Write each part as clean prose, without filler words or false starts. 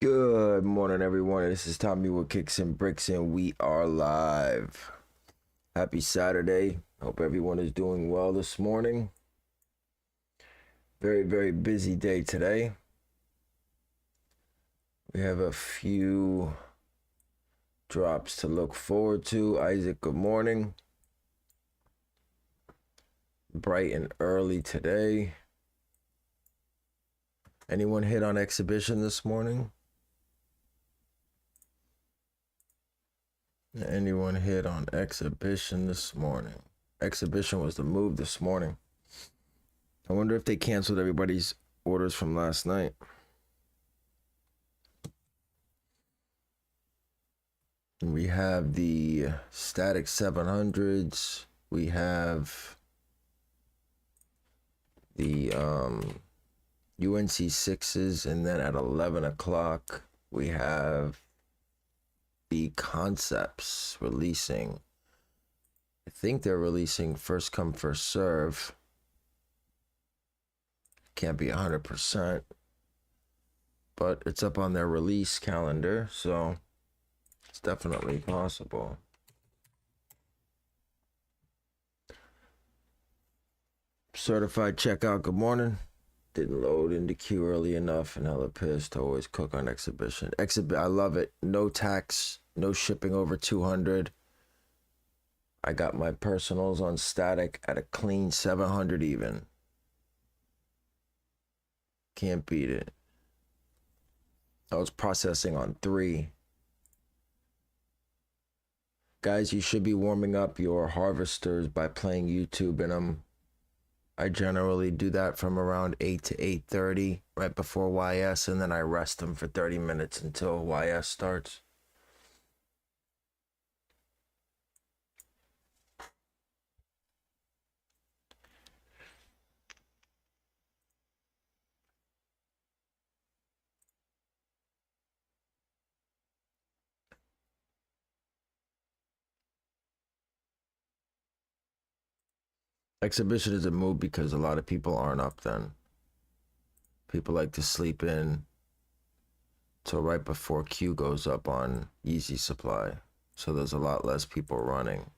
Good morning, everyone. This is Tommy with Kicks and Bricks, and we are live. Happy Saturday. Hope everyone is doing well this morning. Very, very busy day today. We have a few drops to look forward to. Isaac, good morning. Bright and early today. Anyone hit on exhibition this morning? Anyone hit on exhibition this morning? Exhibition was the move this morning. I wonder if they canceled everybody's orders from last night. We have the static 700s. We have the UNC 6s, and then at 11 o'clock we have the concepts releasing. I think they're releasing first come first serve. Can't be 100%, but it's up on their release calendar, so it's definitely possible. Certified checkout, good morning. Didn't load into queue early enough and hella pissed. Always cook on exhibition. I love it. No tax, no shipping over 200. I got my personals on static at a clean 700 even. Can't beat it. I was processing on 3. Guys, you should be warming up your harvesters by playing YouTube in them. I generally do that from around 8 to 8:30, right before YS, and then I rest them for 30 minutes until YS starts. Exhibition is a move because a lot of people aren't up then. People like to sleep in till right before Q goes up on Yeezy supply. So there's a lot less people running.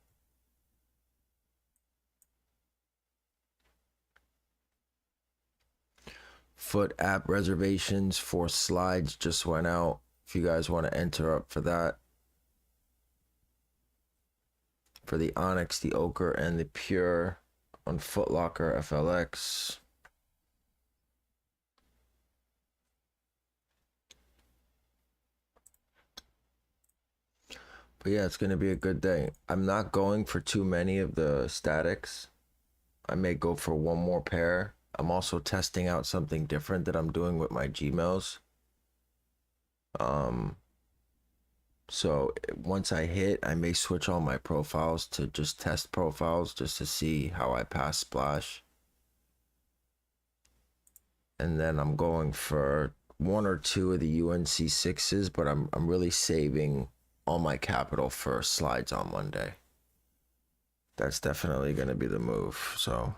Foot app reservations for slides just went out. If you guys want to enter up for that. For the Onyx, the Ochre, and the Pure on Foot Locker FLX. But yeah, it's going to be a good day. I'm not going for too many of the statics. I may go for one more pair. I'm also testing out something different that I'm doing with my Gmails. So once I hit, I may switch all my profiles to just test profiles just to see how I pass splash. And then I'm going for 1 or 2 of the UNC 6s, but I'm really saving all my capital for slides on Monday. That's definitely going to be the move. So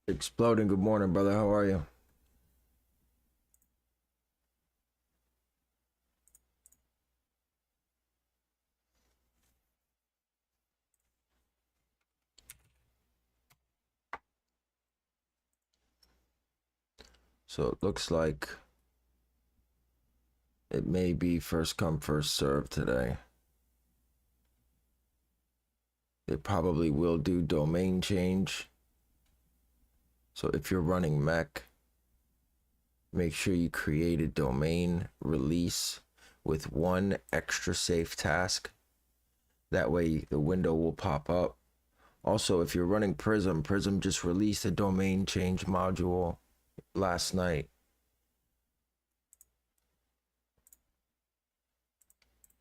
Exploding, good morning, brother. How are you? So it looks like it may be first come, first serve today. They probably will do domain change. So if you're running Mek, make sure you create a domain release with 1 extra safe task. That way the window will pop up. Also, if you're running Prism, Prism just released a domain change module last night.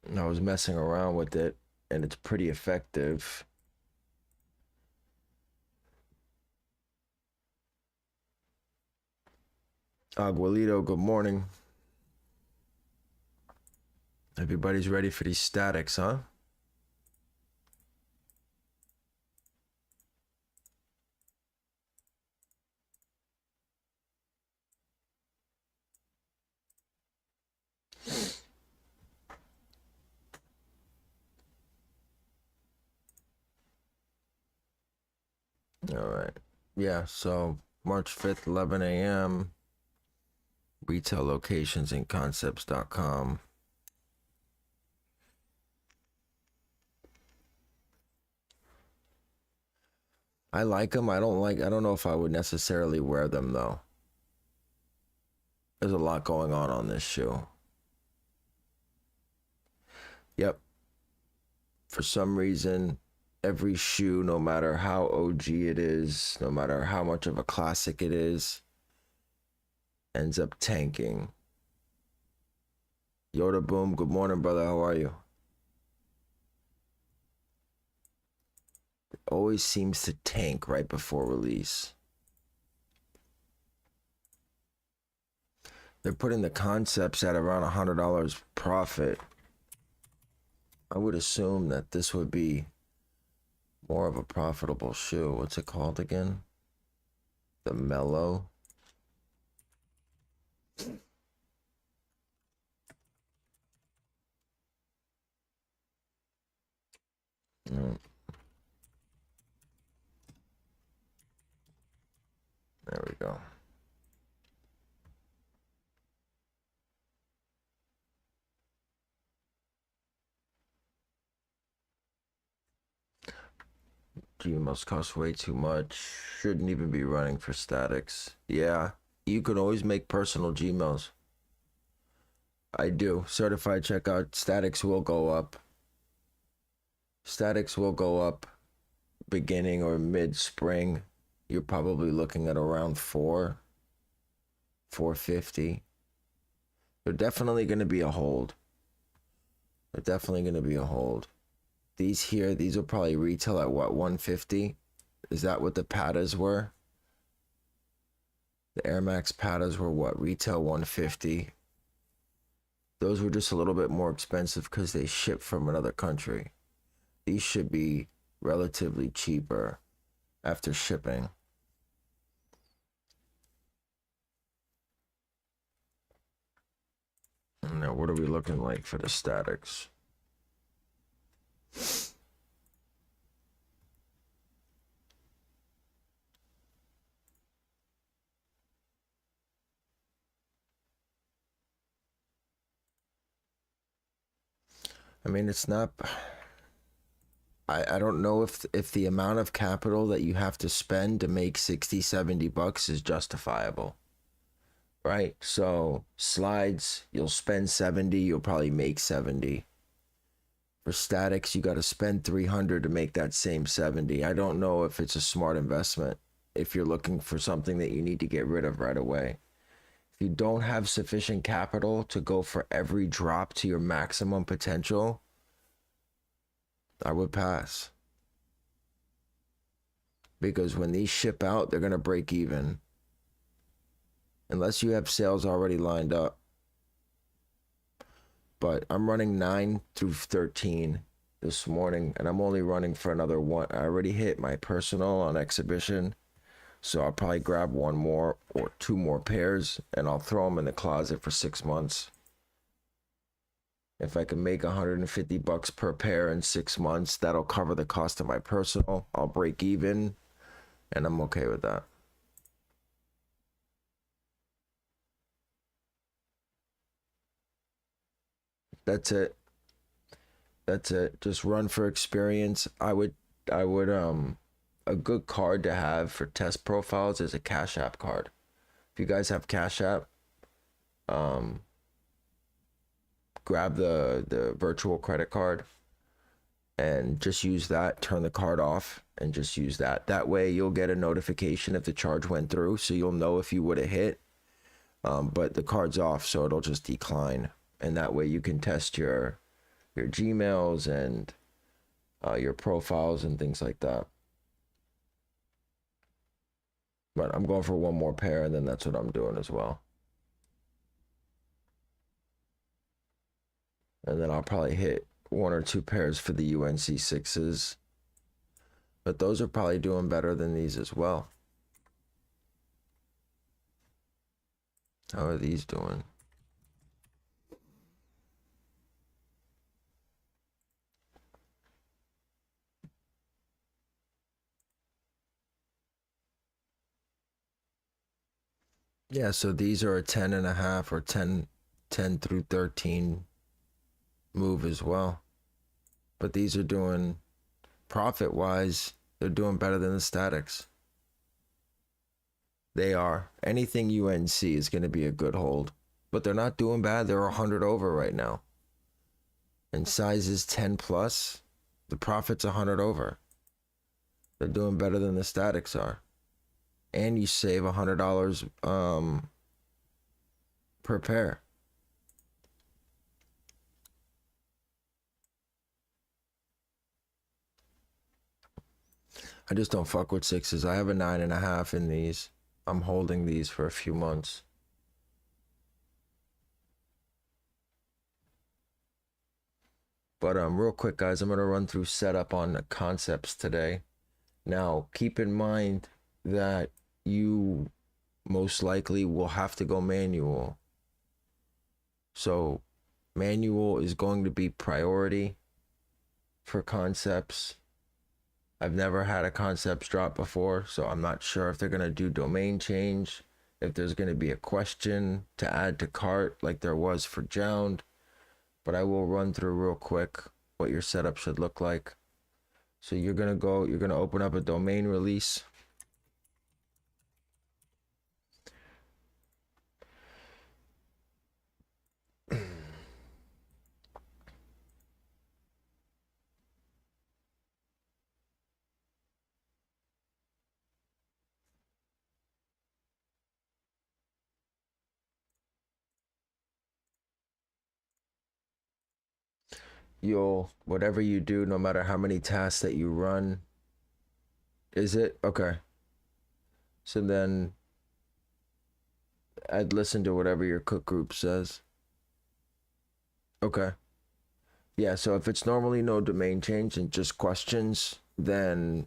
And I was messing around with it, and it's pretty effective. Aguilito, good morning. Everybody's ready for these statics, huh? All right. Yeah, so March 5th, 11 a.m. Retail locations and concepts.com. I like them. I don't know if I would necessarily wear them though. There's a lot going on this shoe. Yep. For some reason, every shoe, no matter how OG it is, no matter how much of a classic it is, ends up tanking. Yoda Boom, good morning, brother. How are you? It always seems to tank right before release. They're putting the concepts at around $100 profit. I would assume that this would be more of a profitable shoe. What's it called again? The Mellow. Mm, there we go. Gmails cost way too much. Shouldn't even be running for statics. Yeah, you can always make personal Gmails. I do. Certified checkout. Statics will go up. Statics will go up beginning or mid-spring. You're probably looking at around 450. They're definitely going to be a hold. They're definitely going to be a hold. These here, these will probably retail at what, 150? Is that what the Patas were? The Air Max Patas were what, retail 150? Those were just a little bit more expensive because they ship from another country. These should be relatively cheaper after shipping. Now, what are we looking like for the statics? I mean, it's not. I don't know if the amount of capital that you have to spend to make 60, 70 bucks is justifiable. Right? So slides, you'll spend 70, you'll probably make 70. For statics, you got to spend 300 to make that same 70. I don't know if it's a smart investment if you're looking for something that you need to get rid of right away. If you don't have sufficient capital to go for every drop to your maximum potential, I would pass. Because when these ship out, they're going to break even. Unless you have sales already lined up. But I'm running 9 through 13 this morning, and I'm only running for another one. I already hit my personal on exhibition, so I'll probably grab one more or two more pairs, and I'll throw them in the closet for 6 months. If I can make 150 bucks per pair in 6 months, that'll cover the cost of my personal. I'll break even, and I'm okay with that. That's it. That's it. Just run for experience. A good card to have for test profiles is a Cash App card. If you guys have Cash App, grab the virtual credit card and just use that. Turn the card off and just use that. That way you'll get a notification if the charge went through, so you'll know if you would have hit. But the card's off, so it'll just decline, and that way you can test your Gmails and your profiles and things like that. But I'm going for one more pair, and then that's what I'm doing as well. And then I'll probably hit 1 or 2 pairs for the UNC 6s. But those are probably doing better than these as well. How are these doing? Yeah, so these are a 10.5 or 10 through 13 move as well. But these are doing, profit wise, they're doing better than the statics. They are. Anything UNC is going to be a good hold. But they're not doing bad. They're 100 over right now. And sizes 10 plus, the profit's 100 over. They're doing better than the statics are. And you save $100 per pair. I just don't fuck with 6s. I have a 9.5 in these. I'm holding these for a few months. But real quick, guys, I'm gonna run through setup on the concepts today. Now, keep in mind that you most likely will have to go manual. So manual is going to be priority for concepts. I've never had a concepts drop before, so I'm not sure if they're going to do domain change, if there's going to be a question to add to cart like there was for Jound. But I will run through real quick what your setup should look like. So you're going to open up a domain release. You'll, whatever you do, no matter how many tasks that you run, is it? Okay. So then I'd listen to whatever your cook group says. Okay. Yeah, so if it's normally no domain change and just questions, then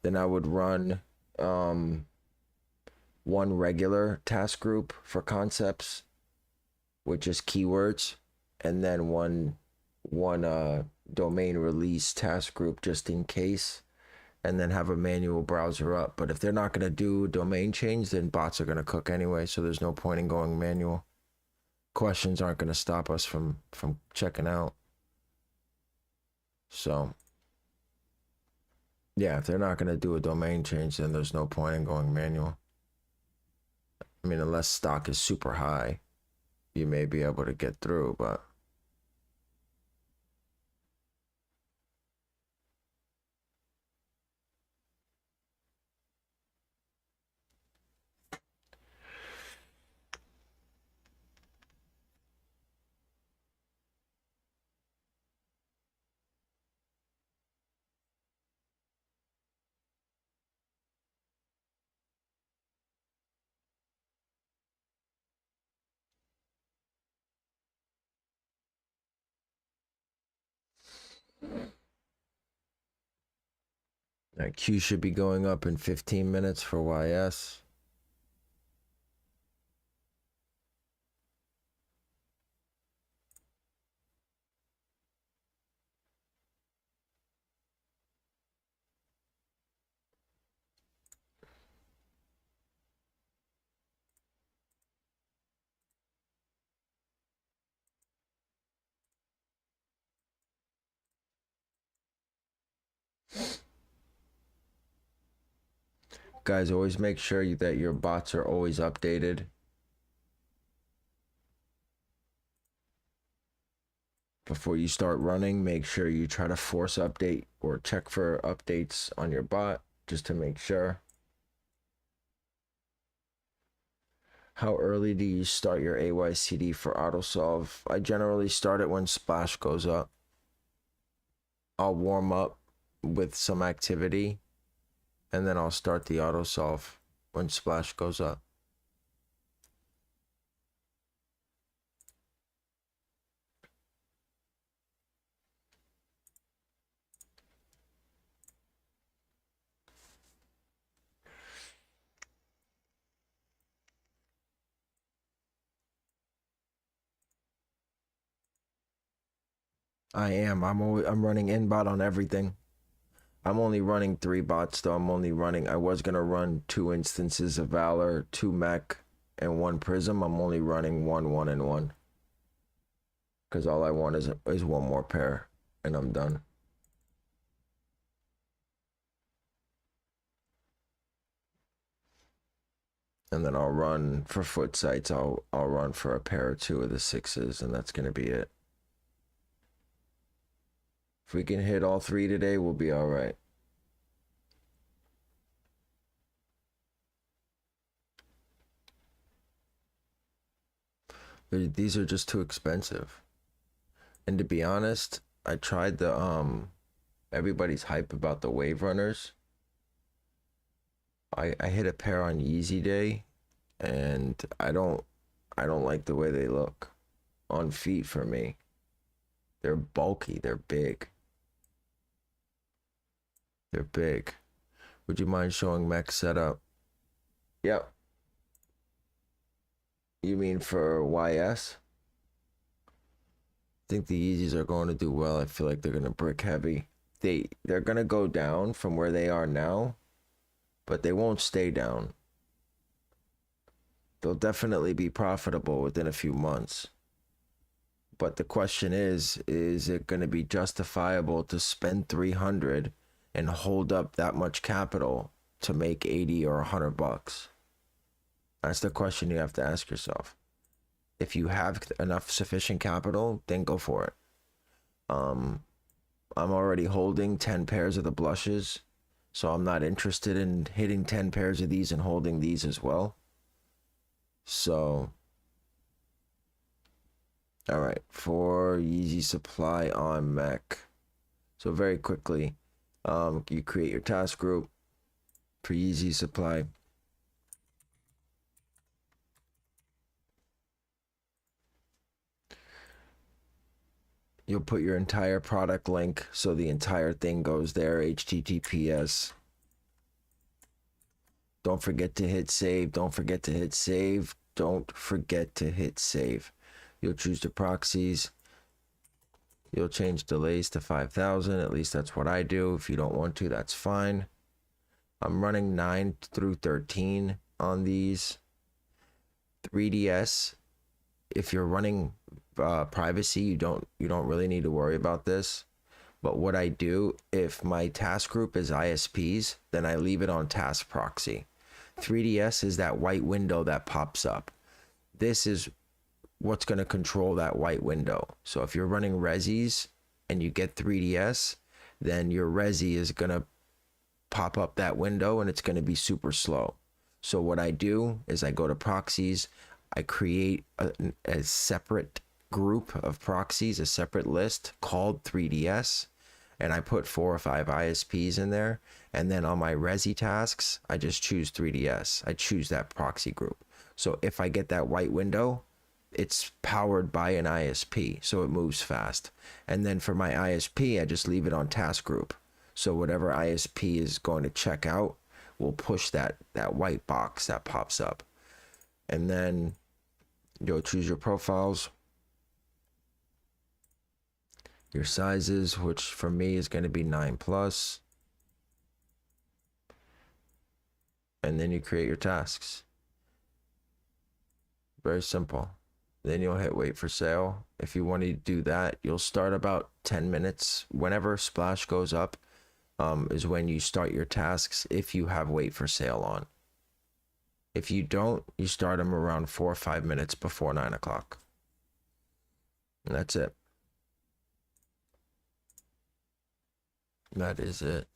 I would run one regular task group for concepts, which is keywords, and then one domain release task group just in case, and then have a manual browser up. But if they're not going to do domain change, then bots are going to cook anyway, so there's no point in going manual. Questions aren't going to stop us from checking out. So yeah, if they're not going to do a domain change, then there's no point in going manual. I mean, unless stock is super high, you may be able to get through, but that Q should be going up in 15 minutes for YS. Guys, always make sure that your bots are always updated. Before you start running, make sure you try to force update or check for updates on your bot just to make sure. How early do you start your AYCD for autosolve? I generally start it when splash goes up. I'll warm up with some activity and then I'll start the autosolve when splash goes up. I'm running inbot on everything. I'm only running 3 bots though. I was gonna run 2 instances of Valor, 2 Mek, and 1 Prism. I'm only running 1, 1, and 1. Because all I want is 1 more pair, and I'm done. And then I'll run for foot sites. I'll run for a pair or 2 of the 6s, and that's gonna be it. If we can hit all 3 today, we'll be all right. These are just too expensive. And to be honest, I tried the everybody's hype about the wave runners. I hit a pair on Yeezy day, and I don't like the way they look on feet for me. They're bulky, they're big. They're big. Would you mind showing Mek setup? Yep. You mean for YS? I think the Yeezys are going to do well. I feel like they're going to brick heavy. They're going to go down from where they are now, but they won't stay down. They'll definitely be profitable within a few months. But the question is it going to be justifiable to spend 300 and hold up that much capital to make 80 or 100 bucks? That's the question you have to ask yourself. If you have enough sufficient capital, then go for it. I'm already holding 10 pairs of the blushes, so I'm not interested in hitting 10 pairs of these and holding these as well. So, all right, for Yeezy supply on Mek. So very quickly, you create your task group for Yeezy supply. You'll put your entire product link, so the entire thing goes there, HTTPS. Don't forget to hit save. Don't forget to hit save. Don't forget to hit save. You'll choose the proxies. You'll change delays to 5,000. At least that's what I do. If you don't want to, that's fine. I'm running 9 through 13 on these. 3DS, if you're running privacy, you don't really need to worry about this. But what I do, if my task group is ISPs, then I leave it on task proxy. 3DS is that white window that pops up. This is what's going to control that white window. So if you're running resis and you get 3DS, then your resi is going to pop up that window and it's going to be super slow. So what I do is I go to proxies, I create a separate group of proxies, a separate list called 3DS, and I put 4 or 5 ISPs in there. And then on my resi tasks, I just choose 3DS. I choose that proxy group. So if I get that white window, it's powered by an ISP, so it moves fast. And then for my ISP, I just leave it on task group. So whatever ISP is going to check out will push that white box that pops up. And then you'll choose your profiles, your sizes, which for me is going to be 9+. And then you create your tasks. Very simple. Then you'll hit wait for sale. If you want to do that, you'll start about 10 minutes. Whenever splash goes up, is when you start your tasks if you have wait for sale on. If you don't, you start them around 4 or 5 minutes before 9 o'clock. And that's it. That is it.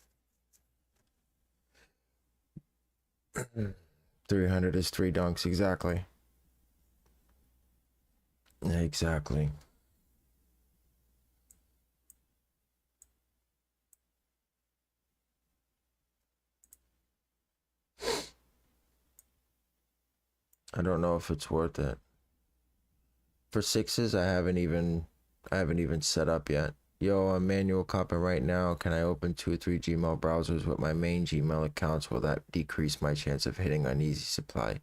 300 is 3 dunks, exactly. Exactly. I don't know if it's worth it. For 6s, I haven't even set up yet. Yo, I'm manual copping right now. Can I open 2 or 3 Gmail browsers with my main Gmail accounts? Will that decrease my chance of hitting on Yeezy supply?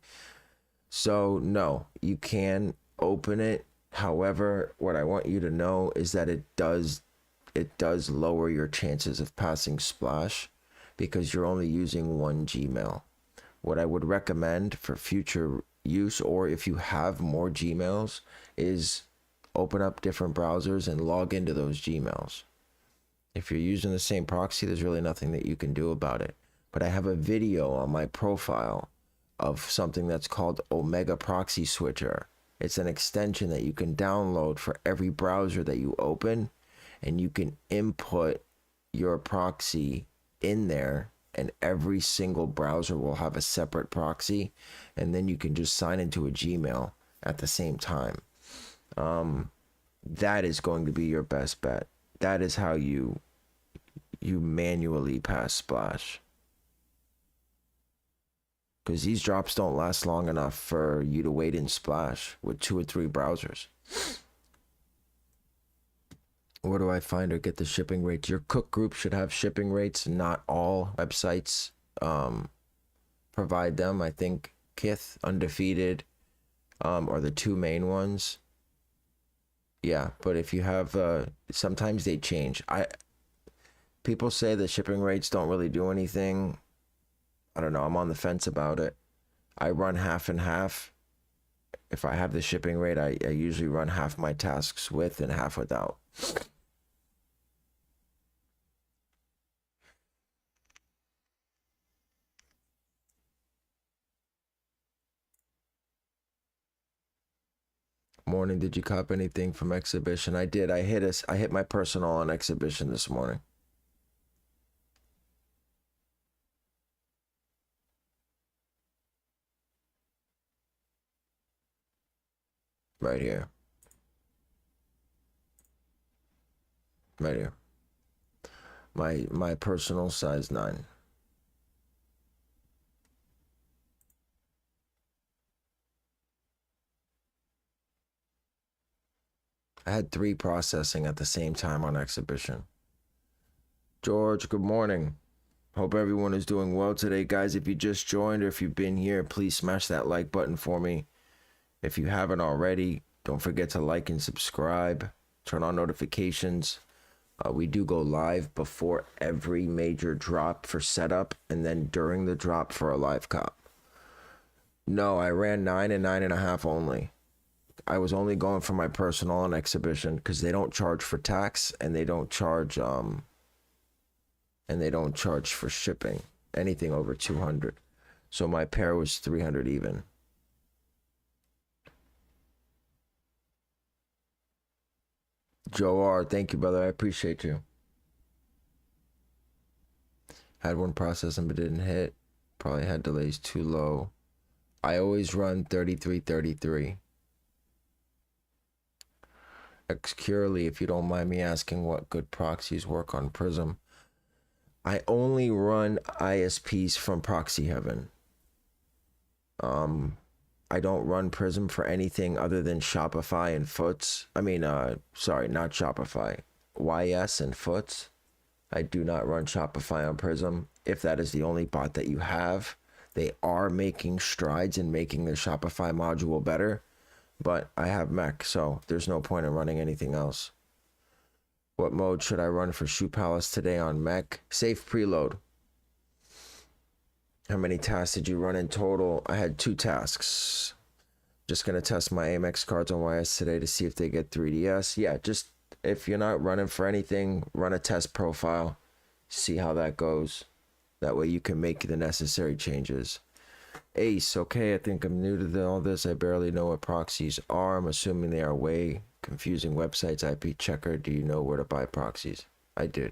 So no, you can open it However, what I want you to know is that it does lower your chances of passing splash because you're only using one Gmail. What I would recommend for future use, or if you have more Gmails, is open up different browsers and log into those Gmails. If you're using the same proxy, there's really nothing that you can do about it. But I have a video on my profile of something that's called Omega Proxy Switcher. It's an extension that you can download for every browser that you open, and you can input your proxy in there, and every single browser will have a separate proxy, and then you can just sign into a Gmail at the same time. That is going to be your best bet. That is how you manually pass splash, because these drops don't last long enough for you to wait in splash with 2 or 3 browsers. Where do I find or get the shipping rates? Your cook group should have shipping rates. Not all websites provide them. I think Kith, Undefeated are the 2 main ones. Yeah, but if you have, sometimes they change. People say the shipping rates don't really do anything. I don't know. I'm on the fence about it. I run half and half. If I have the shipping rate, I usually run half my tasks with and half without. Morning, did you cop anything from exhibition? I did. I hit my personal on exhibition this morning. Right here. Right here. My personal size 9. I had 3 processing at the same time on exhibition. George, good morning. Hope everyone is doing well today, guys. If you just joined or if you've been here, please smash that like button for me. If you haven't already, don't forget to like and subscribe. Turn on notifications. We do go live before every major drop for setup, and then during the drop for a live cop. No, I ran 9 and 9.5 only. I was only going for my personal on exhibition because they don't charge for tax, and they don't charge for shipping, anything over 200. So my pair was 300 even. Joe R, thank you, brother. I appreciate you. Had one processing but didn't hit. Probably had delays too low. I always run 3333. Excurely, if you don't mind me asking, what good proxies work on Prism? I only run ISPs from Proxy Heaven. I don't run Prism for anything other than Shopify and Foots. Sorry, not Shopify. YS and Foots. I do not run Shopify on Prism. If that is the only bot that you have, they are making strides in making their Shopify module better. But I have Mek, so there's no point in running anything else. What mode should I run for Shoe Palace today on Mek? Safe preload. How many tasks did you run in total? I had 2 tasks. Just going to test my Amex cards on YS today to see if they get 3DS. Yeah, just if you're not running for anything, run a test profile. See how that goes. That way you can make the necessary changes. Ace, okay, I think I'm new to all this. I barely know what proxies are. I'm assuming they are way confusing websites. IP checker, do you know where to buy proxies? I do.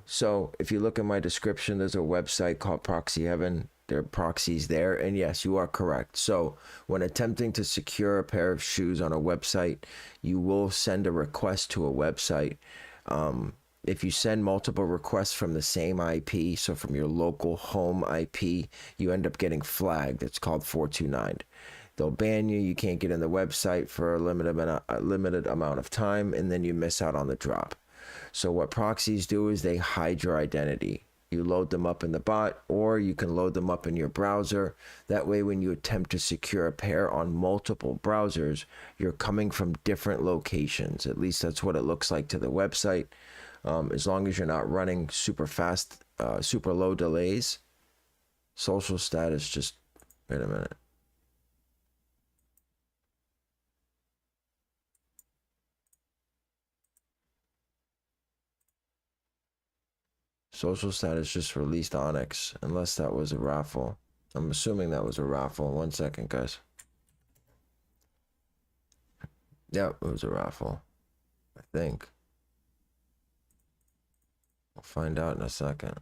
So if you look at my description, there's a website called Proxy Heaven. There are proxies there, and yes, you are correct. So when attempting to secure a pair of shoes on a website, you will send a request to a website. If you send multiple requests from the same IP, so from your local home IP, you end up getting flagged. It's called 429. They'll ban you. You can't get in the website for a limited amount of time, and then you miss out on the drop. So what proxies do is they hide your identity. You load them up in the bot, or you can load them up in your browser. That way, when you attempt to secure a pair on multiple browsers, you're coming from different locations. At least that's what it looks like to the website. As long as you're not running super fast, super low delays. Social status, just wait a minute. Social status just released Onyx, unless that was a raffle. I'm assuming that was a raffle. 1 second, guys. Yep, it was a raffle. I think. We'll find out in a second.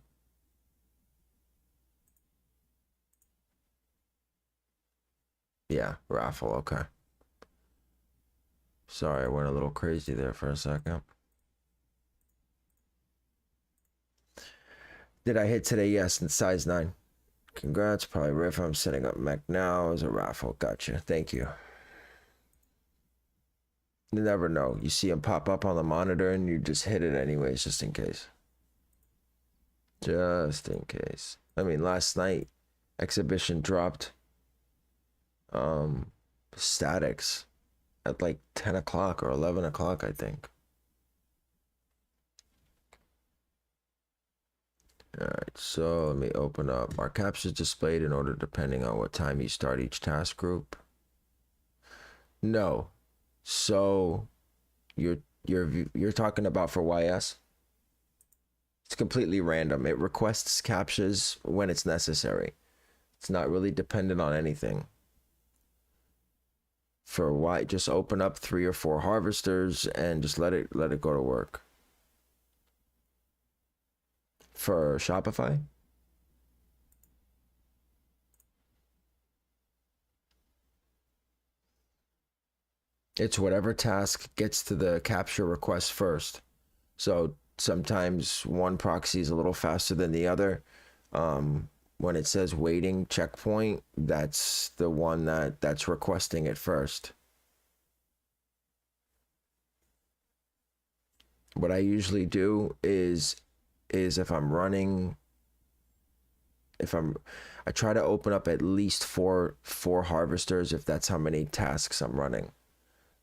Yeah, raffle, okay. Sorry, I went a little crazy there for a second. Did I hit today? Yes, in size 9. Congrats, probably Riff. I'm setting up Mek now as a raffle. Gotcha. Thank you. You never know. You see them pop up on the monitor and you just hit it anyways, just in case. Just in case. I mean, last night, exhibition dropped statics at like 10 o'clock or 11 o'clock, I think. All right, so let me open up. Our captions displayed in order depending on what time you start each task group. No. So you're talking about for YS? It's completely random. It requests captchas when it's necessary. It's not really dependent on anything. For Y, just open up 3 or 4 harvesters and just let it go to work. For Shopify? It's whatever task gets to the capture request first. So sometimes one proxy is a little faster than the other. When it says waiting checkpoint, that's the one that's requesting it first. What I usually do is if I'm running, I try to open up at least four harvesters if that's how many tasks I'm running.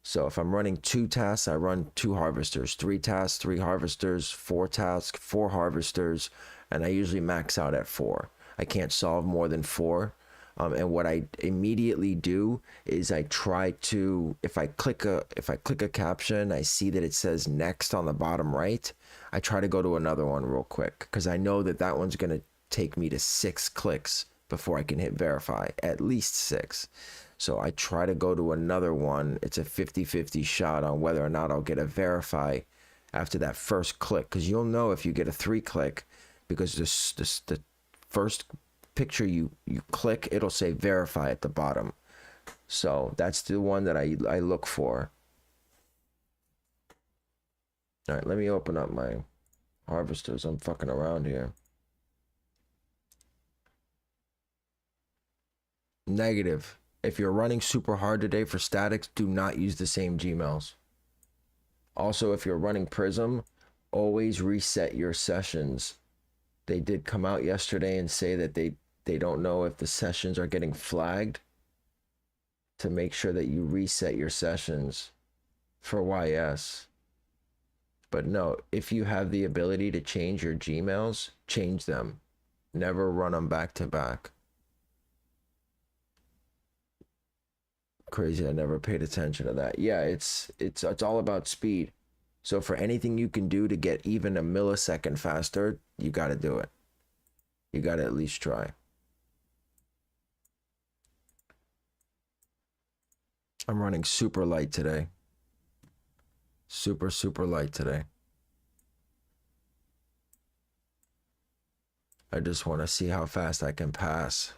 So if I'm running 2 tasks, I run 2 harvesters, 3 tasks, 3 harvesters, 4 tasks, 4 harvesters, and I usually max out at 4. I can't solve more than 4. And what I immediately do is I try to, if I click a caption, I see that it says next on the bottom right, I try to go to another one real quick because I know that that one's going to take me to 6 clicks before I can hit verify, at least 6. So I try to go to another one. It's a 50-50 shot on whether or not I'll get a verify after that first click, because you'll know if you get a 3 click because the first picture you click, it'll say verify at the bottom. So that's the one that I look for. All right, let me open up my harvesters. I'm fucking around here. Negative. If you're running super hard today for statics, do not use the same Gmails. Also, if you're running Prism, always reset your sessions. They did come out yesterday and say that they don't know if the sessions are getting flagged, to make sure that you reset your sessions for YS. But no, if you have the ability to change your Gmails, change them. Never run them back to back. Crazy, I never paid attention to that. Yeah, it's all about speed. So for anything you can do to get even a millisecond faster, you got to do it. You got to at least try. I'm running super light today. Super light today. I just want to see how fast I can pass.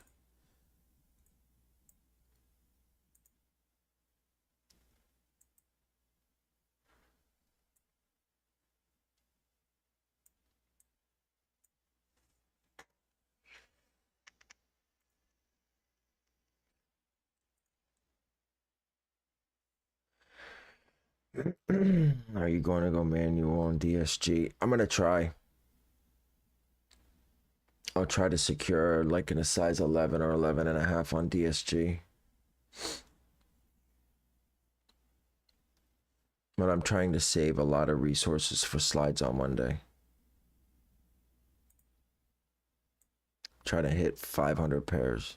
Are you going to go manual on DSG? I'm going to try. I'll try to secure like in a size 11 or 11 and a half on DSG. But I'm trying to save a lot of resources for slides on Monday. Try to hit 500 pairs.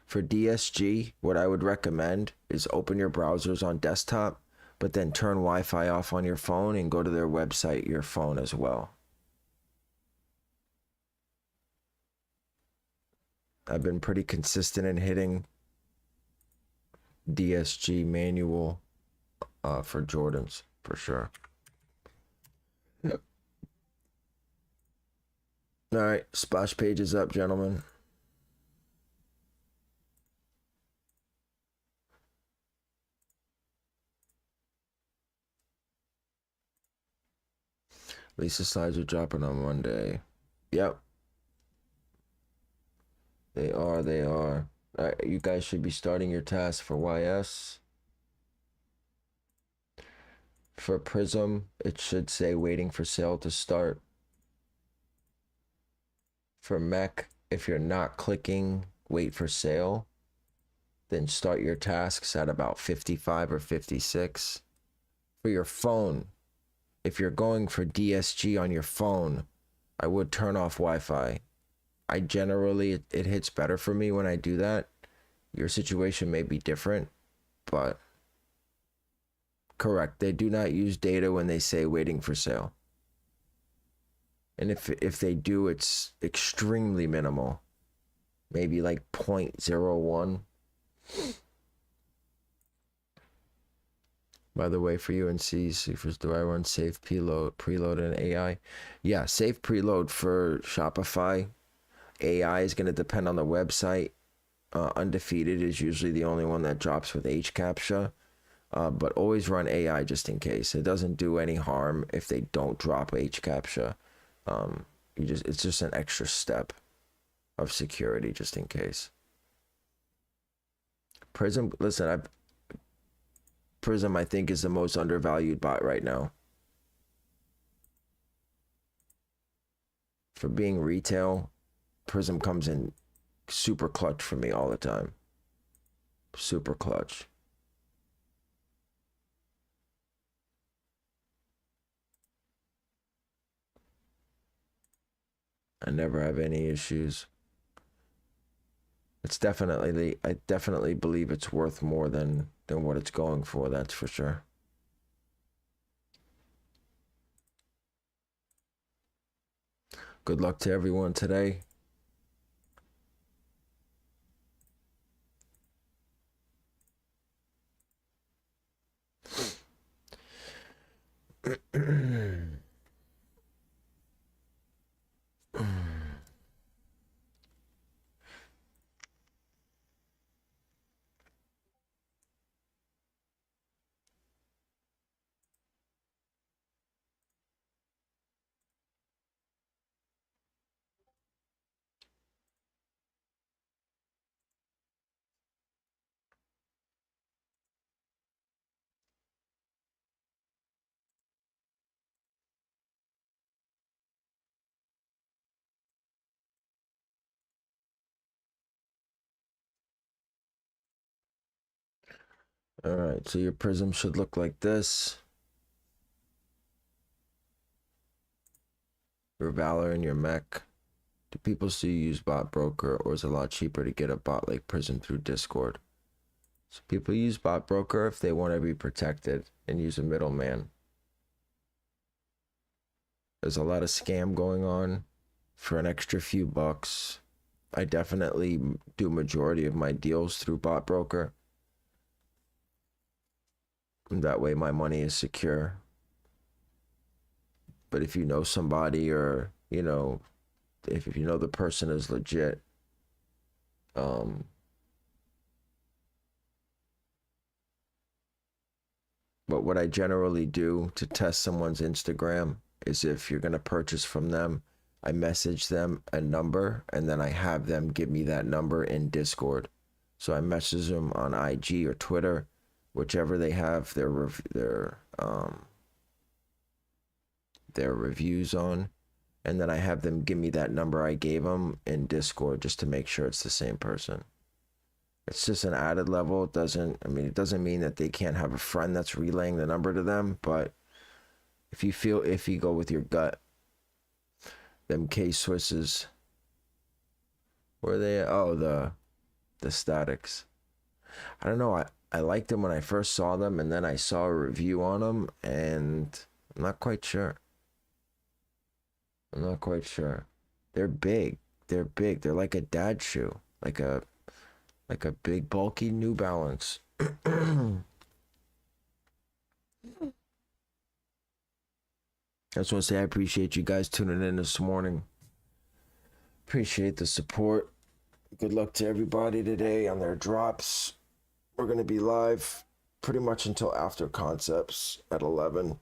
For DSG, what I would recommend is open your browsers on desktop, but then turn Wi-Fi off on your phone and go to their website, your phone as well. I've been pretty consistent in hitting DSG manual for Jordans, for sure. Yep. All right, splash page is up, gentlemen. Lisa slides are dropping on Monday. Yep. They are. All right, you guys should be starting your task for YS. For Prism, it should say waiting for sale to start. For Mek, if you're not clicking wait for sale, then start your tasks at about 55 or 56. For your phone, if you're going for DSG on your phone, I would turn off Wi-Fi. I generally, it hits better for me when I do that. Your situation may be different, but correct. They do not use data when they say waiting for sale. And if they do, it's extremely minimal. Maybe like 0.01. By the way, for UNC, do I run safe preload and AI? Yeah, safe preload for Shopify. AI is going to depend on the website. Undefeated is usually the only one that drops with HCAPTCHA. But always run AI just in case. It doesn't do any harm if they don't drop HCAPTCHA. It's just an extra step of security just in case. Prism, listen, Prism I think is the most undervalued bot right now. For being retail, Prism comes in super clutch for me all the time. Super clutch. I never have any issues. It's definitely, I definitely believe it's worth more than what it's going for, that's for sure. Good luck to everyone today. All right, so your Prism should look like this. Your Valor and your Mek. Do people still use bot broker, or is it a lot cheaper to get a bot like Prism through Discord? So people use bot broker if they want to be protected and use a middleman. There's a lot of scam going on for an extra few bucks. I definitely do majority of my deals through bot broker. And that way my money is secure. But if you know somebody, or if you know the person is legit, but what I generally do to test someone's Instagram is, if you're going to purchase from them, I message them a number and then I have them give me that number in Discord. So I message them on IG or Twitter, whichever they have their their reviews on, and then I have them give me that number I gave them in Discord just to make sure it's the same person. It's just an added level. It doesn't mean that they can't have a friend that's relaying the number to them, but if you feel iffy, go with your gut. Them K-Swisses. Where are they? Oh, the statics. I don't know. I liked them when I first saw them, and then I saw a review on them, and I'm not quite sure. I'm not quite sure. They're big. They're big. They're like a dad shoe, like a big bulky New Balance. I just want to say I appreciate you guys tuning in this morning. Appreciate the support. Good luck to everybody today on their drops. We're going to be live pretty much until after concepts at 11.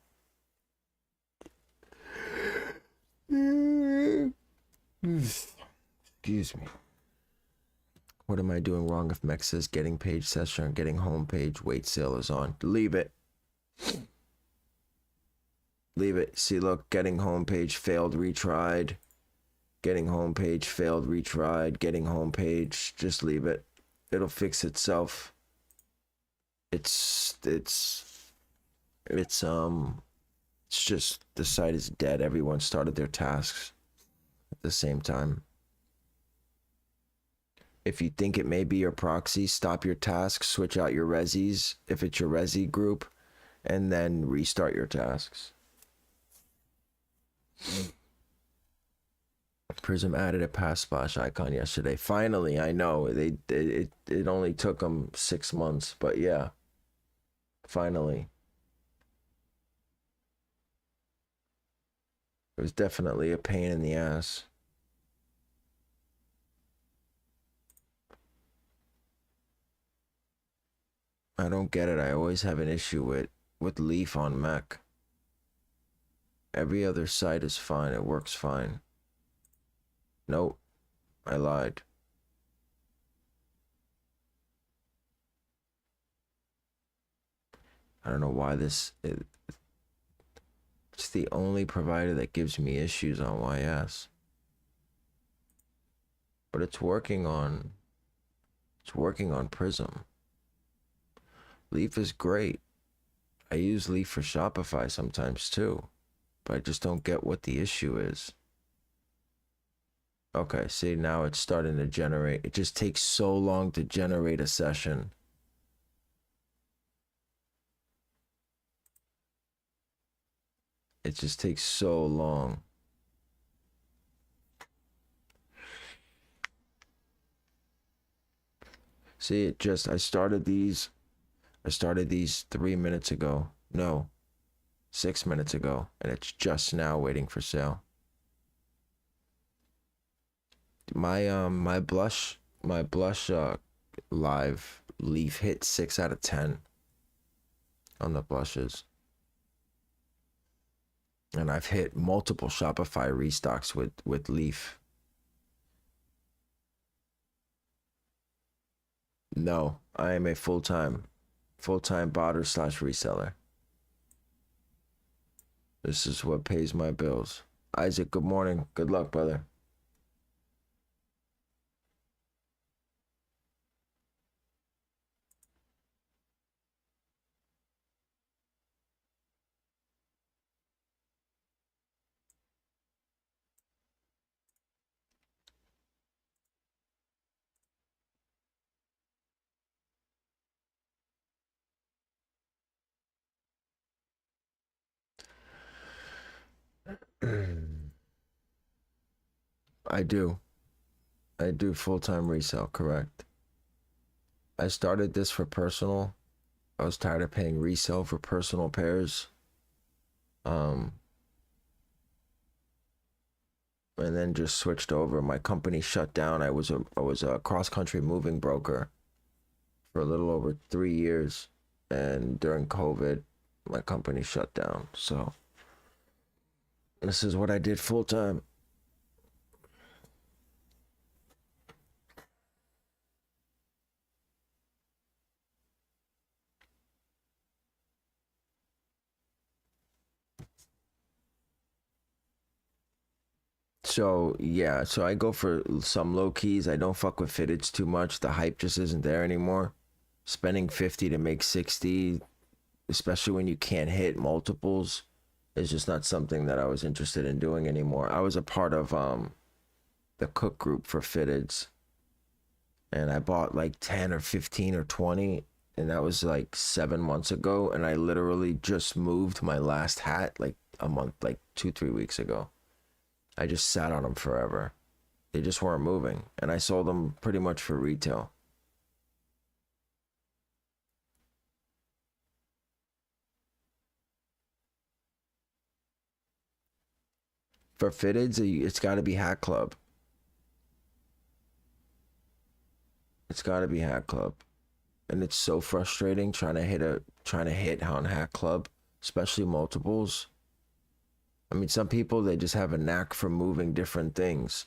Excuse me. What am I doing wrong if Mek says getting page session or getting home page wait sale is on? Leave it. Leave it. See, look, getting home page failed, retried. Getting home page failed, retried. Getting home page, just leave it. It'll fix itself. It's just the site is dead. Everyone started their tasks at the same time. If you think it may be your proxy, stop your task, switch out your resis if it's your resi group, and then restart your tasks. Prism added a pass splash icon yesterday. Finally, I know it only took them 6 months, but yeah, finally. It was definitely a pain in the ass. I don't get it. I always have an issue with Leaf on Mek. Every other site is fine. It works fine. Nope, I lied. I don't know why it's the only provider that gives me issues on YS. But it's working on Prism. Leaf is great. I use Leaf for Shopify sometimes too, but I just don't get what the issue is. Okay, see, now it's starting to generate. It just takes so long to generate a session. It just takes so long. See, I started these 3 minutes ago. No, 6 minutes ago, and it's just now waiting for sale. My blush live Leaf hit 6 out of 10 on the blushes. And I've hit multiple Shopify restocks with Leaf. No, I am a full-time botter / reseller. This is what pays my bills. Isaac, good morning. Good luck, brother. I do full-time resale, correct. I started this for personal. I was tired of paying resale for personal pairs. And then just switched over. My company shut down. I was a cross-country moving broker for a little over 3 years, and during COVID, my company shut down. So this is what I did full time. So yeah, so I go for some low keys. I don't fuck with fitteds too much. The hype just isn't there anymore. Spending 50 to make 60, especially when you can't hit multiples, is just not something that I was interested in doing anymore. I was a part of the cook group for fitteds, and I bought like 10 or 15 or 20, and that was like 7 months ago, and I literally just moved my last hat like a month, like 2 3 weeks ago. I just sat on them forever. They just weren't moving, and I sold them pretty much for retail. For fitteds, it's got to be Hat Club. It's got to be Hat Club, and it's so frustrating trying to hit on Hat Club, especially multiples. I mean, some people, they just have a knack for moving different things.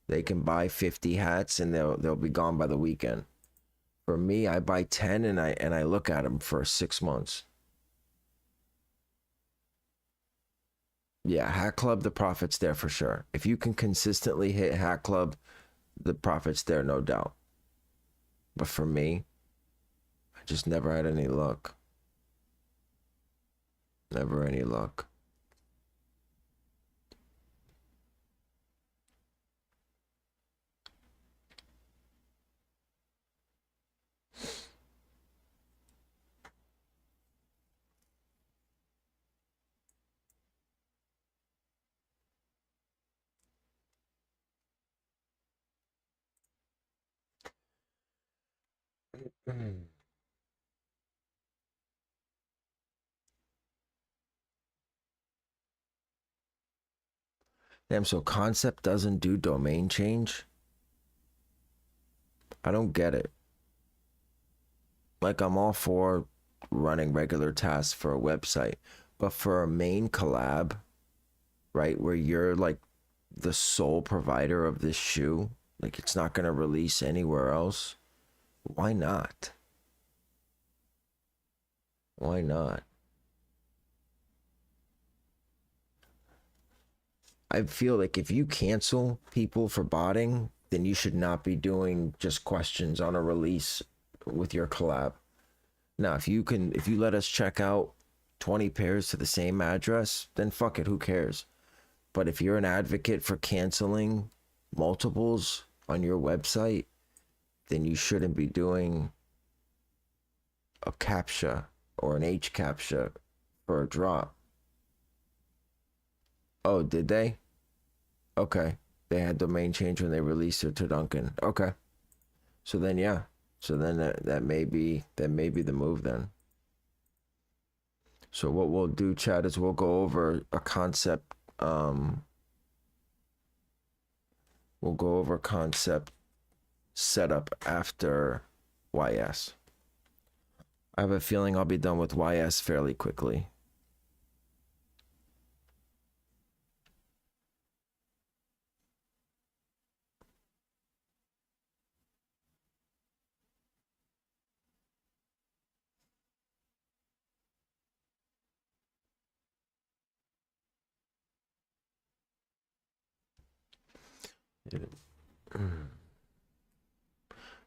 They can buy 50 hats and they'll be gone by the weekend. For me, I buy 10 and I look at them for 6 months. Yeah, Hat Club, the profit's there for sure. If you can consistently hit Hat Club, the profit's there, no doubt. But for me, I just never had any luck. Never any luck. Damn, so Concept doesn't do domain change? I don't get it. Like, I'm all for running regular tasks for a website, but for a main collab, right, where you're like the sole provider of this shoe, like it's not going to release anywhere else, why not? Why not? I feel like if you cancel people for botting, then you should not be doing just questions on a release with your collab. Now, if you let us check out 20 pairs to the same address, then fuck it, who cares? But if you're an advocate for canceling multiples on your website, then you shouldn't be doing a captcha or an H captcha for a drop. Oh, did they? Okay. They had domain change when they released it to Duncan. Okay. So then yeah. So then that may be the move then. So what we'll do, Chad, is we'll go over a concept. We'll go over concept setup after YS. I have a feeling I'll be done with YS fairly quickly.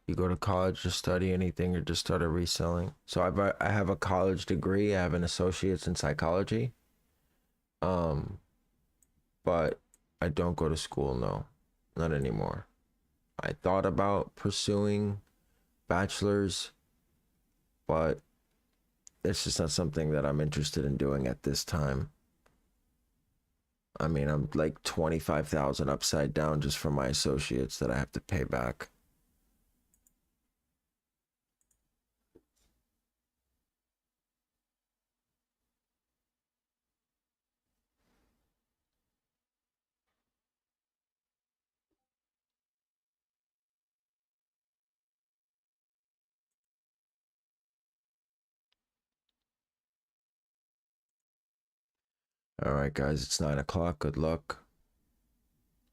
You go to college to study anything or just started reselling? So I have a college degree. I have an associate's in psychology. Um, but I don't go to school. No, not anymore. I thought about pursuing bachelor's, but it's just not something that I'm interested in doing at this time. I mean, I'm like 25,000 upside down just for my associates that I have to pay back. All right, guys, it's 9 o'clock. Good luck.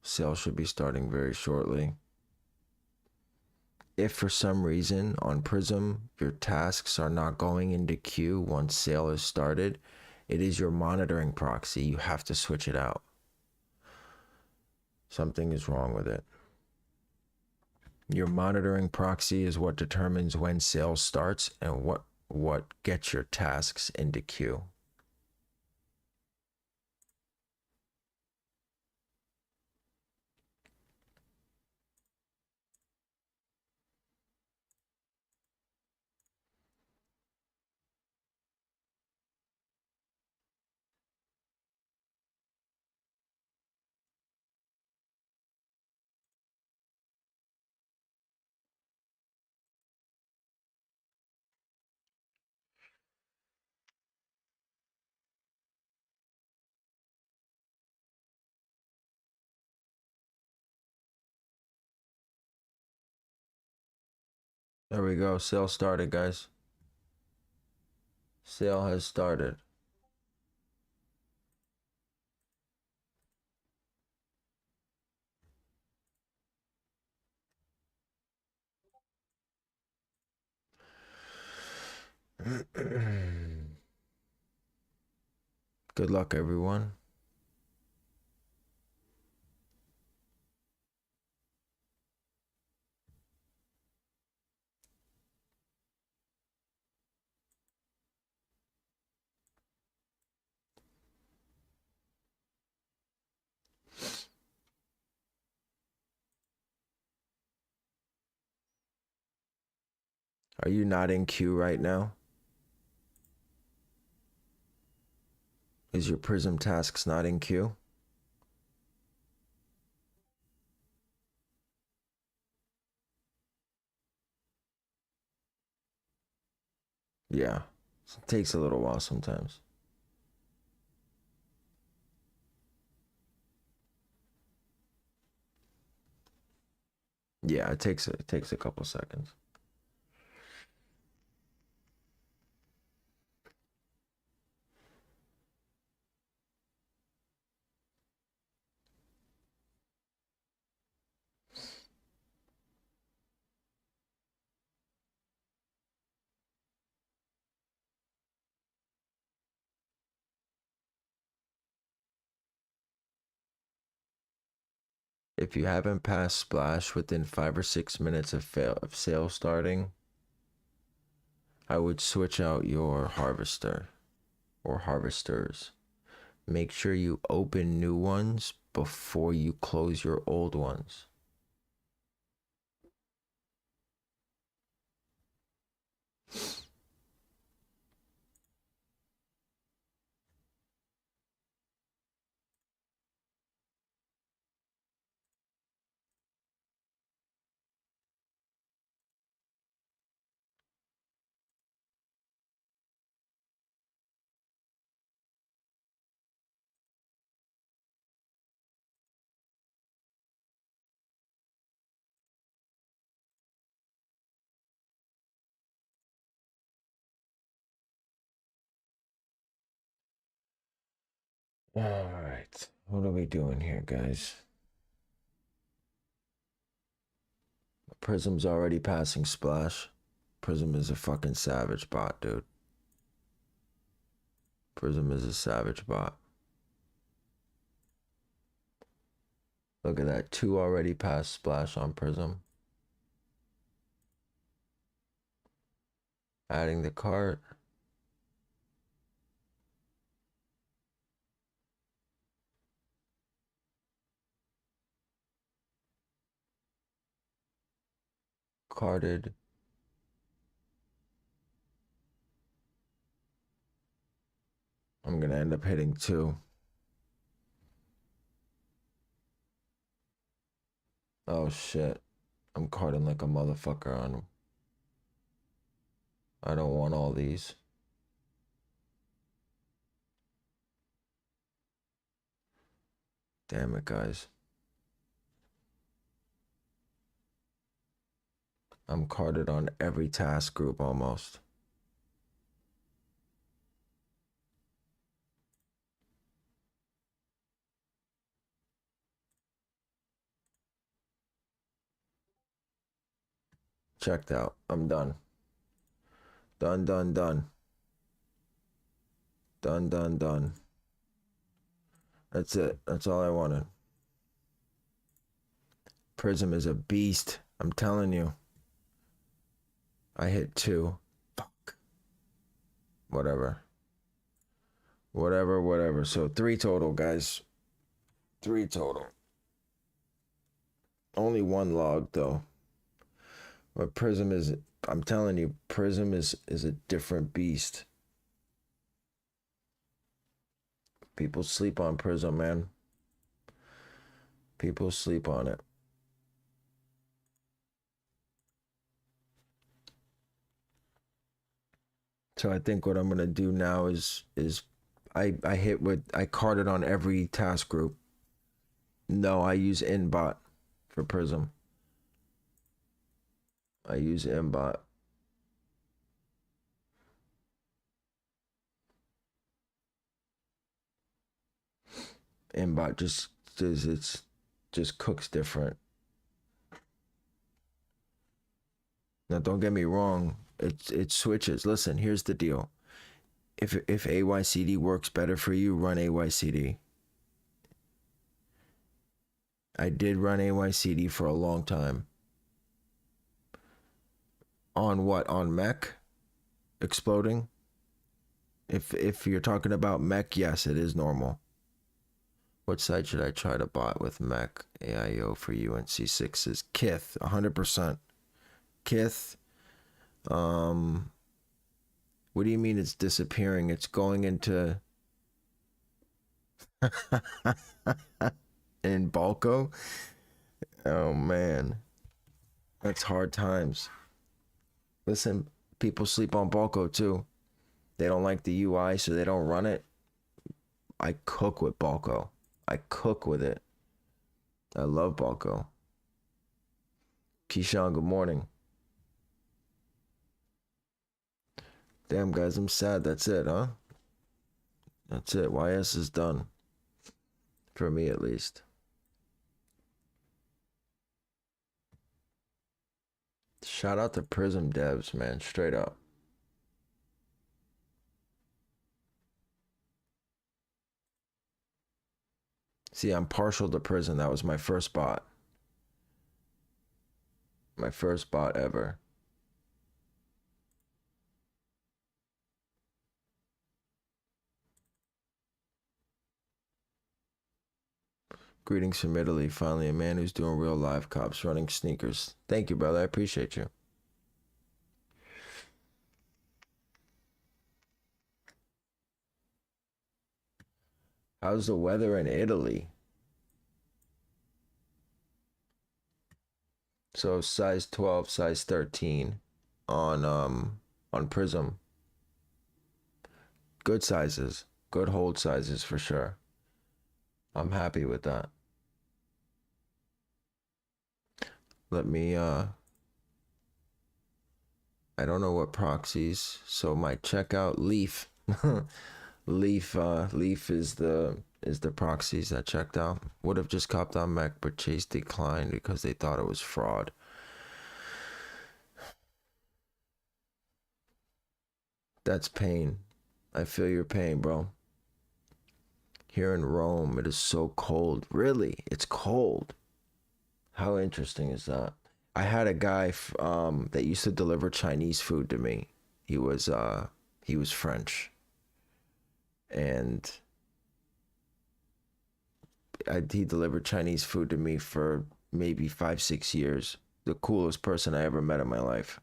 Sale should be starting very shortly. If for some reason on Prism your tasks are not going into queue once sale is started, it is your monitoring proxy. You have to switch it out. Something is wrong with it. Your monitoring proxy is what determines when sales starts and what gets your tasks into queue. There we go. Sale started, guys. Sale has started. Good luck, everyone. Are you not in queue right now? Is your Prism tasks not in queue? Yeah. It takes a little while sometimes. Yeah, it takes a couple seconds. If you haven't passed splash within 5 or 6 minutes of sale starting, I would switch out your harvester or harvesters. Make sure you open new ones before you close your old ones. All right. What are we doing here, guys? Prism's already passing splash. Prism is a fucking savage bot, dude. Prism is a savage bot. Look at that. 2 already passed splash on Prism. Adding the cart. Carted. I'm gonna end up hitting 2. Oh shit. I'm carting like a motherfucker on him. I don't want all these. Damn it, guys. I'm carded on every task group almost. Checked out. I'm done. Done, done, done. Done, done, done. That's it. That's all I wanted. Prism is a beast. I'm telling you. I hit 2. Fuck. Whatever. Whatever. So 3 total, guys. 3 total. Only 1 log though. But Prism is, I'm telling you, Prism is a different beast. People sleep on Prism, man. People sleep on it. So I think what I'm gonna do now is I carded on every task group. No, I use Inbot for Prism. I use Inbot. Inbot just cooks different. Now don't get me wrong, it switches. Listen, here's the deal. If AYCD works better for you, run AYCD. I did run AYCD for a long time. On what? On Mek exploding? If you're talking about Mek, yes, it is normal. What site should I try to bot with Mek AIO for UNC 6s? Kith, 100%. Kith. What do you mean it's disappearing? It's going into in Balco? Oh man. That's hard times. Listen, people sleep on Balco too. They don't like the UI, so they don't run it. I cook with Balco. I cook with it. I love Balco. Keyshawn, good morning. Damn, guys, I'm sad. That's it, huh? That's it. YS is done. For me, at least. Shout out to Prism devs, man. Straight up. See, I'm partial to Prism. That was my first bot. My first bot ever. Greetings from Italy. Finally, a man who's doing real live cops running sneakers. Thank you, brother. I appreciate you. How's the weather in Italy? So size 12, size 13 on Prism. Good sizes, good hold sizes for sure. I'm happy with that. Let me I don't know what proxies, so my checkout Leaf. Leaf is the proxies that checked out. Would have just copped on Mek, but Chase declined because they thought it was fraud. That's pain. I feel your pain, bro. Here in Rome, it is so cold. Really, it's cold. How interesting is that? I had a guy that used to deliver Chinese food to me. He was French, and he delivered Chinese food to me for maybe 5-6 years. The coolest person I ever met in my life.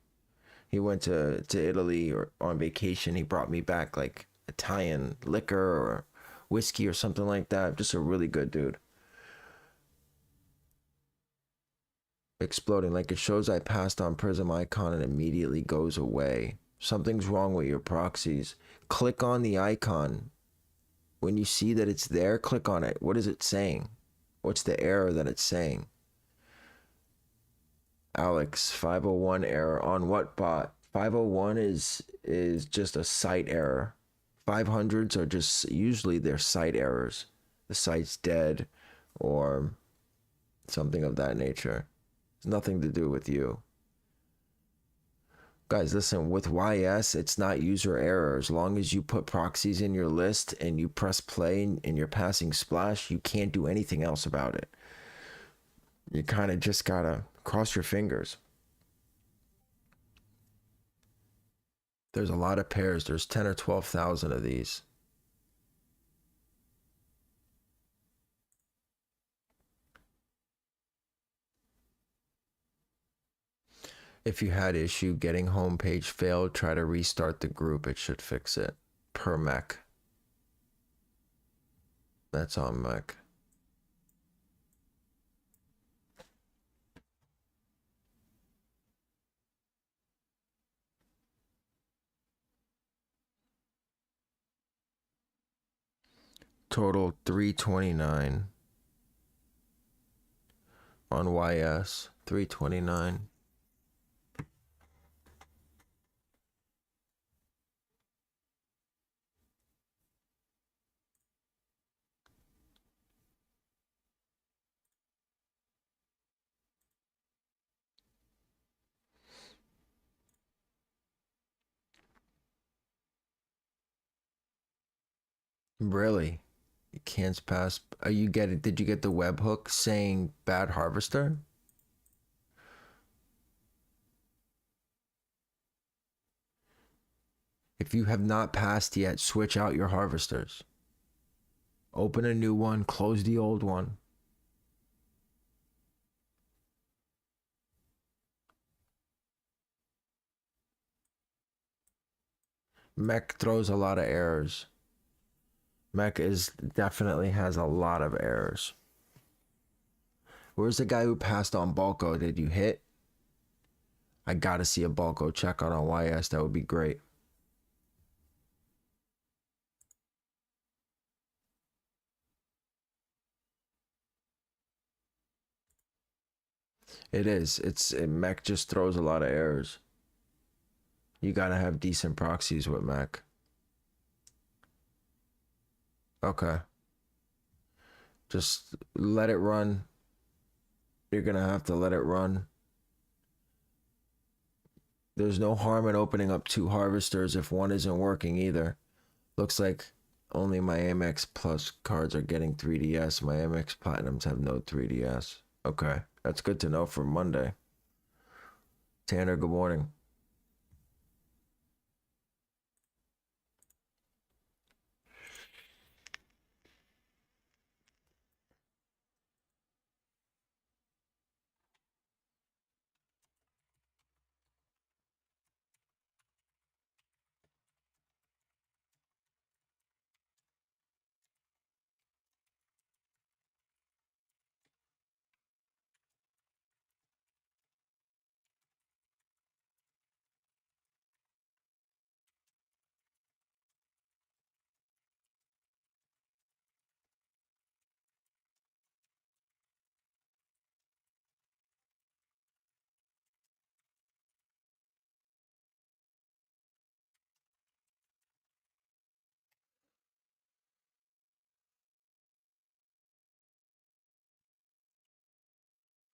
He went to Italy or on vacation. He brought me back like Italian liquor or whiskey or something like that. Just a really good dude. Exploding, like it shows I passed on Prism icon and immediately goes away. Something's wrong with your proxies. Click on the icon. When you see that it's there, click on it. What is it saying? What's the error that it's saying? Alex, 501 error on what bot? 501 is just a site error. 500s are just usually they're site errors. The site's dead or something of that nature. It's nothing to do with you. Guys, listen, with YS, it's not user error. As long as you put proxies in your list and you press play and you're passing splash, you can't do anything else about it. You kind of just gotta cross your fingers. There's a lot of pairs. There's 10 or 12,000 of these. If you had issue getting homepage failed, try to restart the group. It should fix it. Per Mek. That's on Mek. Total 329 on YS. 329. Really? You can't pass. You get it? Did you get the webhook saying bad harvester? If you have not passed yet, switch out your harvesters. Open a new one, close the old one. Mek throws a lot of errors. Mek is definitely has a lot of errors. Where's the guy who passed on Balco? Did you hit? I gotta see a Balco checkout on YS. That would be great. It is. Mek just throws a lot of errors. You gotta have decent proxies with Mek. Okay. Just let it run. You're gonna have to let it run. There's no harm in opening up two harvesters if one isn't working either. Looks like only my Amex Plus cards are getting 3DS. My Amex Platinums have no 3DS. Okay, that's good to know for Monday. Tanner, good morning.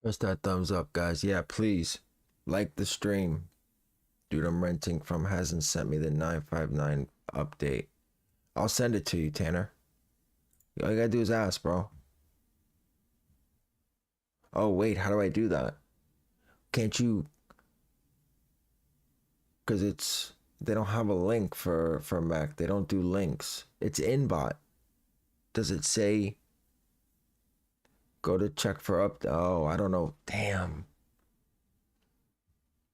Press that thumbs up, guys. Yeah, please like the stream. Dude, I'm renting from hasn't sent me the 959 update. I'll send it to you, Tanner. All you gotta do is ask, bro. Oh, wait, how do I do that? Can't you? Because they don't have a link for Mek. They don't do links. It's inbot. Does it say go to check for up? Oh, I don't know. Damn.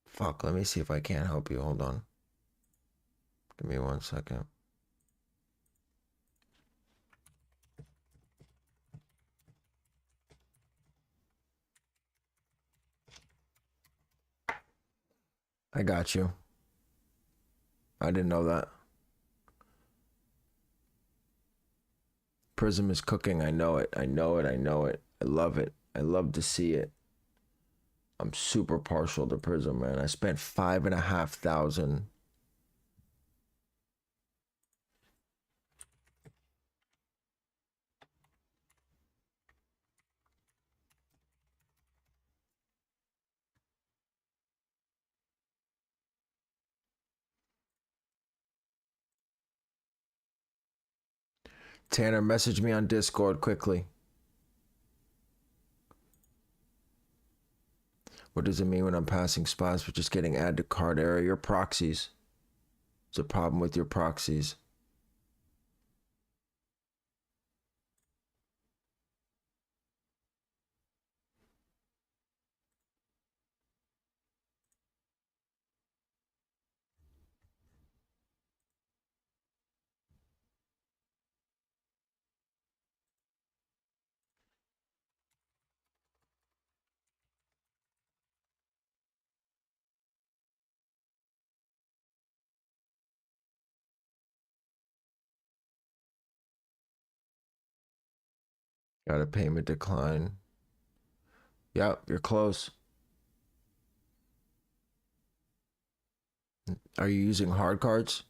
Fuck. Let me see if I can't help you. Hold on. Give me 1 second. I got you. I didn't know that. Prism is cooking. I know it. I know it. I know it. I love it. I love to see it. I'm super partial to Prism, man. I spent 5,500. Tanner, message me on Discord quickly. What does it mean when I'm passing spots but just getting add to cart error? Your proxies. It's a problem with your proxies. Got a payment decline. Yep, you're close. Are you using hard cards?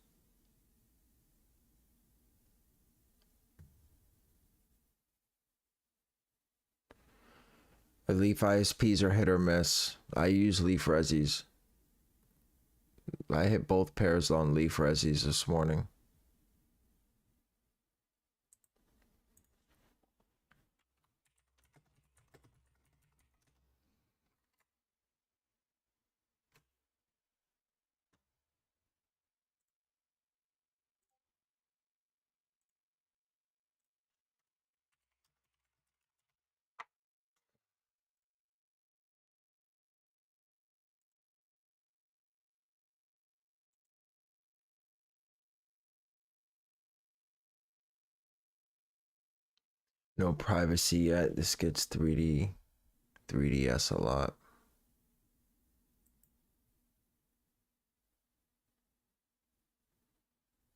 Leaf ISPs are hit or miss. I use Leaf Resis. I hit both pairs on Leaf Resis this morning. No privacy yet. This gets 3DS a lot.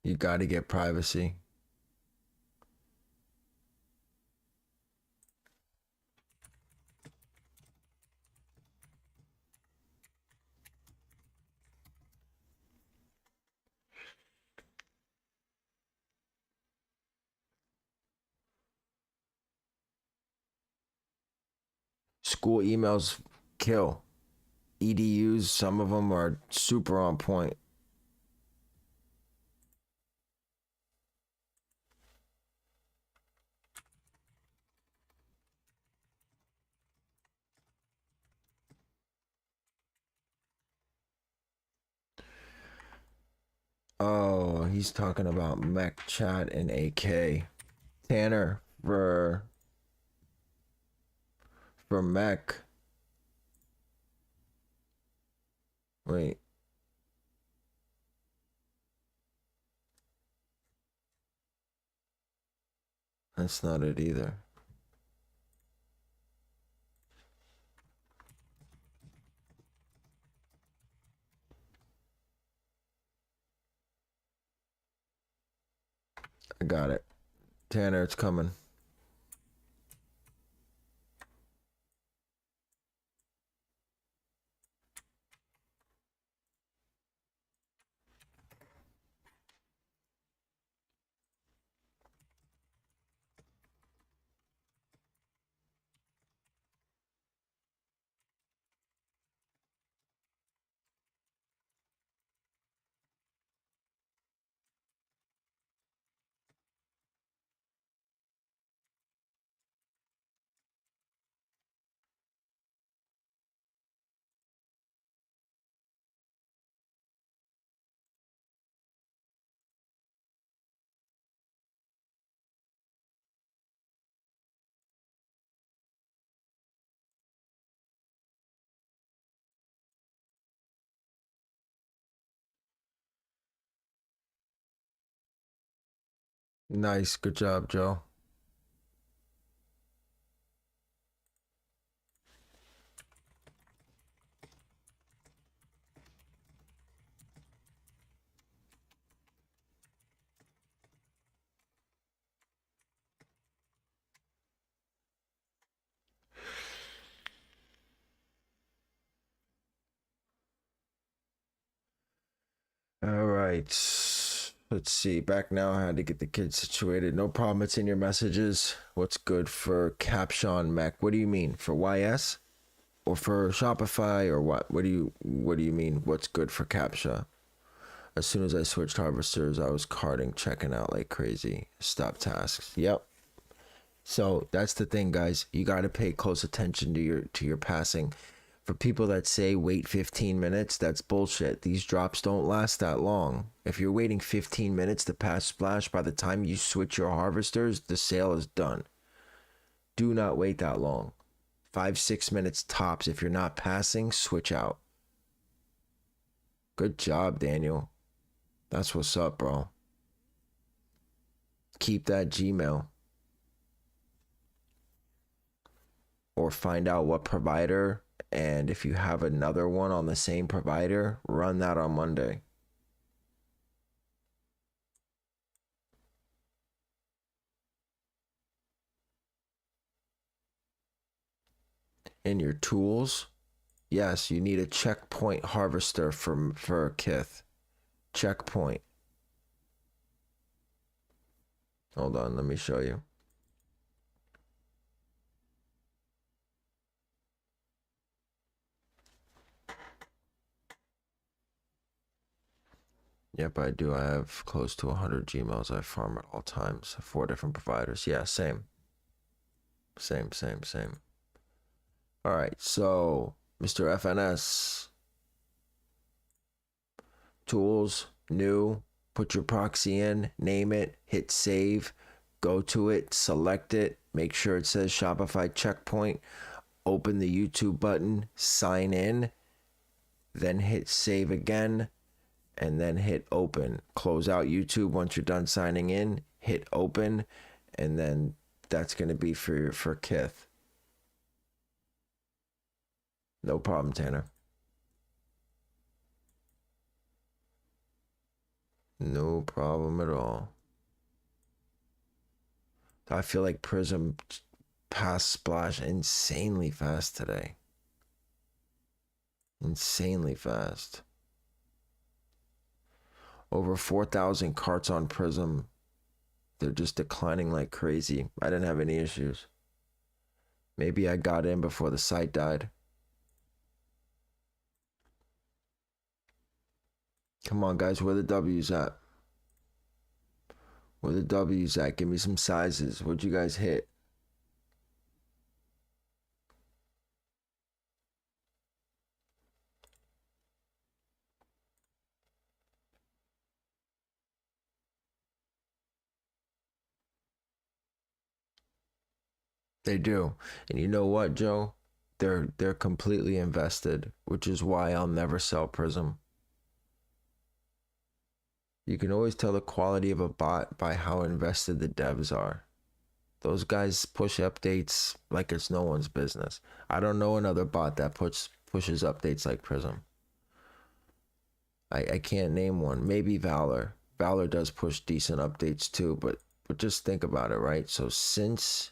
You got to get privacy. School emails kill. EDUs, some of them are super on point. Oh, he's talking about Mek Chat and AK. Tanner for Mek. Wait. That's not it either. I got it. Tanner, it's coming. Nice. Good job, Joe. All right. Let's see. Back now. I had to get the kids situated. No problem. It's in your messages. What's good for Caption Mek? What do you mean? For YS? Or for Shopify or what? What do you mean? What's good for CAPTCHA? As soon as I switched harvesters, I was carting, checking out like crazy. Stop tasks. Yep. So that's the thing, guys. You got to pay close attention to your passing. For people that say wait 15 minutes, that's bullshit. These drops don't last that long. If you're waiting 15 minutes to pass splash, by the time you switch your harvesters, the sale is done. Do not wait that long. 5-6 minutes tops. If you're not passing, switch out. Good job, Daniel. That's what's up, bro. Keep that Gmail. Or find out what provider, and if you have another one on the same provider, run that on Monday. In your tools, yes, you need a checkpoint harvester for Kith. Checkpoint. Hold on, let me show you. Yep, I do. I have close to 100 Gmails. I farm at all times. 4 different providers. Yeah, same. Same. All right, so Mr. FNS. Tools, new, put your proxy in, name it, hit save, go to it, select it, make sure it says Shopify checkpoint, open the YouTube button, sign in, then hit save again, and then hit open. Close out YouTube once you're done signing in, hit open, and then that's going to be for Kith. No problem, Tanner. No problem at all. I feel like Prism passed splash insanely fast today. Insanely fast. Over 4,000 carts on Prism. They're just declining like crazy. I didn't have any issues. Maybe I got in before the site died. Come on, guys. Where the W's at? Where the W's at? Give me some sizes. What'd you guys hit? They do. And you know what, Joe? They're completely invested, which is why I'll never sell Prism. You can always tell the quality of a bot by how invested the devs are. Those guys push updates like it's no one's business. I don't know another bot that pushes updates like Prism. I can't name one. Maybe Valor. Valor does push decent updates too, but just think about it, right? So since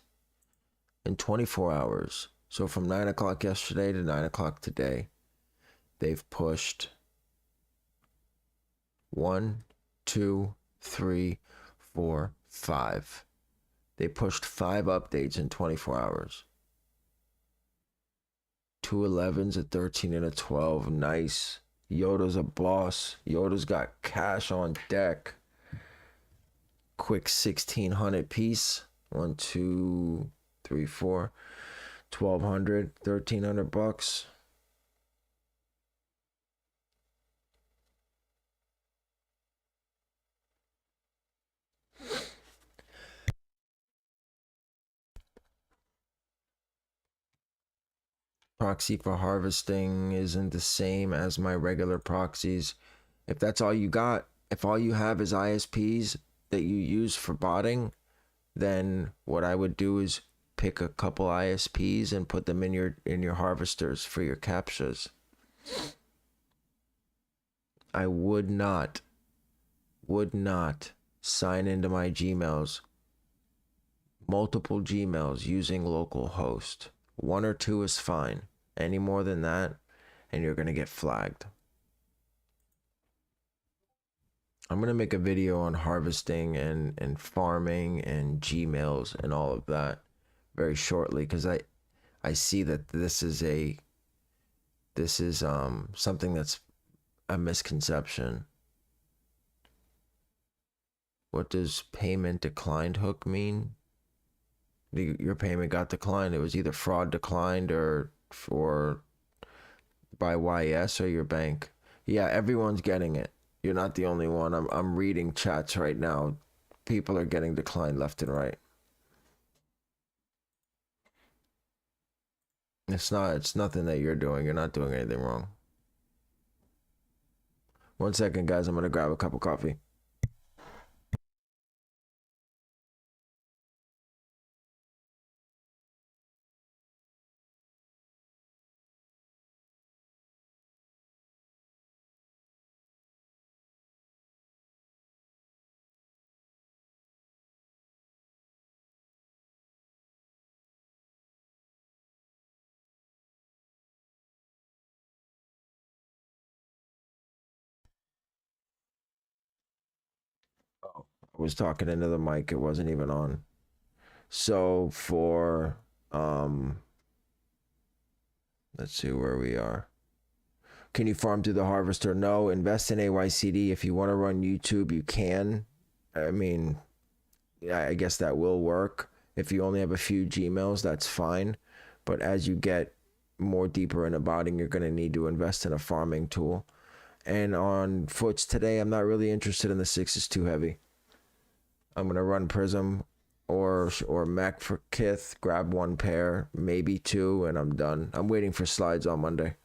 in 24 hours, so from 9 o'clock yesterday to 9 o'clock today, they've pushed 1, 2, 3, 4, 5. They pushed 5 updates in 24 hours. 2 11s, a 13, and a 12. Nice. Yoda's a boss. Yoda's got cash on deck. Quick 1,600 piece. 1, 2, 3, 4. 1,200, 1,300 bucks. Proxy for harvesting isn't the same as my regular proxies. If that's all you got, if all you have is ISPs that you use for botting, then what I would do is pick a couple ISPs and put them in your harvesters for your captchas. I would not sign into my Gmails, multiple Gmails using localhost. 1 or 2 is fine. Any more than that, and you're gonna get flagged. I'm gonna make a video on harvesting and farming and Gmails and all of that very shortly, because I see that this is something that's a misconception. What does payment declined hook mean? Your payment got declined. It was either fraud declined or by YS or your bank. Yeah, everyone's getting it. You're not the only one. I'm reading chats right now. People are getting declined left and right. It's nothing that you're doing. You're not doing anything wrong. 1 second, guys. I'm gonna grab a cup of coffee. Oh, I was talking into the mic. It wasn't even on. So for let's see where we are. Can you farm through the harvester? No. Invest in AYCD. If you want to run YouTube, you can. I mean, yeah, I guess that will work. If you only have a few Gmails, that's fine. But as you get more deeper into botting, you're going to need to invest in a farming tool. And on foots today, I'm not really interested in the 6 is too heavy. I'm going to run Prism or Mek for Kith, grab 1 pair, maybe 2, and I'm done. I'm waiting for slides on Monday.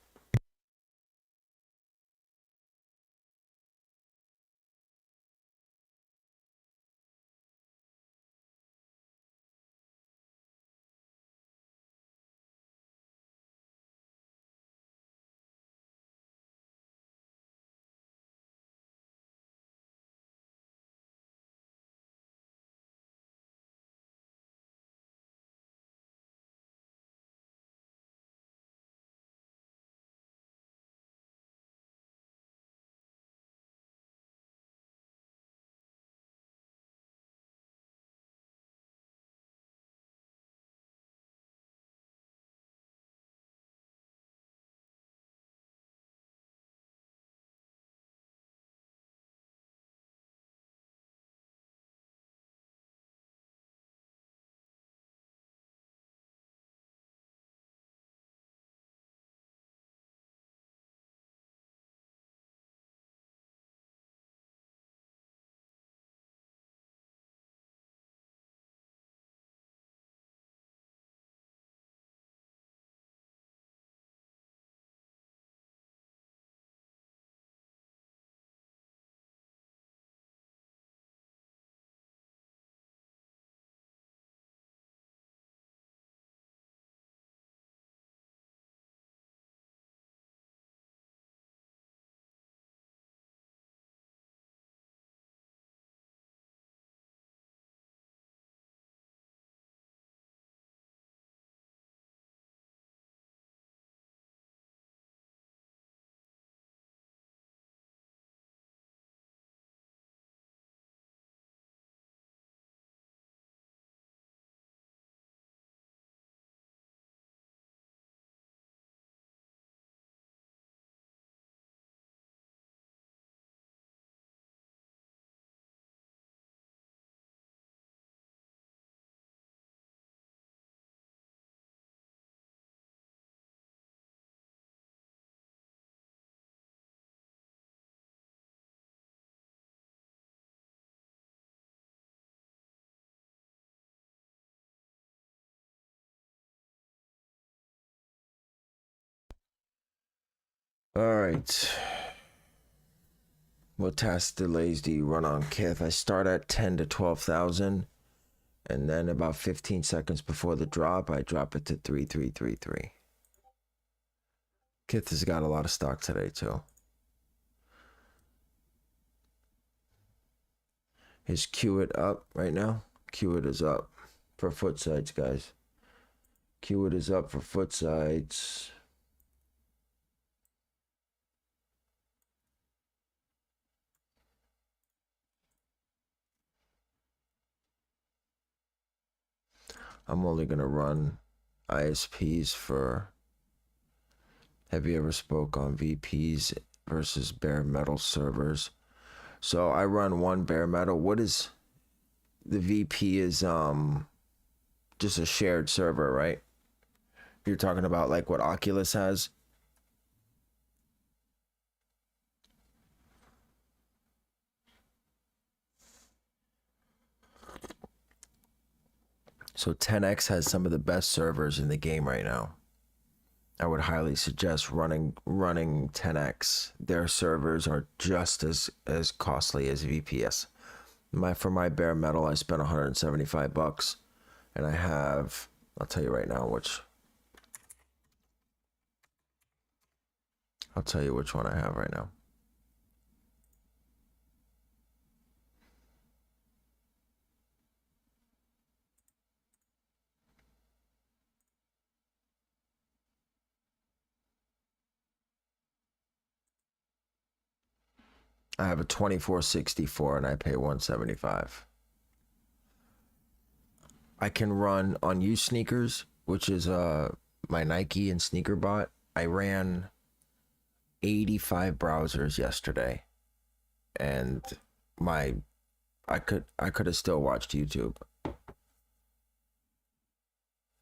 All right. What task delays do you run on Kith? I start at 10 to 12,000, and then about 15 seconds before the drop, I drop it to 3333. Kith has got a lot of stock today too. Is Qit up right now? Qit is up for foot sides, guys. Qit is up for foot sides. I'm only gonna run ISPs for. Have you ever spoke on VPs versus bare metal servers? So I run 1 bare metal. What is the VP is just a shared server, right? You're talking about like what Oculus has. So 10x has some of the best servers in the game right now. I would highly suggest running 10x. Their servers are just as costly as VPS. For my bare metal, I spent $175, and I have, I'll tell you right now I'll tell you which one I have right now. I have a 2464 and I pay 175. I can run on used sneakers, which is my Nike and sneaker bot. I ran 85 browsers yesterday, and I could have still watched YouTube.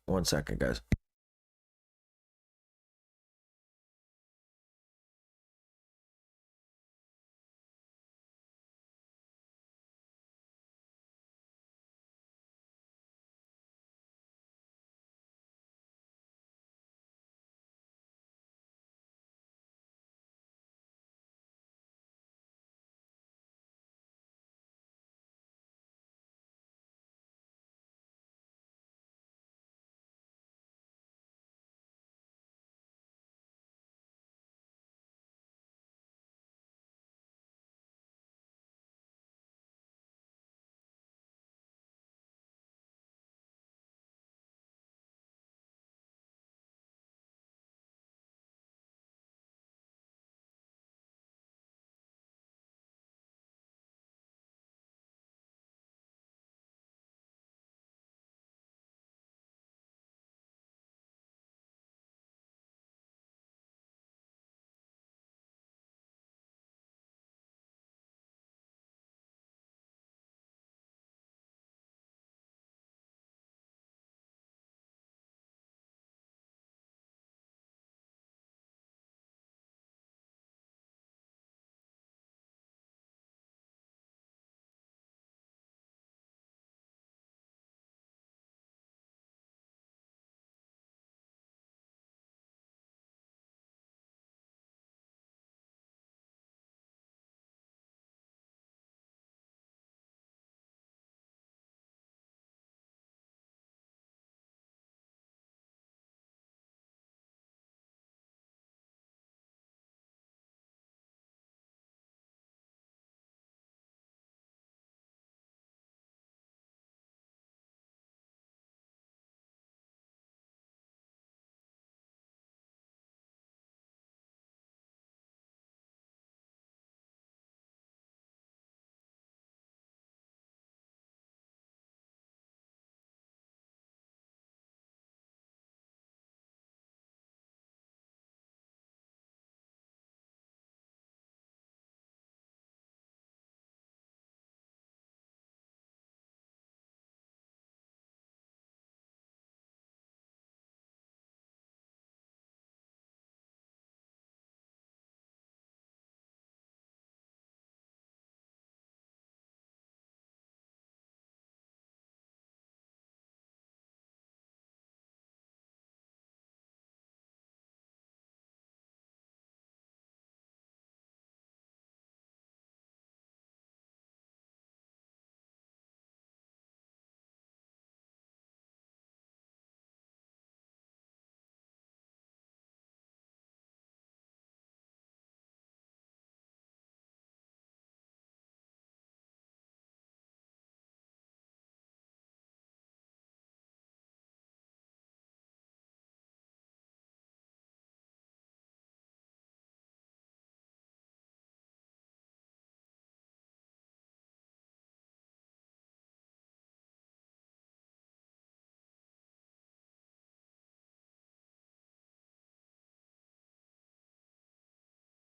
1 second, guys.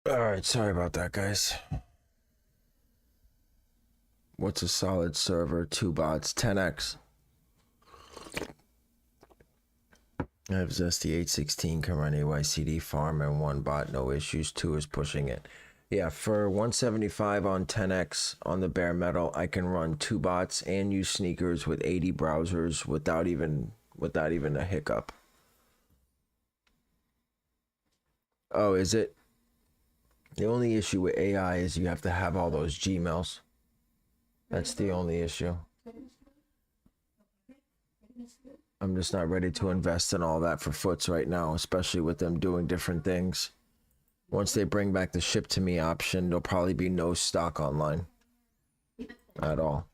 All right, sorry about that, guys. What's a solid server? 2 bots, 10x. I have Zesty 816 can run AYCD farm and 1 bot, no issues. 2 is pushing it. Yeah, for 175 on 10x on the bare metal, I can run 2 bots and use sneakers with 80 browsers without even a hiccup. Oh, is it? The only issue with AI is you have to have all those Gmails. That's the only issue. I'm just not ready to invest in all that for Foots right now, especially with them doing different things. Once they bring back the ship to me option, there'll probably be no stock online at all.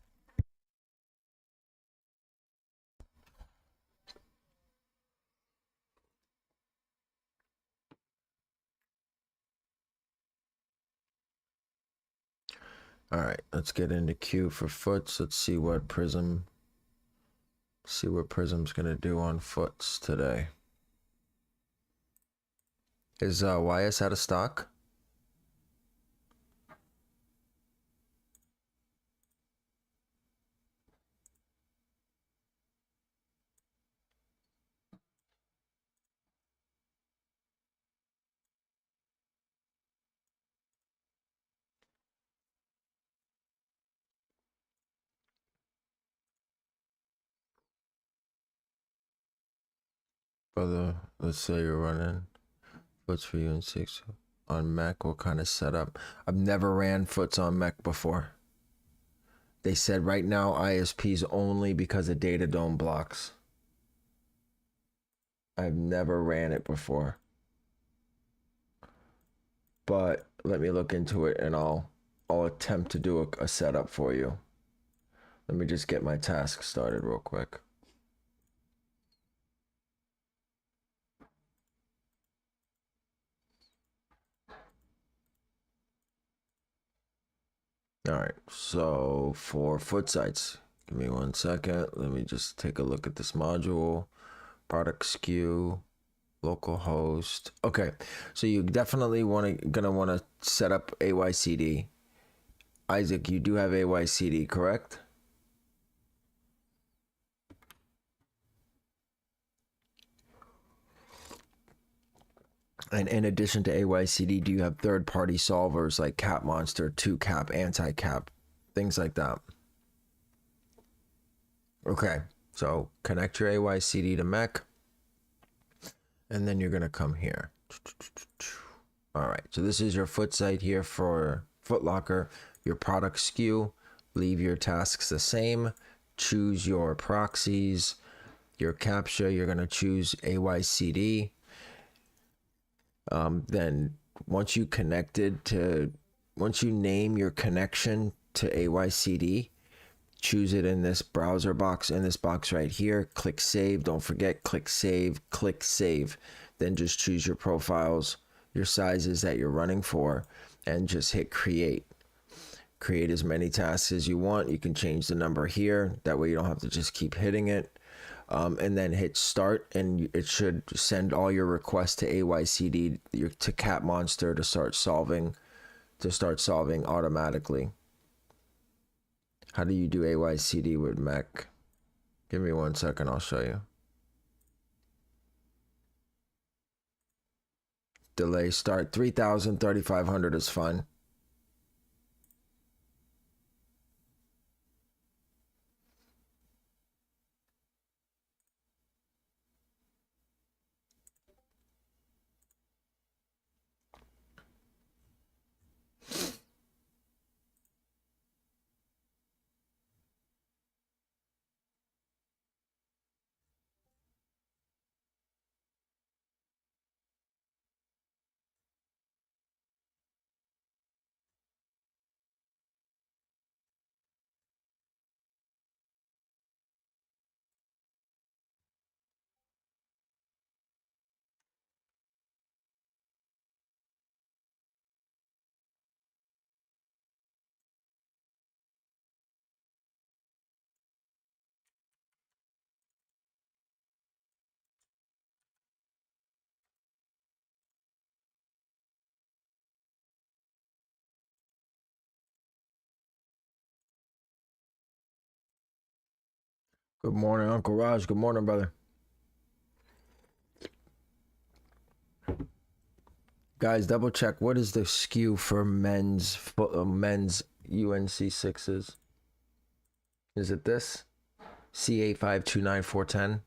All right, let's get into Q for Foots. Let's see what Prism's gonna do on Foots today. Is YS out of stock? Brother, let's say you're running Foots for UNC on Mek. What kind of setup? I've never ran Foots on Mek before. They said right now ISPs only because of data dome blocks. I've never ran it before. But let me look into it and I'll attempt to do a setup for you. Let me just get my task started real quick. All right, so for foot sites, give me 1 second. Let me just take a look at this module. Product SKU, localhost. Okay, so you definitely gonna want to set up AYCD. Isaac, you do have AYCD, correct? And in addition to AYCD, do you have third-party solvers like Cap Monster, 2Cap, Anti-Cap, things like that? Okay, so connect your AYCD to Mek, and then you're gonna come here. All right, so this is your foot site here for Foot Locker, your product SKU. Leave your tasks the same. Choose your proxies, your CAPTCHA. You're gonna choose AYCD. Then once you name your connection to AYCD, choose it in this browser box, in this box right here. Click save. Don't forget, click save. Then just choose your profiles, your sizes that you're running for, and just hit create. Create as many tasks as you want. You can change the number here. That way you don't have to just keep hitting it. And then hit start, and it should send all your requests to AYCD, to Cat Monster to start solving automatically. How do you do AYCD with Mek? Give me 1 second, I'll show you. Delay start 3,000, 3,500 is fine. Good morning, Uncle Raj. Good morning, brother. Guys, double check. What is the skew for men's UNC sixes? Is it this? C8529410?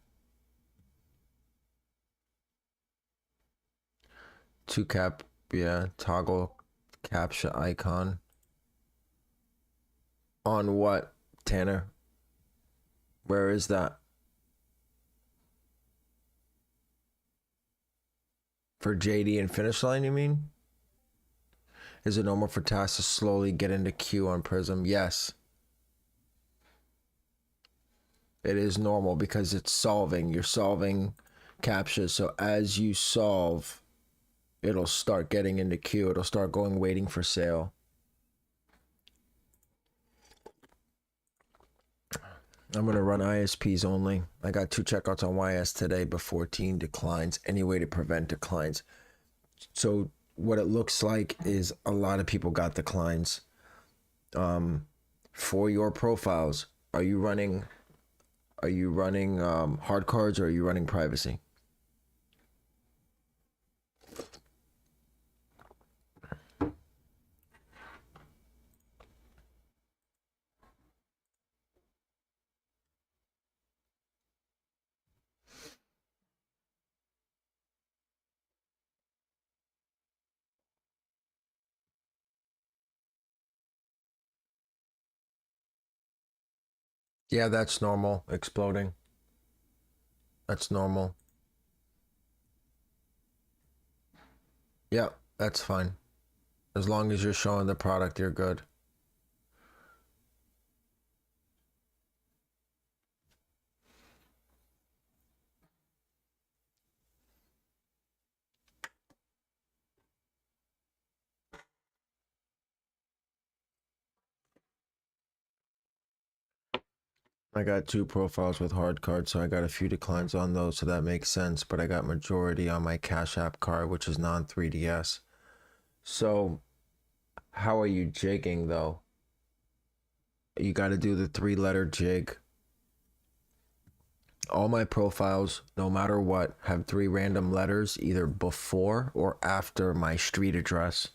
Two cap, yeah, toggle captcha icon. On what, Tanner? Where is that? For JD and finish line, you mean? Is it normal for tasks to slowly get into queue on Prism? Yes. It is normal because it's solving. You're solving captchas. So as you solve, it'll start getting into queue. It'll start going waiting for sale. I'm going to run ISPs only. I got 2 checkouts on YS today, but 14 declines. Any way to prevent declines. So what it looks like is a lot of people got declines. For your profiles, are you running hard cards or are you running privacy? Yeah, that's normal. Exploding. That's normal. Yeah, that's fine. As long as you're showing the product, you're good. I got 2 profiles with hard cards, so I got a few declines on those, so that makes sense. But I got majority on my Cash App card, which is non-3DS. So how are you jigging though? You got to do the 3-letter jig. All my profiles, no matter what, have 3 random letters either before or after my street address.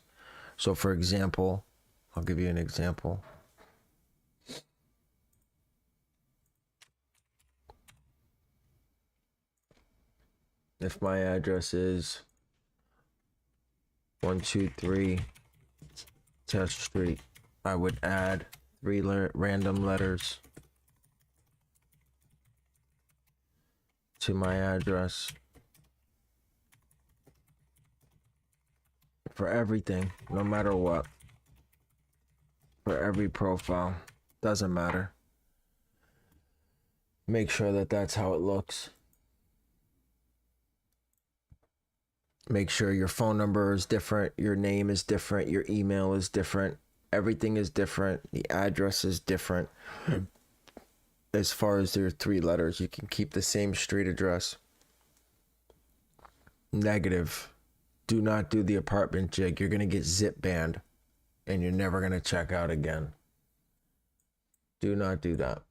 So for example, I'll give you an example. If my address is 123 Test Street, I would add 3 random letters to my address for everything, no matter what. For every profile, doesn't matter. Make sure that that's how it looks. Make sure your phone number is different, your name is different, your email is different, everything is different, the address is different. As far as their 3 letters, you can keep the same street address. Negative. Do not do the apartment jig. You're going to get zip banned and you're never going to check out again. Do not do that.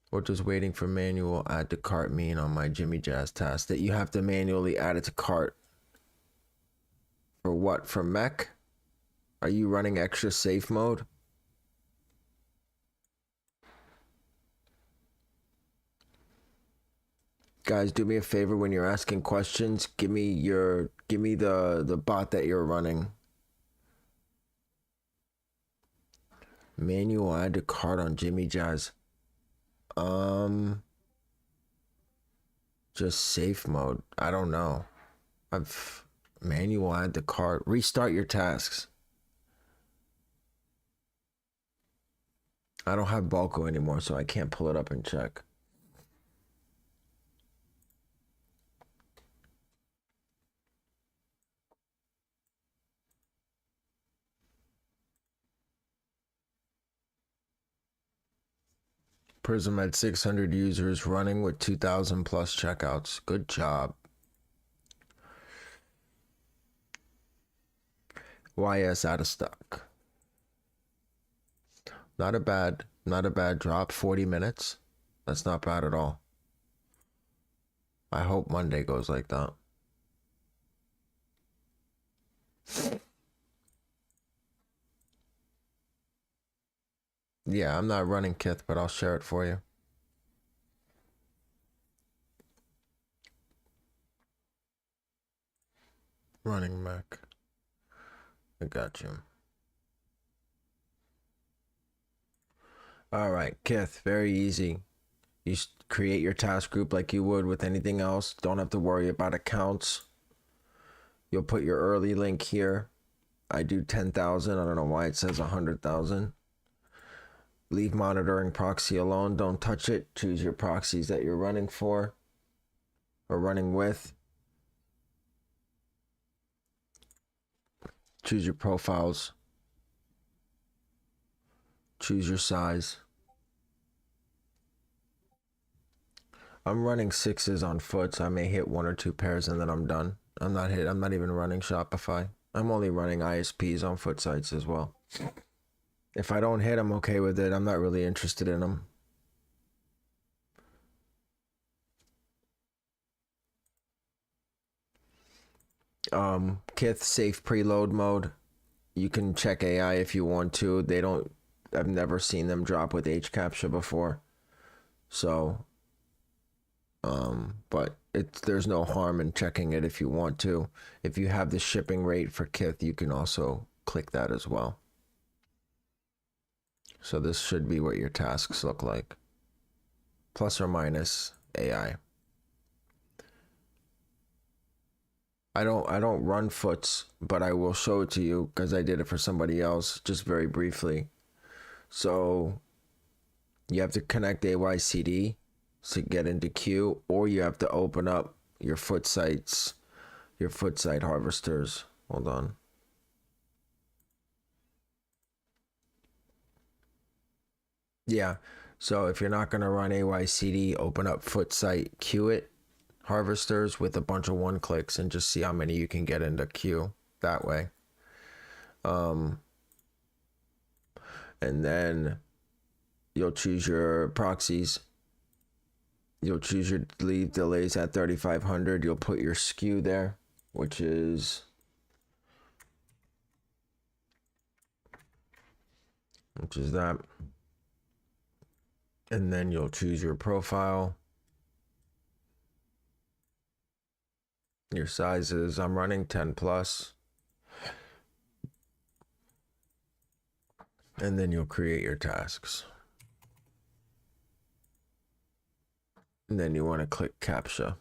Or just waiting for manual add to cart mean on my Jimmy Jazz task that you have to manually add it to cart. For what? For Mek? Are you running extra safe mode? Guys, do me a favor when you're asking questions. Give me the bot that you're running. Manual add to cart on Jimmy Jazz. Just safe mode. I don't know. I've manual add to cart. Restart your tasks. I don't have Balco anymore, so I can't pull it up and check. Prism had 600 users running with 2,000 plus checkouts. Good job. YS out of stock. Not a bad drop. 40 minutes. That's not bad at all. I hope Monday goes like that. Yeah, I'm not running Kith, but I'll share it for you. Running Mek. I got you. All right, Kith, very easy. You create your task group like you would with anything else. Don't have to worry about accounts. You'll put your early link here. I do 10,000. I don't know why it says 100,000. Leave monitoring proxy alone. Don't touch it. Choose your proxies that you're running for or running with. Choose your profiles. Choose your size. I'm running 6s on foots. I may hit 1 or 2 pairs and then I'm done. I'm not even running Shopify. I'm only running ISPs on foot sites as well. If I don't hit, I'm okay with it. I'm not really interested in them. Kith safe preload mode. You can check AI if you want to. I've never seen them drop with H captcha before. So, but there's no harm in checking it if you want to. If you have the shipping rate for Kith, you can also click that as well. So this should be what your tasks look like. Plus or minus AI. I don't run foots, but I will show it to you because I did it for somebody else just very briefly. So you have to connect AYCD to get into queue, or you have to open up your foot sites, your foot site harvesters. Hold on. Yeah. So if you're not going to run AYCD, open up foot site, queue it, harvesters with a bunch of one clicks and just see how many you can get into queue that way. And then you'll choose your proxies. You'll choose your leave delays at 3,500. You'll put your SKU there, which is that. And then you'll choose your profile, your sizes. I'm running 10 plus. And then you'll create your tasks. And then you want to click CAPTCHA.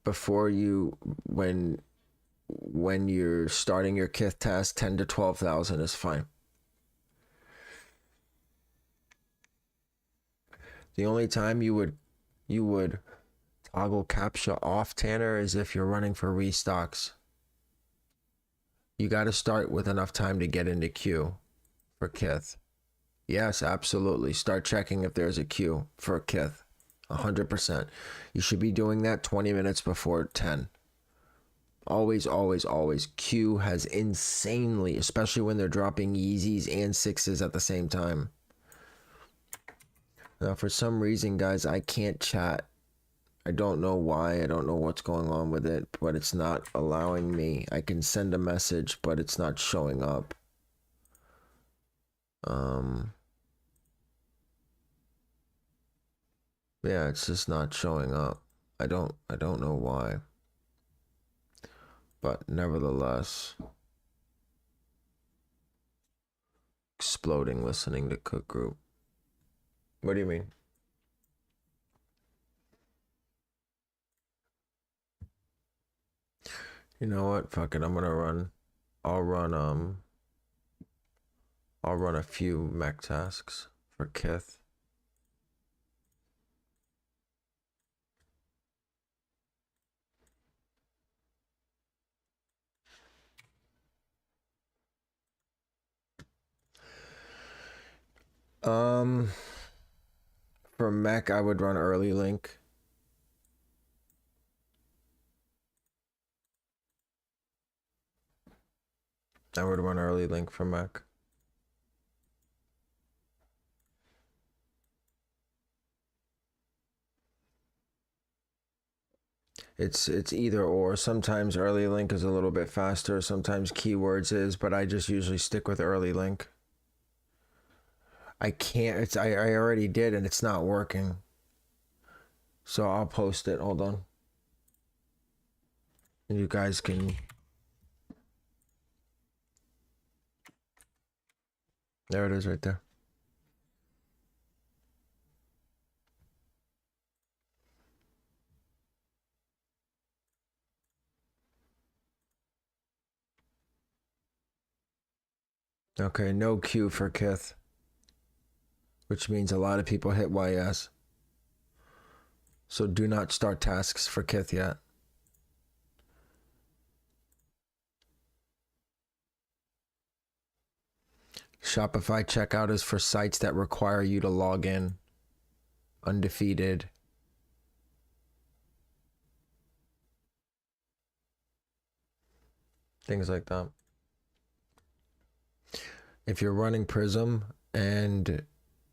Before you, when you're starting your Kith task, 10 to 12,000 is fine. The only time you would toggle CAPTCHA off, Tanner, is if you're running for restocks. You got to start with enough time to get into queue for Kith. Yes, absolutely. Start checking if there's a queue for a Kith. 100%. You should be doing that 20 minutes before 10. Always, always, always. Q has insanely, especially when they're dropping Yeezys and 6s at the same time. Now, for some reason, guys, I can't chat. I don't know why. I don't know what's going on with it, but it's not allowing me. I can send a message, but it's not showing up. Yeah, it's just not showing up. I don't know why. But nevertheless, exploding listening to Cook Group. What do you mean? You know what? Fuck it. I'll run a few mech tasks for Kith. For Mek, I would run early link. I would run early link for Mek. It's either or. Sometimes early link is a little bit faster, sometimes keywords is, but I just usually stick with early link. I can't, it's I already did and it's not working. So I'll post it. Hold on. And you guys can. There it is right there. Okay, no Q for Kith, which means a lot of people hit YS. So do not start tasks for Kith yet. Shopify checkout is for sites that require you to log in. Undefeated. Things like that. If you're running Prism and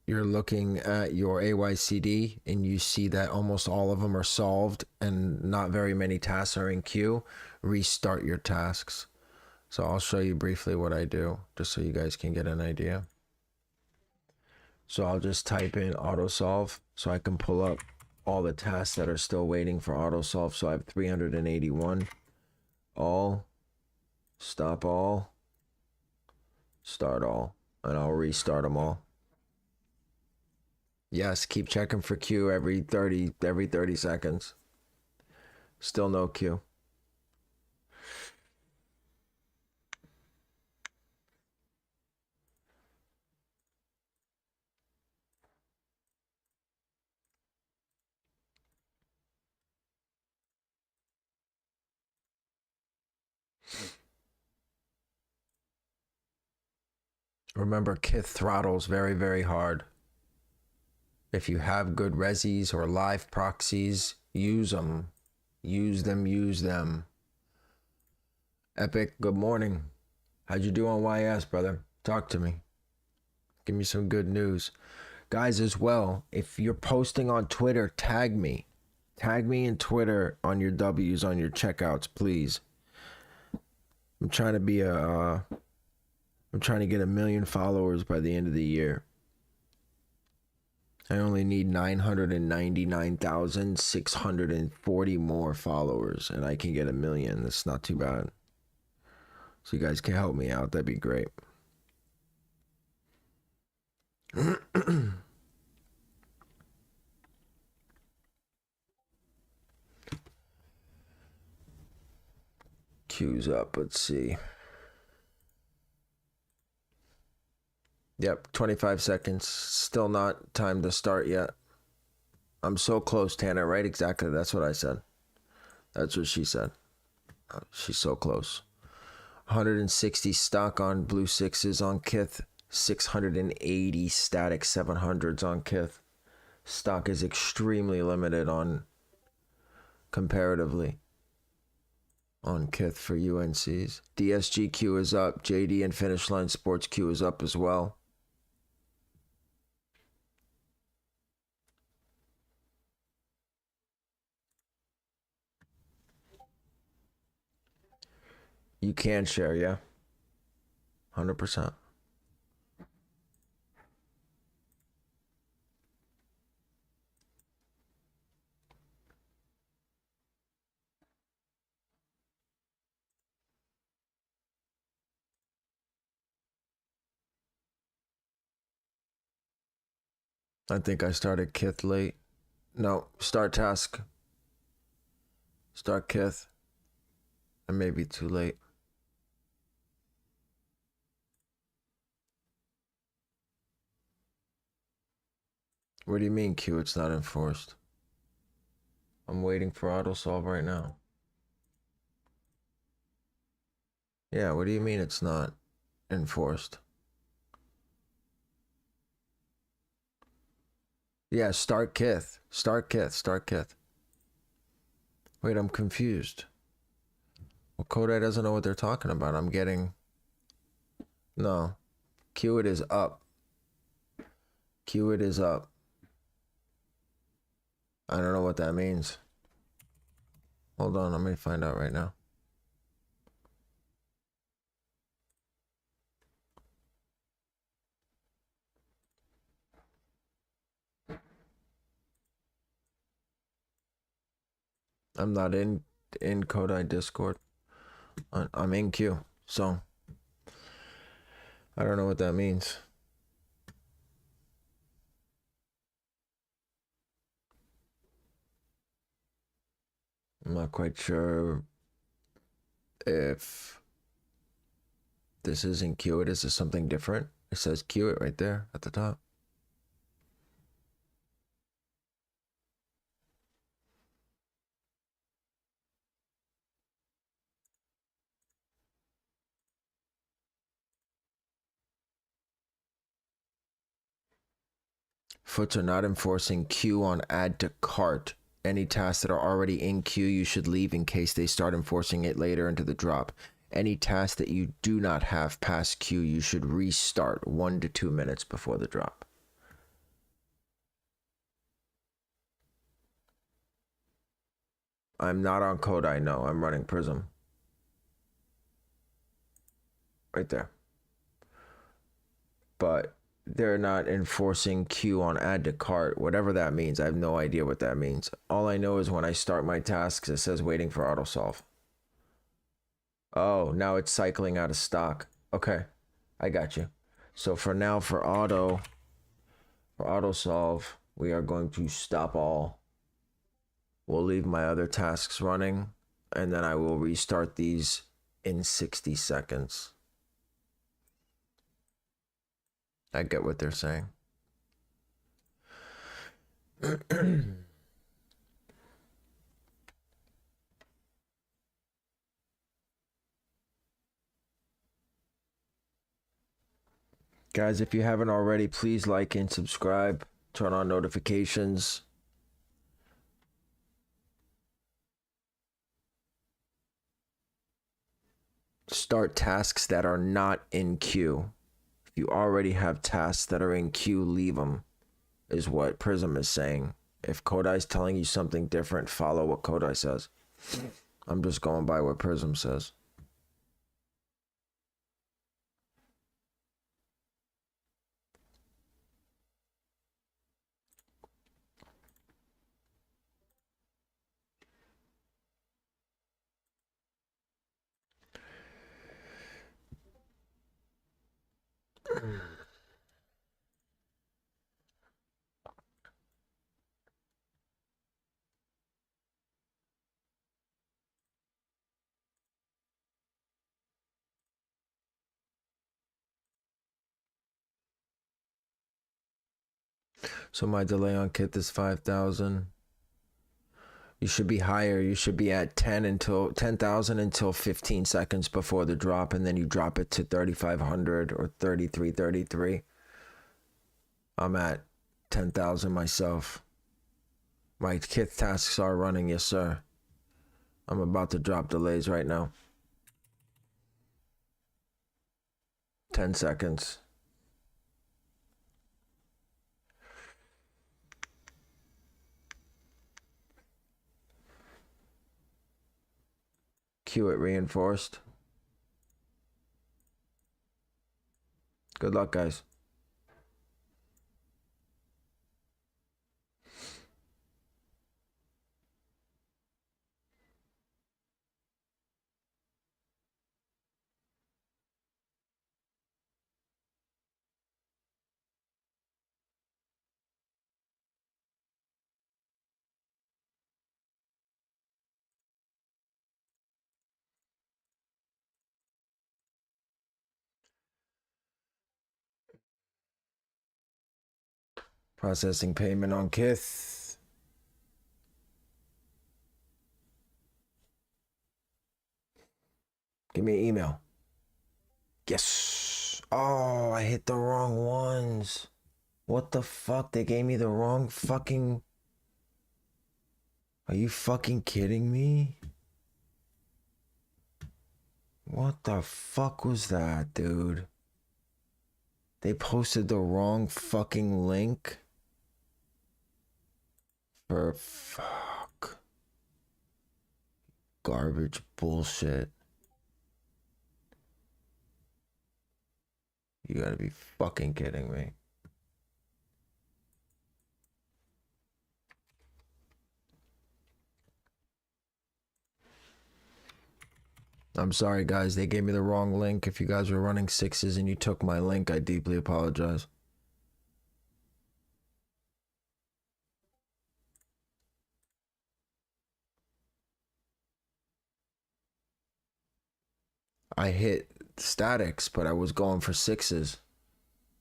you're looking at your AYCD and you see that almost all of them are solved and not very many tasks are in queue, restart your tasks. So I'll show you briefly what I do, just so you guys can get an idea. So I'll just type in auto solve so I can pull up all the tasks that are still waiting for auto solve. So I have 381. All, stop all, start all, and I'll restart them all. Yes, keep checking for queue every 30 seconds. Still no queue. Remember, Kith throttles very, very hard. If you have good resis or live proxies, use them. Use them, use them. Epic, good morning. How'd you do on YS, brother? Talk to me. Give me some good news. Guys, as well, if you're posting on Twitter, tag me. Tag me in Twitter on your W's, on your checkouts, please. I'm trying to be I'm trying to get 1 million followers by the end of the year. I only need 999,640 more followers, and I can get 1 million. That's not too bad. So you guys can help me out. That'd be great. Queues up. Let's see. Yep, 25 seconds. Still not time to start yet. I'm so close, Tanner, right? Exactly. That's what I said. That's what she said. She's so close. 160 stock on blue sixes on Kith. 680 static 700s on Kith. Stock is extremely limited on comparatively on Kith for UNCs. DSG Q is up. JD and Finish Line Sports Q is up as well. You can share, yeah. 100%. I think I started Kith late. No, start task. Start Kith. I may be too late. What do you mean, Q? It's not enforced. I'm waiting for auto solve right now. Yeah, what do you mean it's not enforced? Yeah, start Kith. Start Kith. Start Kith. Wait, I'm confused. Well, Kodai doesn't know what they're talking about. I'm getting... No. Q it is up. Q it is up. I don't know what that means. Hold on, let me find out right now. I'm not in Kodai Discord. I'm in queue, so I don't know what that means. I'm not quite sure if this isn't queue it. Is this something different? It says queue it right there at the top. Foots are not enforcing queue on add to cart. Any tasks that are already in queue, you should leave in case they start enforcing it later into the drop. Any task that you do not have past queue, you should restart 1 to 2 minutes before the drop. I'm not on Kodai, no. I'm running Prism. Right there. But they're not enforcing queue on add to cart, whatever that means. I have no idea what that means. All I know is when I start my tasks, it says waiting for auto solve. Oh, now it's cycling out of stock. Okay, I got you. So for now, for auto solve, we are going to stop all. We'll leave my other tasks running, and then I will restart these in 60 seconds. I get what they're saying. Guys, if you haven't already, please like and subscribe. Turn on notifications. Start tasks that are not in queue. If you already have tasks that are in queue, leave them, is what Prism is saying. If Kodai's telling you something different, follow what Kodai says. I'm just going by what Prism says. So my delay on kit is 5,000. You should be higher. You should be at 10,000 until 15 seconds before the drop, and then you drop it to 3,500 or 3333. I'm at 10,000 myself. My kit tasks are running, yes sir. I'm about to drop delays right now. 10 seconds. Queue it reinforced. Good luck, guys. Processing payment on Kith. Give me an email. Yes. Oh, I hit the wrong ones. What the fuck? They gave me the wrong fucking... Are you fucking kidding me? What the fuck was that, dude? They posted the wrong fucking link? For fuck. garbage bullshit. You gotta be fucking kidding me. I'm sorry, guys. They gave me the wrong link. If you guys were running sixes and you took my link, I deeply apologize. I hit statics, but I was going for sixes.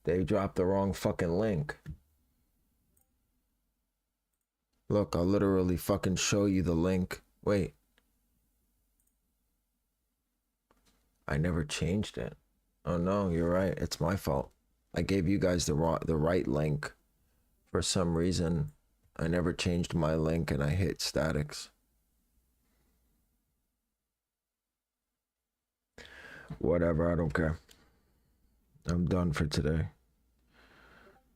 They dropped the wrong fucking link. Look, I'll literally fucking show you the link. Wait. I never changed it. Oh no, you're right. It's my fault. I gave you guys the right link. For some reason, I never changed my link and I hit statics. Whatever, I don't care. I'm done for today.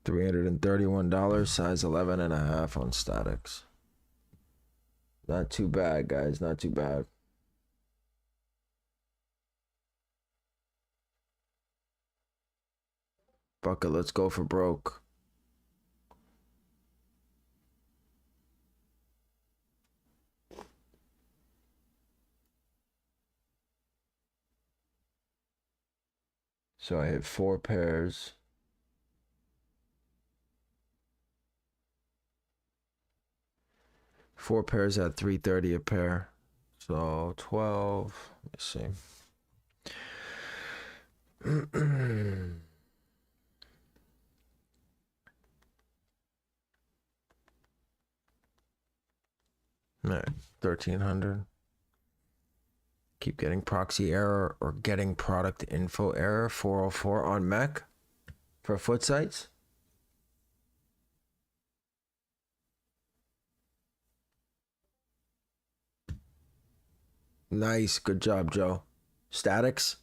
$331, size 11.5 on statics. Not too bad, guys. Not too bad. Fuck it, let's go for broke. So I hit 4 pairs. Four pairs at 330 a pair. So 12. Let me see. All right, 1300. Keep getting proxy error or getting product info error 404 on Mek for foot sites. Nice, good job, Joe. Statics.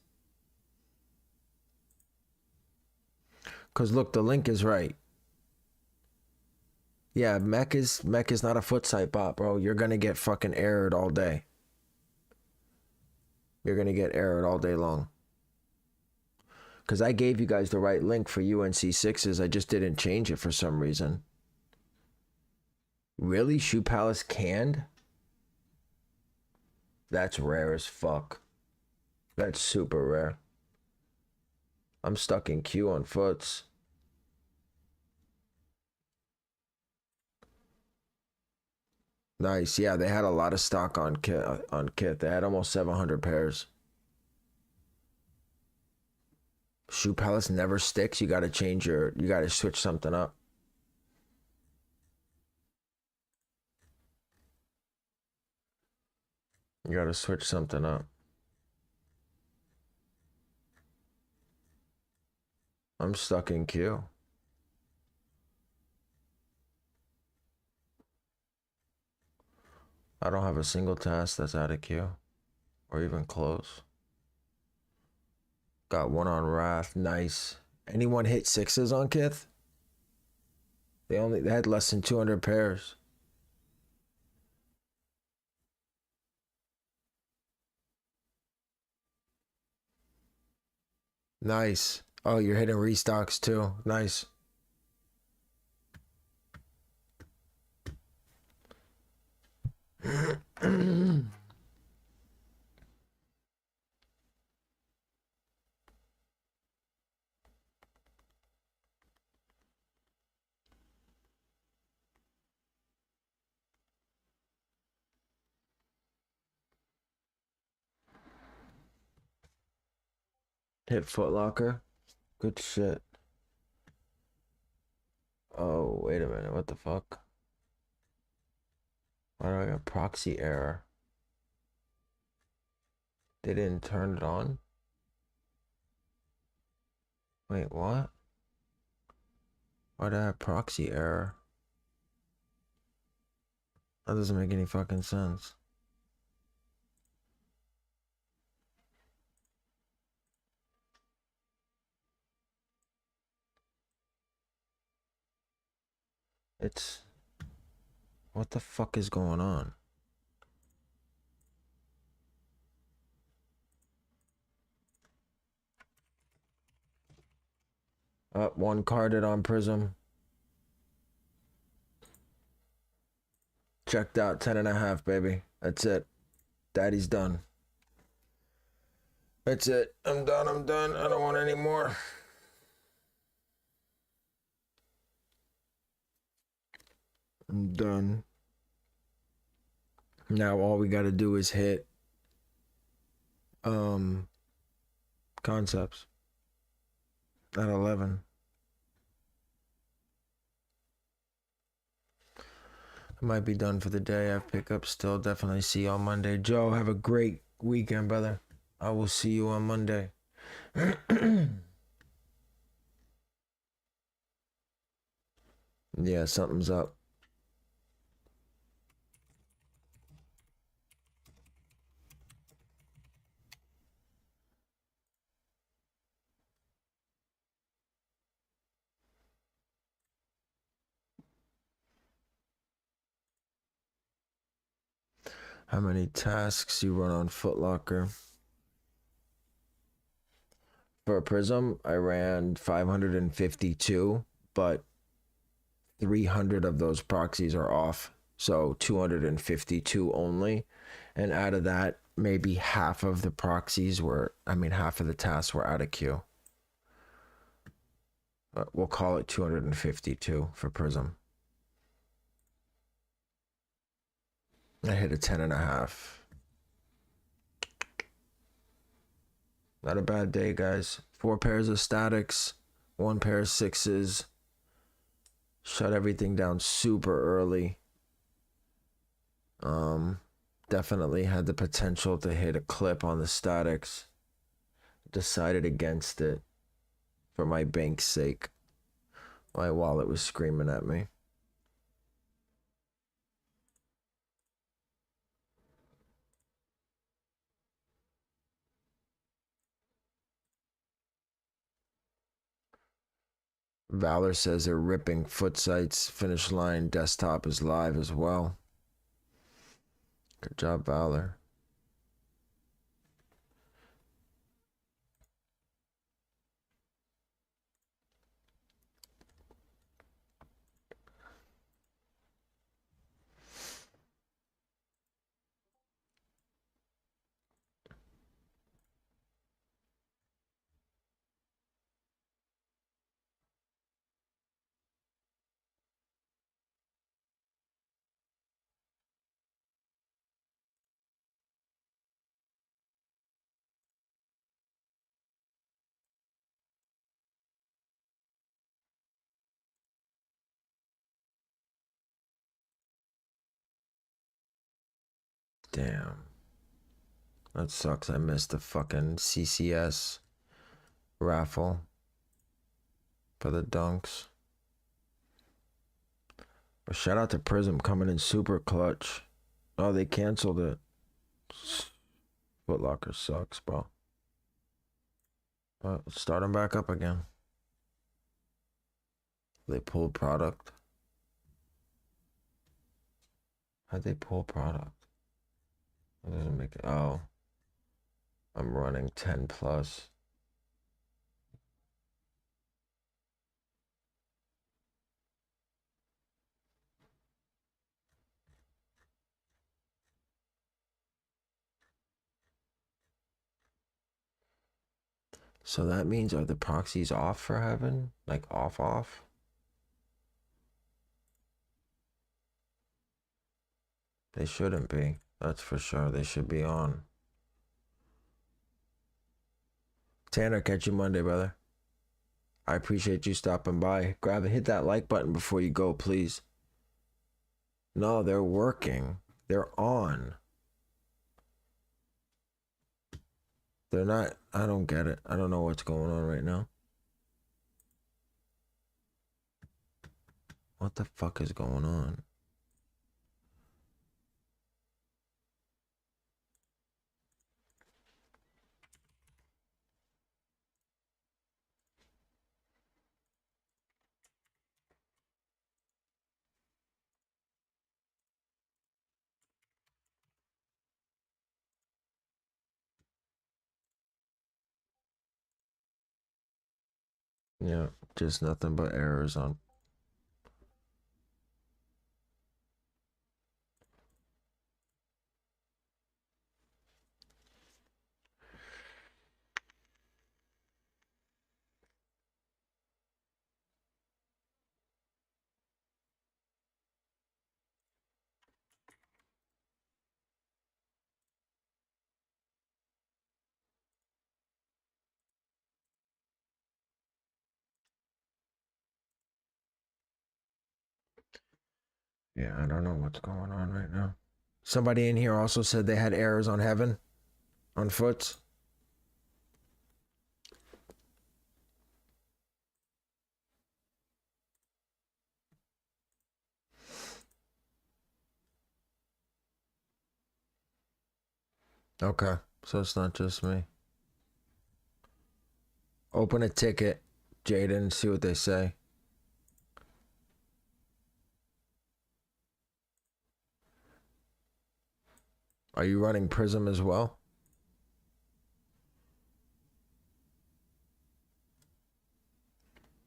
Cause look, the link is right. Yeah, Mek is not a foot site bot, bro. You're gonna get fucking errored all day. You're gonna get errored all day long. Cause I gave you guys the right link for UNC sixes. I just didn't change it for some reason. Really? Shoe Palace canned? That's rare as fuck. That's super rare. I'm stuck in queue on foots. Nice. Yeah, they had a lot of stock on kit. They had almost 700 pairs. Shoe Palace never sticks. You got to switch something up. You got to switch something up. I'm stuck in queue. I don't have a single task that's out of queue or even close. Got one on Wrath. Nice. Anyone hit sixes on Kith? They had less than 200 pairs. Nice. Oh, you're hitting restocks too. Nice. Hit Footlocker. Good shit. Oh, wait a minute. What the fuck? Why do I got proxy error? They didn't turn it on? Wait, what? Why do I have proxy error? That doesn't make any fucking sense. It's... What the fuck is going on? Up one carded on Prism. Checked out 10.5, baby. That's it. Daddy's done. That's it. I'm done. I'm done. I don't want any more. I'm done. Now all we got to do is hit concepts at 11. I might be done for the day. I have pickup still. Definitely see you on Monday. Joe, have a great weekend, brother. I will see you on Monday. Yeah, something's up. How many tasks you run on Footlocker? For Prism, I ran 552, but 300 of those proxies are off. So 252 only. And out of that, maybe half of the proxies were, half of the tasks were out of queue. We'll call it 252 for Prism. I hit a 10.5. Not a bad day, guys. 4 pairs of statics, 1 pair of sixes. Shut everything down super early. Definitely had the potential to hit a clip on the statics. Decided against it for my bank's sake. My wallet was screaming at me. Valor says they're ripping foot sites. Finish line desktop is live as well. Good job, Valor. Damn. That sucks. I missed the fucking CCS raffle for the dunks. But shout out to Prism coming in super clutch. Oh, they canceled it. Footlocker sucks, bro. But start them back up again. They pulled product. How'd they pull product? It doesn't make it. Oh, I'm running 10 plus. So that means, are the proxies off for heaven? Like off? They shouldn't be. That's for sure. They should be on. Tanner, catch you Monday, brother. I appreciate you stopping by. Grab it. Hit that like button before you go, please. No, they're working. They're on. They're not. I don't get it. I don't know what's going on right now. What the fuck is going on? Yeah, just nothing but errors on. Yeah, I don't know what's going on right now. Somebody in here also said they had errors on Heaven, on Foots. Okay, so it's not just me. Open a ticket, Jaden, see what they say. Are you running Prism as well?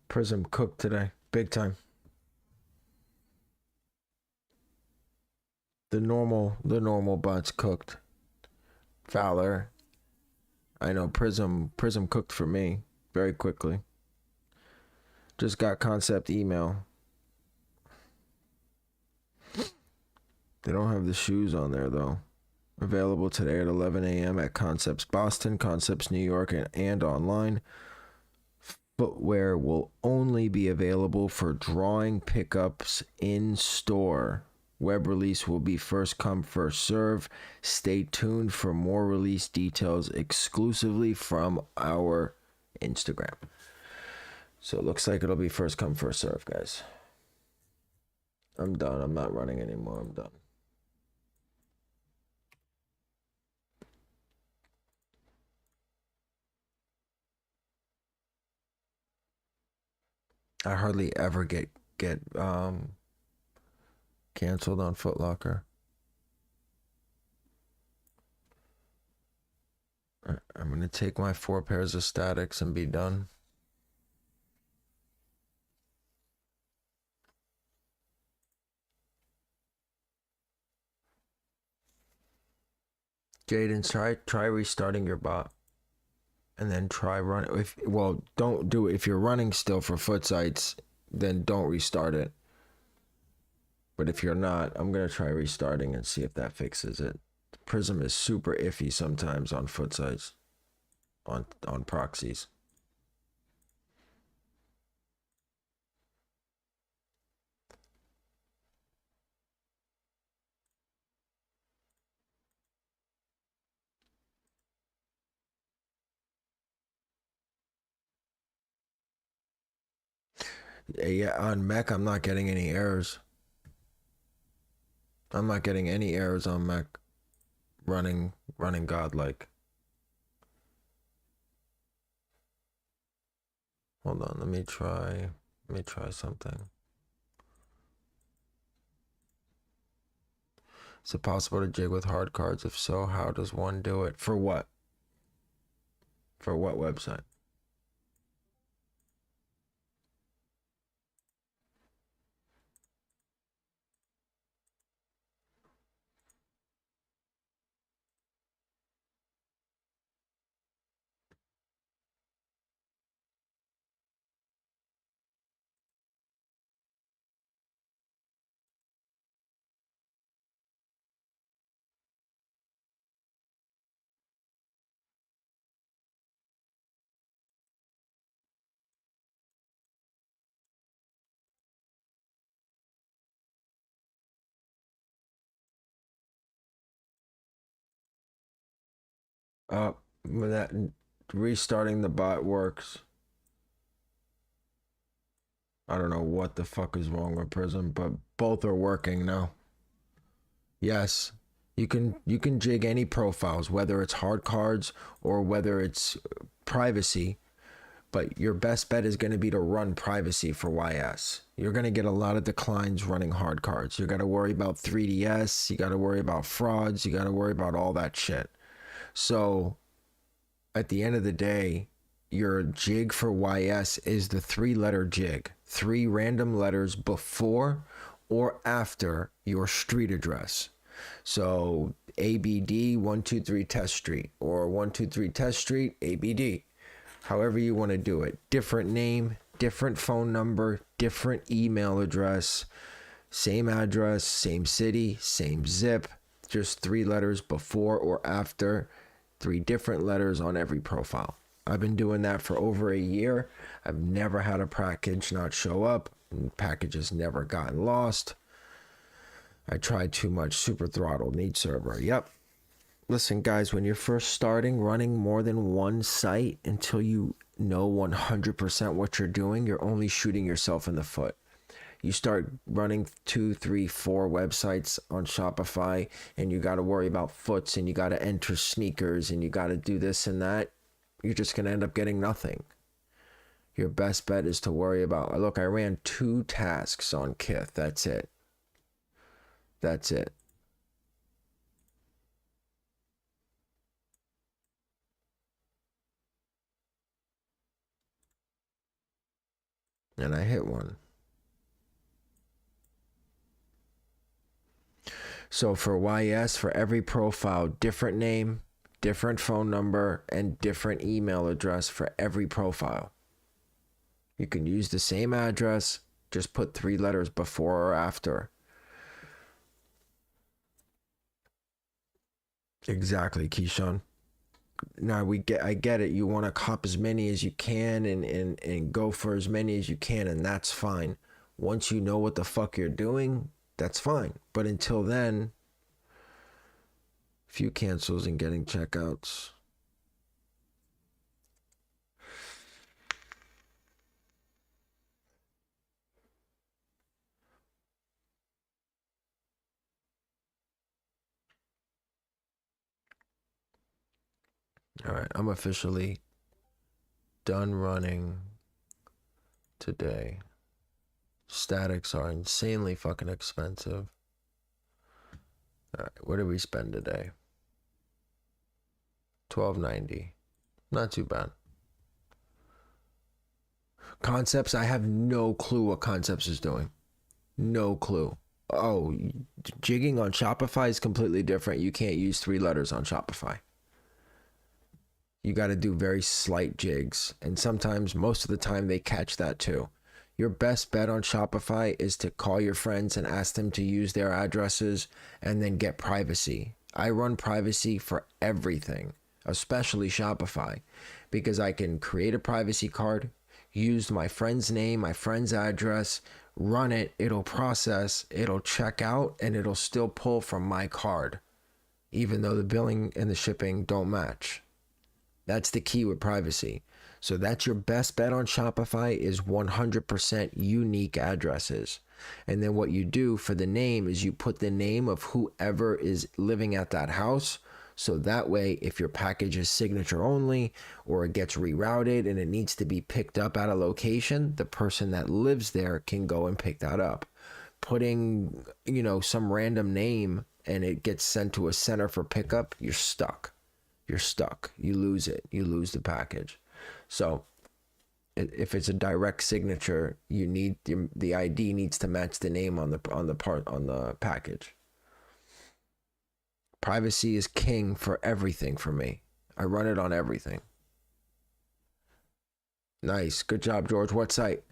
Prism cooked today, big time. The normal bots cooked. Valor, I know Prism cooked for me very quickly. Just got concept email. They don't have the shoes on there though. Available today at 11 a.m. at Concepts Boston, Concepts New York, and online. Footwear will only be available for drawing pickups in store. Web release will be first come, first serve. Stay tuned for more release details exclusively from our Instagram. So it looks like it'll be first come, first serve, guys. I'm done. I'm not running anymore. I'm done. I hardly ever get canceled on Foot Locker. I'm gonna take my 4 pairs of statics and be done. Jaden, try restarting your bot, and then try run. Well, don't do it if you're running still for foot sites. Then don't restart it. But if you're not, I'm gonna try restarting and see if that fixes it. Prism is super iffy sometimes on foot sites, on proxies. Yeah, on Mek, I'm not getting any errors. I'm not getting any errors on Mek running godlike. Hold on, let me try something. Is it possible to jig with hard cards? If so, how does one do it? For what? For what website? When that restarting the bot works. I don't know what the fuck is wrong with Prism, but both are working now. Yes. You can jig any profiles, whether it's hard cards or whether it's privacy, but your best bet is going to be to run privacy for YS. You're going to get a lot of declines running hard cards. You got to worry about 3DS, you got to worry about frauds, you got to worry about all that shit. So at the end of the day, your jig for YS is the 3-letter jig, 3 random letters before or after your street address. So ABD 123 Test Street or 123 Test Street ABD. However you want to do it. Different name, different phone number, different email address, same address, same city, same zip, just 3 letters before or after, 3 different letters on every profile. I've been doing that for over a year. I've never had a package not show up, and packages never gotten lost. I tried too much. Super throttle, need server. Yep. Listen, guys, when you're first starting running more than one site until you know 100% what you're doing, you're only shooting yourself in the foot. You start running 2, 3, 4 websites on Shopify, and you got to worry about foots, and you got to enter sneakers, and you got to do this and that. You're just going to end up getting nothing. Your best bet is to worry about, look, I ran 2 tasks on Kith. That's it. That's it. And I hit one. So for YS, for every profile, different name, different phone number, and different email address for every profile. You can use the same address, just put 3 letters before or after. Exactly, Keyshawn. Now I get it. You want to cop as many as you can and go for as many as you can, and that's fine. Once you know what the fuck you're doing, that's fine. But until then, few cancels and getting checkouts. All right, I'm officially done running today. Statics are insanely fucking expensive. All right, what did we spend today? $12.90. Not too bad. Concepts, I have no clue what Concepts is doing. No clue. Oh, jigging on Shopify is completely different. You can't use 3 letters on Shopify. You got to do very slight jigs. And sometimes, most of the time, they catch that too. Your best bet on Shopify is to call your friends and ask them to use their addresses and then get privacy. I run privacy for everything, especially Shopify, because I can create a privacy card, use my friend's name, my friend's address, run it, it'll process, it'll check out, and it'll still pull from my card, even though the billing and the shipping don't match. That's the key with privacy. So that's your best bet on Shopify is 100% unique addresses. And then what you do for the name is you put the name of whoever is living at that house. So that way, if your package is signature only or it gets rerouted and it needs to be picked up at a location, the person that lives there can go and pick that up. Putting, some random name and it gets sent to a center for pickup, you're stuck. You're stuck. You lose it. You lose the package. So if it's a direct signature, you need the ID needs to match the name on the package. Privacy is king for everything for me. I run it on everything. Nice. Good job, George. What site?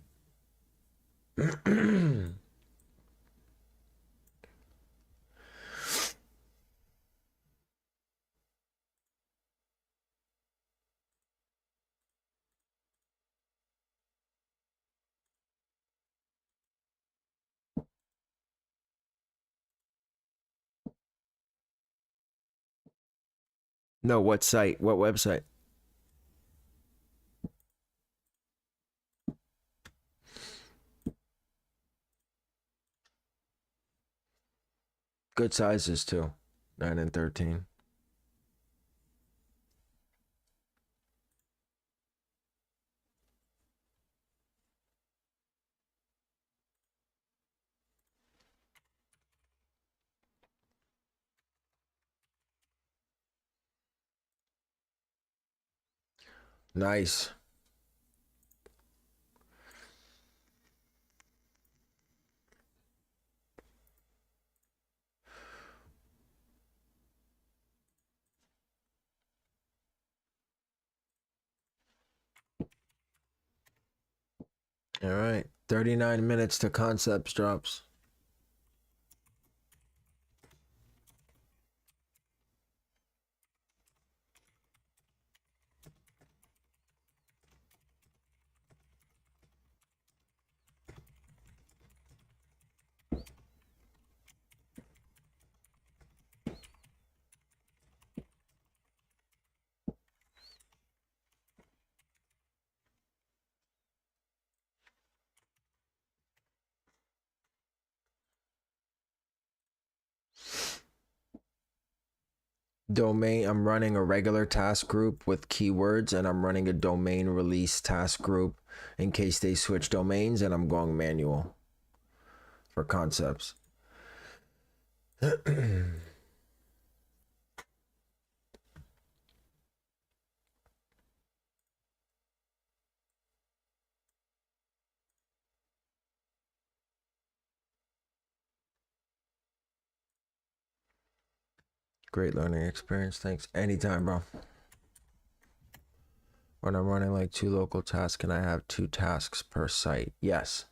No, what site? What website? Good sizes too. 9 and 13. Nice. All right, 39 minutes to concepts drops. Domain, I'm running a regular task group with keywords, and I'm running a domain release task group in case they switch domains, and I'm going manual for concepts. Great learning experience. Thanks. Anytime, bro. When I'm running like 2 local tasks, can I have 2 tasks per site? Yes.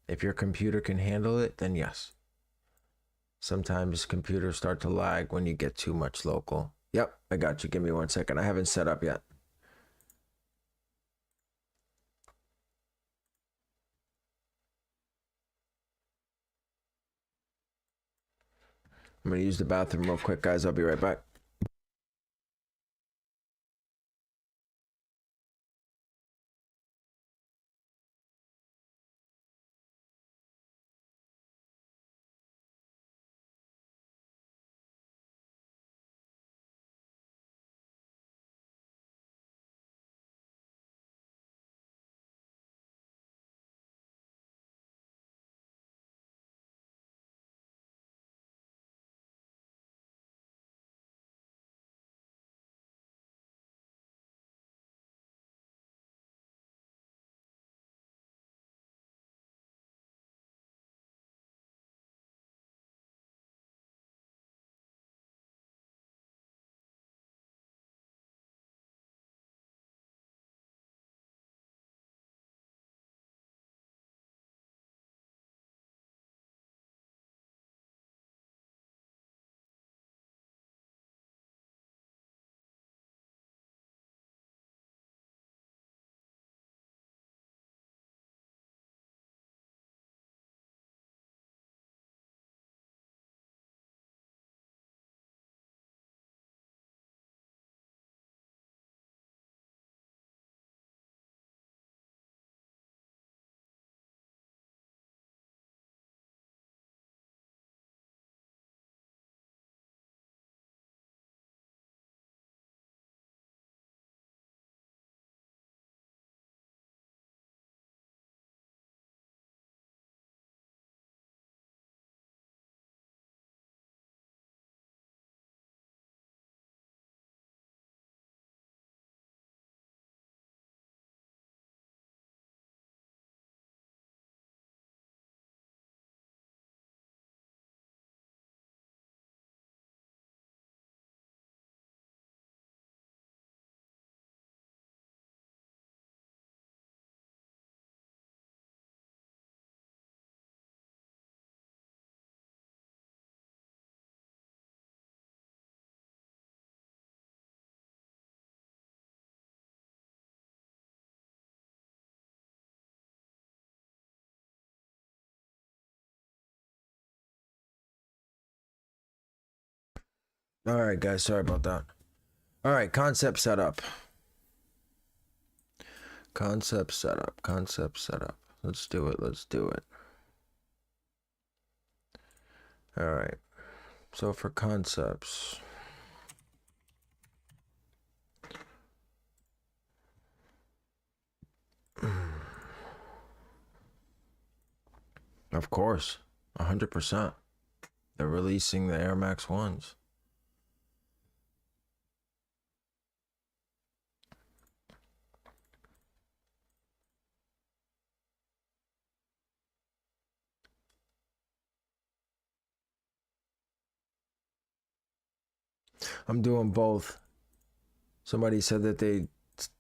If your computer can handle it, then yes. Sometimes computers start to lag when you get too much local. Yep, I got you. Give me 1 second. I haven't set up yet. I'm gonna use the bathroom real quick, guys. I'll be right back. All right, guys. Sorry about that. All right, concept setup. Concept setup. Concept setup. Let's do it. Let's do it. All right. So for concepts, of course, 100%. They're releasing the Air Max 1s. I'm doing both. Somebody said that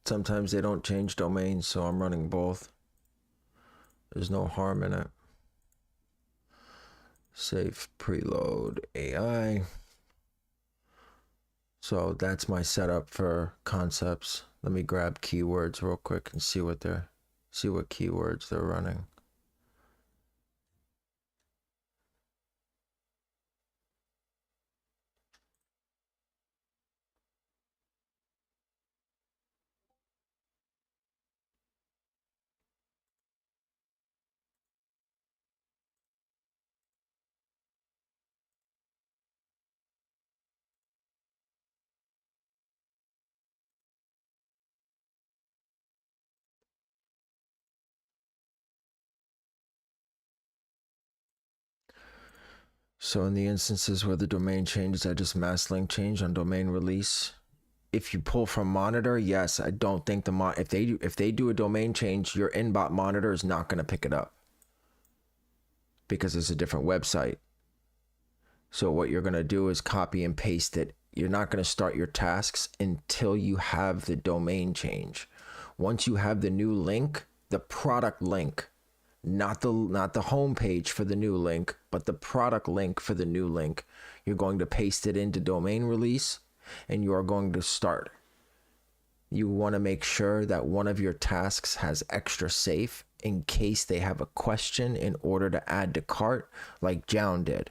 sometimes they don't change domains, so I'm running both. There's no harm in it. Safe preload AI. So that's my setup for concepts. Let me grab keywords real quick and see what keywords they're running. So in the instances where the domain changes, I just mass link change on domain release. If you pull from monitor, yes, I don't think if they do a domain change, your inbot monitor is not going to pick it up because it's a different website. So what you're going to do is copy and paste it. You're not going to start your tasks until you have the domain change. Once you have the new link, the product link, not the home page for the new link, but the product link for the new link, you're going to paste it into domain release and you are going to start. You want to make sure that one of your tasks has extra safe in case they have a question in order to add to cart, like Jown did.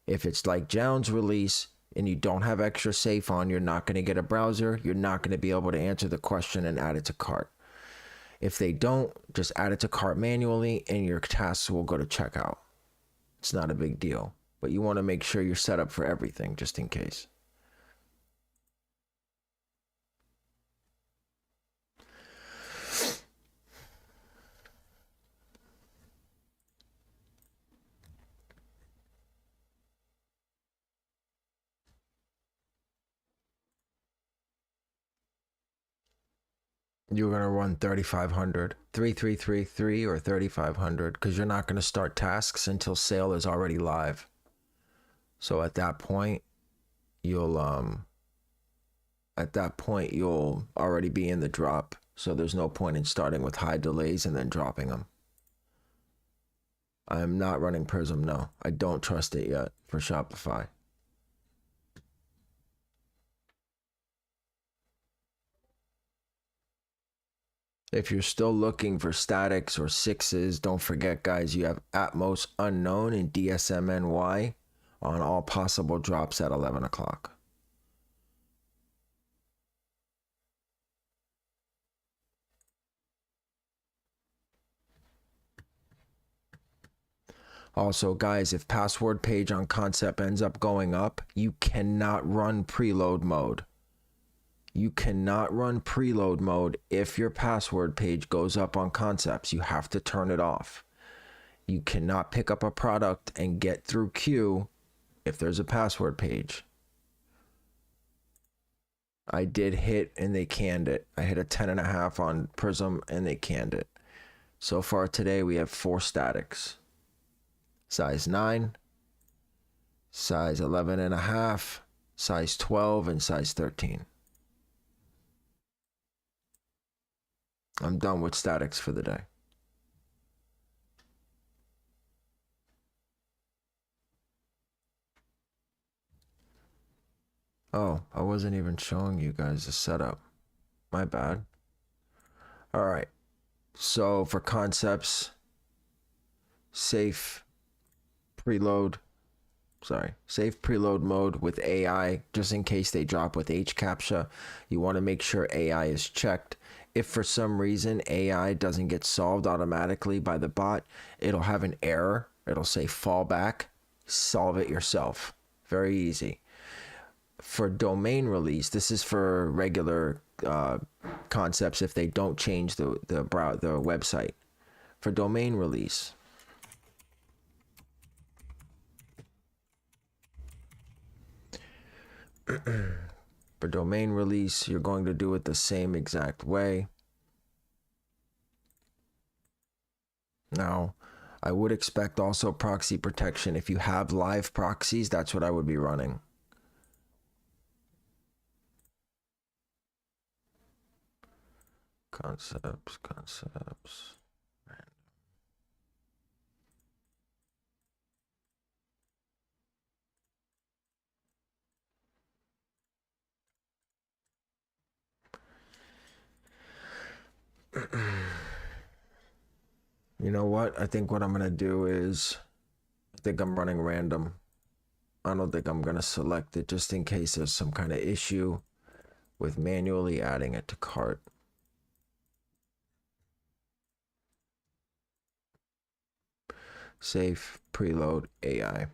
If it's like Jown's release and you don't have extra safe on, you're not going to get a browser. You're not going to be able to answer the question and add it to cart. If they don't, just add it to cart manually and your tasks will go to checkout. It's not a big deal, but you want to make sure you're set up for everything just in case. You're going to run 3500, 3333 or 3500 because you're not going to start tasks until sale is already live. So at that point, you'll already be in the drop. So there's no point in starting with high delays and then dropping them. I'm not running Prism, no. I don't trust it yet for Shopify. If you're still looking for statics or sixes, don't forget, guys, you have Atmos Unknown and DSMNY on all possible drops at 11 o'clock. Also, guys, if password page on concept ends up going up, you cannot run preload mode. You cannot run preload mode if your password page goes up on concepts. You have to turn it off. You cannot pick up a product and get through queue if there's a password page. I did hit and they canned it. I hit a 10.5 on Prism and they canned it. So far today we have 4 statics. Size 9, size 11.5, size 12, and size 13. I'm done with statics for the day. Oh, I wasn't even showing you guys the setup. My bad. All right. So for concepts, safe preload mode with AI, just in case they drop with HCAPTCHA. You want to make sure AI is checked. If for some reason AI doesn't get solved automatically by the bot, it'll have an error. It'll say fallback, solve it yourself. Very easy. For domain release, this is for regular concepts if they don't change the website. For domain release, you're going to do it the same exact way. Now, I would expect also proxy protection. If you have live proxies, that's what I would be running. Concepts. Random. You know what? I think what I'm going to do is, I think I'm running random. I don't think I'm going to select it just in case there's some kind of issue with manually adding it to cart. Safe, preload, AI.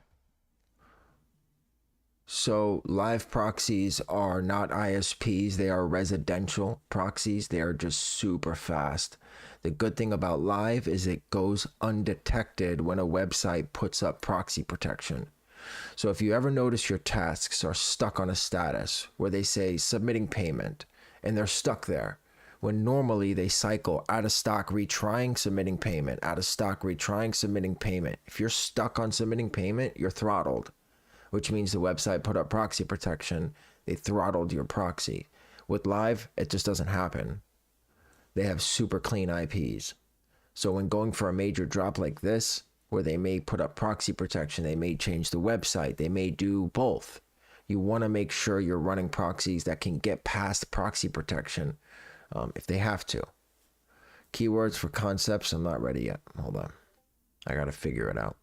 So live proxies are not ISPs, they are residential proxies. They are just super fast. The good thing about live is it goes undetected when a website puts up proxy protection. So if you ever notice your tasks are stuck on a status where they say submitting payment and they're stuck there, when normally they cycle out of stock, retrying, submitting payment, out of stock, retrying, submitting payment. If you're stuck on submitting payment, you're throttled, which means the website put up proxy protection. They throttled your proxy. With live, it just doesn't happen. They have super clean IPs. So when going for a major drop like this, where they may put up proxy protection, they may change the website, they may do both. You want to make sure you're running proxies that can get past proxy protection if they have to. Keywords for concepts, I'm not ready yet. Hold on. I got to figure it out.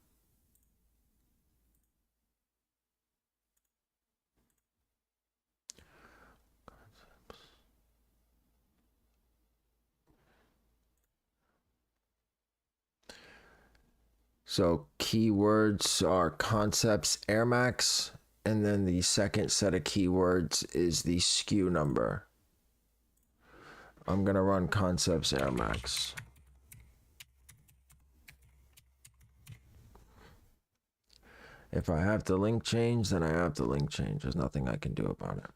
So keywords are concepts Air Max, and then the second set of keywords is the SKU number. I'm going to run concepts Air Max. If I have to link change, then I have to link change. There's nothing I can do about it.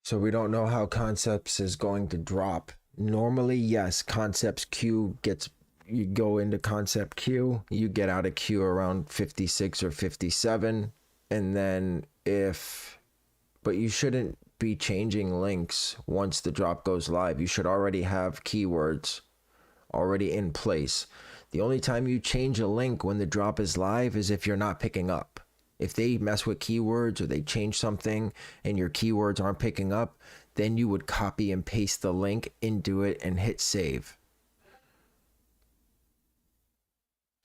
So we don't know how concepts is going to drop. Normally, yes, concepts queue gets, you go into concept queue, you get out of queue around 56 or 57. And then but you shouldn't be changing links once the drop goes live. You should already have keywords already in place. The only time you change a link when the drop is live is if you're not picking up. If they mess with keywords or they change something and your keywords aren't picking up, then you would copy and paste the link into it and hit save.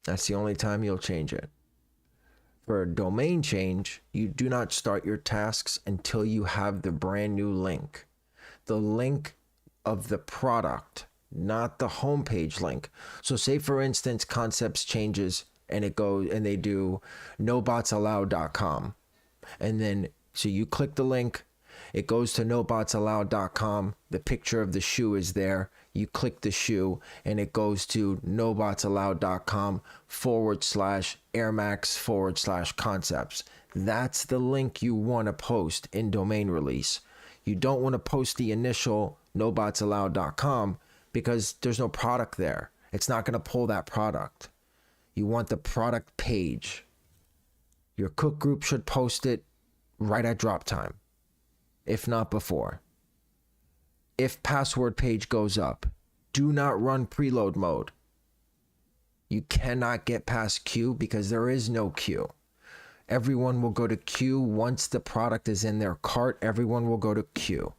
That's the only time you'll change it. For a domain change, you do not start your tasks until you have the brand new link. The link of the product, not the homepage link. So say for instance, concepts changes and it goes and they do nobotsallowed.com. And then so you click the link, it goes to nobotsallowed.com. The picture of the shoe is there. You click the shoe and it goes to nobotsallowed.com/airmax/concepts. That's the link you want to post in domain release. You don't want to post the initial nobotsallowed.com because there's no product there. It's not going to pull that product. You want the product page. Your cook group should post it right at drop time, if not before. If password page goes up, do not run preload mode. You cannot get past queue because there is no queue. Everyone will go to queue once the product is in their cart. Everyone will go to queue.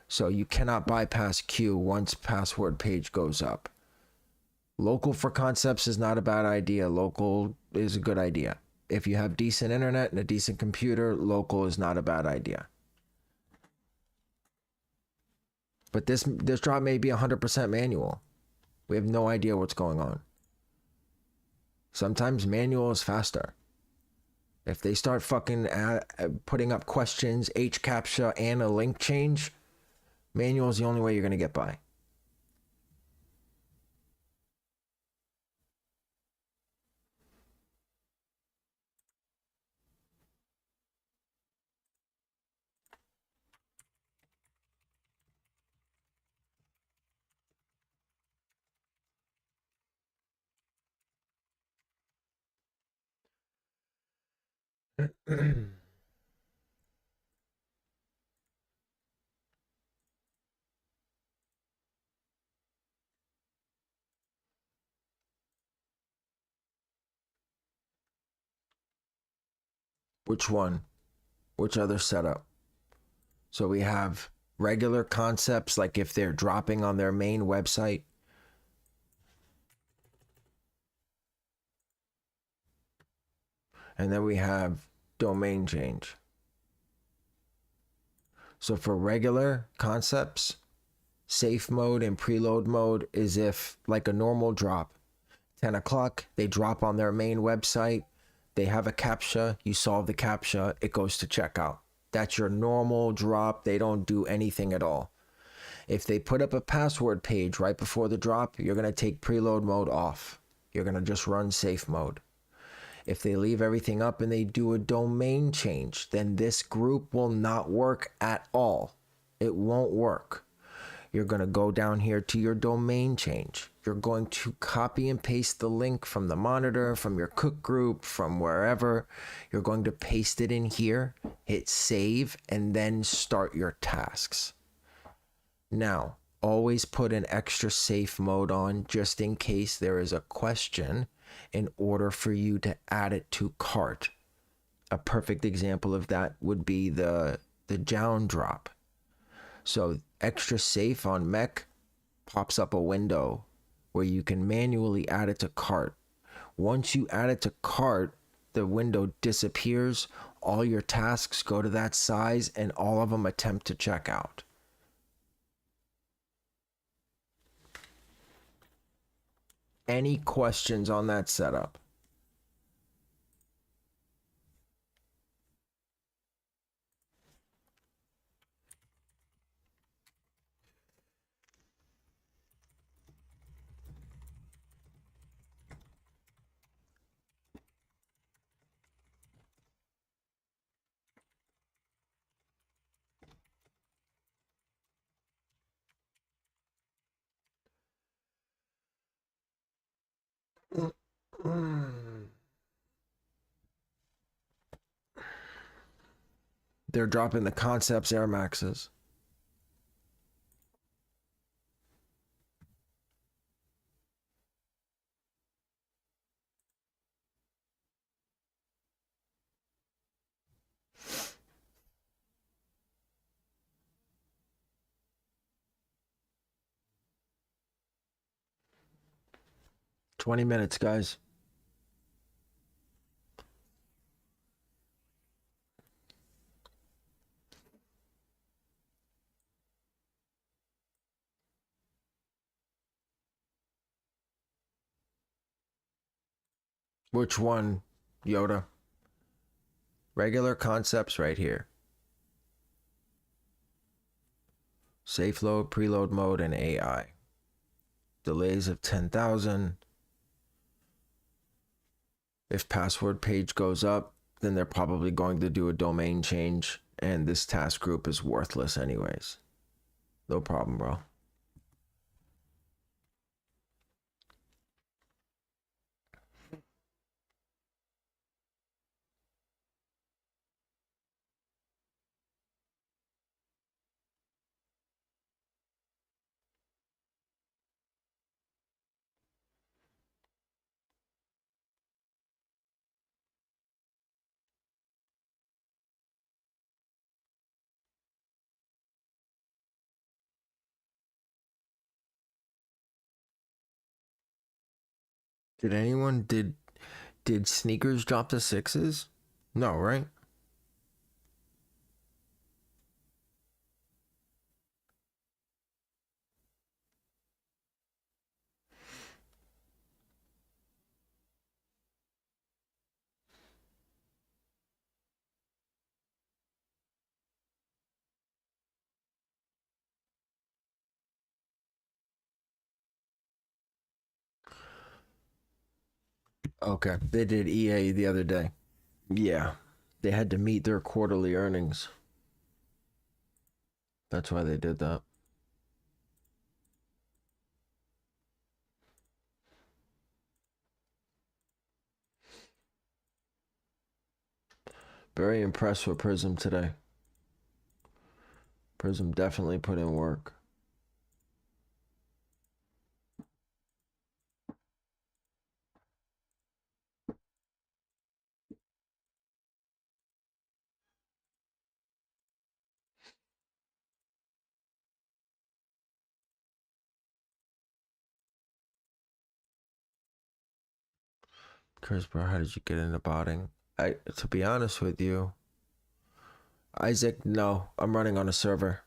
So you cannot bypass queue once password page goes up. Local for concepts is not a bad idea. Local is a good idea. If you have decent internet and a decent computer, local is not a bad idea. But this drop may be 100% manual. We have no idea what's going on. Sometimes manual is faster. If they start fucking putting up questions, HCAPTCHA, and a link change, manual is the only way you're going to get by. Which one? Which other setup? So we have regular concepts, like if they're dropping on their main website. And then we have domain change. So for regular concepts, safe mode and preload mode is if, like a normal drop, 10 o'clock, they drop on their main website, they have a CAPTCHA, you solve the CAPTCHA, it goes to checkout. That's your normal drop. They don't do anything at all. If they put up a password page right before the drop, you're going to take preload mode off. You're going to just run safe mode. If they leave everything up and they do a domain change, then this group will not work at all. It won't work. You're going to go down here to your domain change. You're going to copy and paste the link from the monitor, from your cook group, from wherever. You're going to paste it in here, hit save, and then start your tasks. Now, always put an extra safe mode on just in case there is a question in order for you to add it to cart. A perfect example of that would be the Jown drop. So extra safe on Mek pops up a window where you can manually add it to cart. Once you add it to cart, the window disappears, all your tasks go to that size, and all of them attempt to check out. Any questions on that setup? They're dropping the Concepts Air Maxes. $20 minutes, guys. Which one, Yoda? Regular Concepts right here. Safe load, preload mode, and AI. Delays of 10,000. If password page goes up, then they're probably going to do a domain change, and this task group is worthless anyways. No problem, bro. Did sneakers drop to sixes? No, right? Okay. They did EA the other day. Yeah. They had to meet their quarterly earnings. That's why they did that. Very impressed with Prism today. Prism definitely put in work. Chris, bro, how did you get into botting? To be honest with you, Isaac, no, I'm running on a server.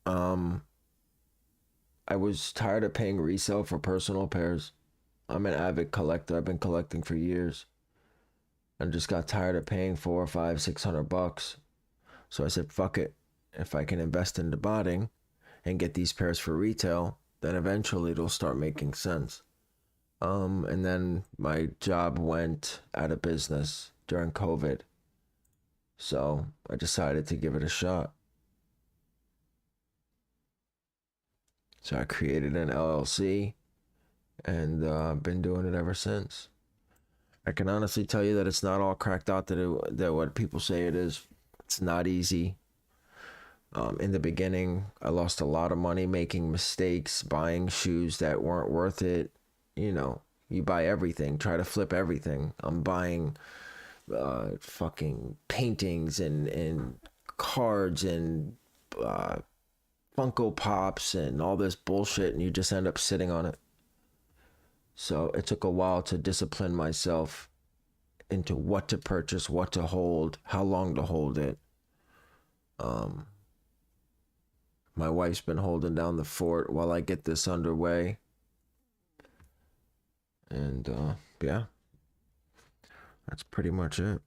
Um, I was tired of paying resale for personal pairs. I'm an avid collector. I've been collecting for years. I just got tired of paying 400, 500, $600. So I said, fuck it. If I can invest into botting and get these pairs for retail, then eventually it'll start making sense. And then my job went out of business during COVID. So I decided to give it a shot. So I created an LLC and been doing it ever since. I can honestly tell you that it's not all cracked out that what people say it is. It's not easy. In the beginning, I lost a lot of money making mistakes, buying shoes that weren't worth it. You know, you buy everything, try to flip everything. I'm buying fucking paintings and cards and uh, Funko Pops and all this bullshit, and you just end up sitting on it. So it took a while to discipline myself into what to purchase, what to hold, how long to hold it. Um, my wife's been holding down the fort while I get this underway. And yeah, that's pretty much it.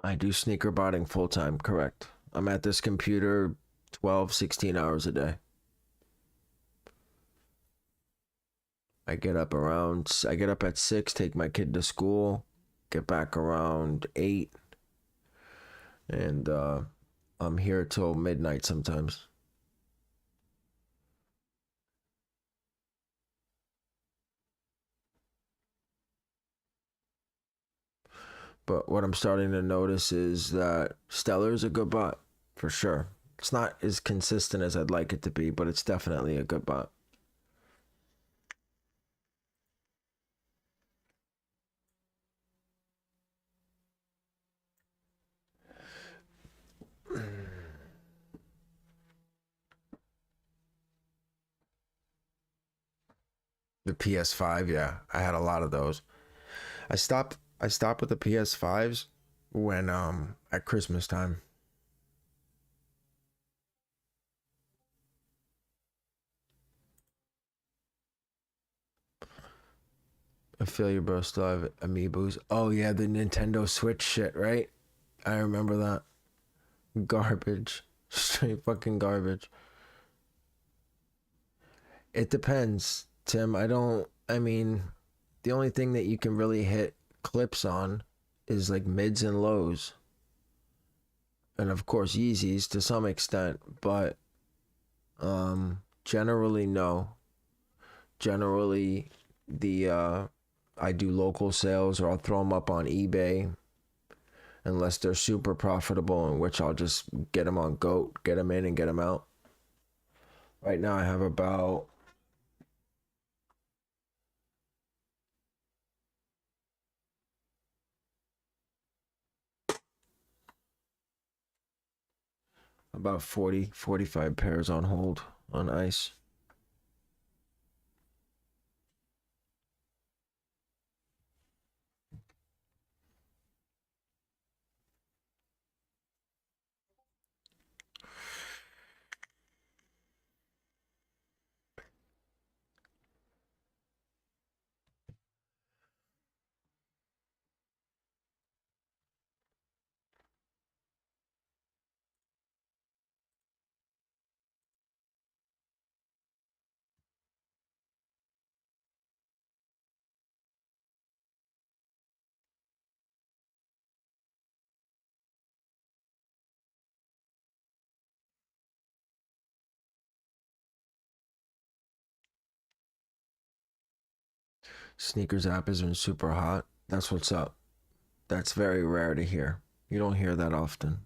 I do sneaker botting full time, correct. I'm at this computer 12, 16 hours a day. I get up at 6, take my kid to school, get back around 8, and I'm here till midnight sometimes. But what I'm starting to notice is that Stellar's a good bot, for sure. It's not as consistent as I'd like it to be, but it's definitely a good bot. The PS5, yeah, I had a lot of those. I stopped with the PS5s when at Christmas time. I feel you, bro. Still have amiibos. Oh yeah, the Nintendo Switch shit, right? I remember that. Garbage. Straight fucking garbage. It depends, Tim. I mean, the only thing that you can really hit clips on is like mids and lows. And of course Yeezys to some extent, but generally no. Generally the I do local sales or I'll throw them up on eBay unless they're super profitable, in which I'll just get them on GOAT, get them in and get them out. Right now I have about 40, 45 pairs on hold on ice. Sneakers app has been super hot. That's what's up. That's very rare to hear. You don't hear that often.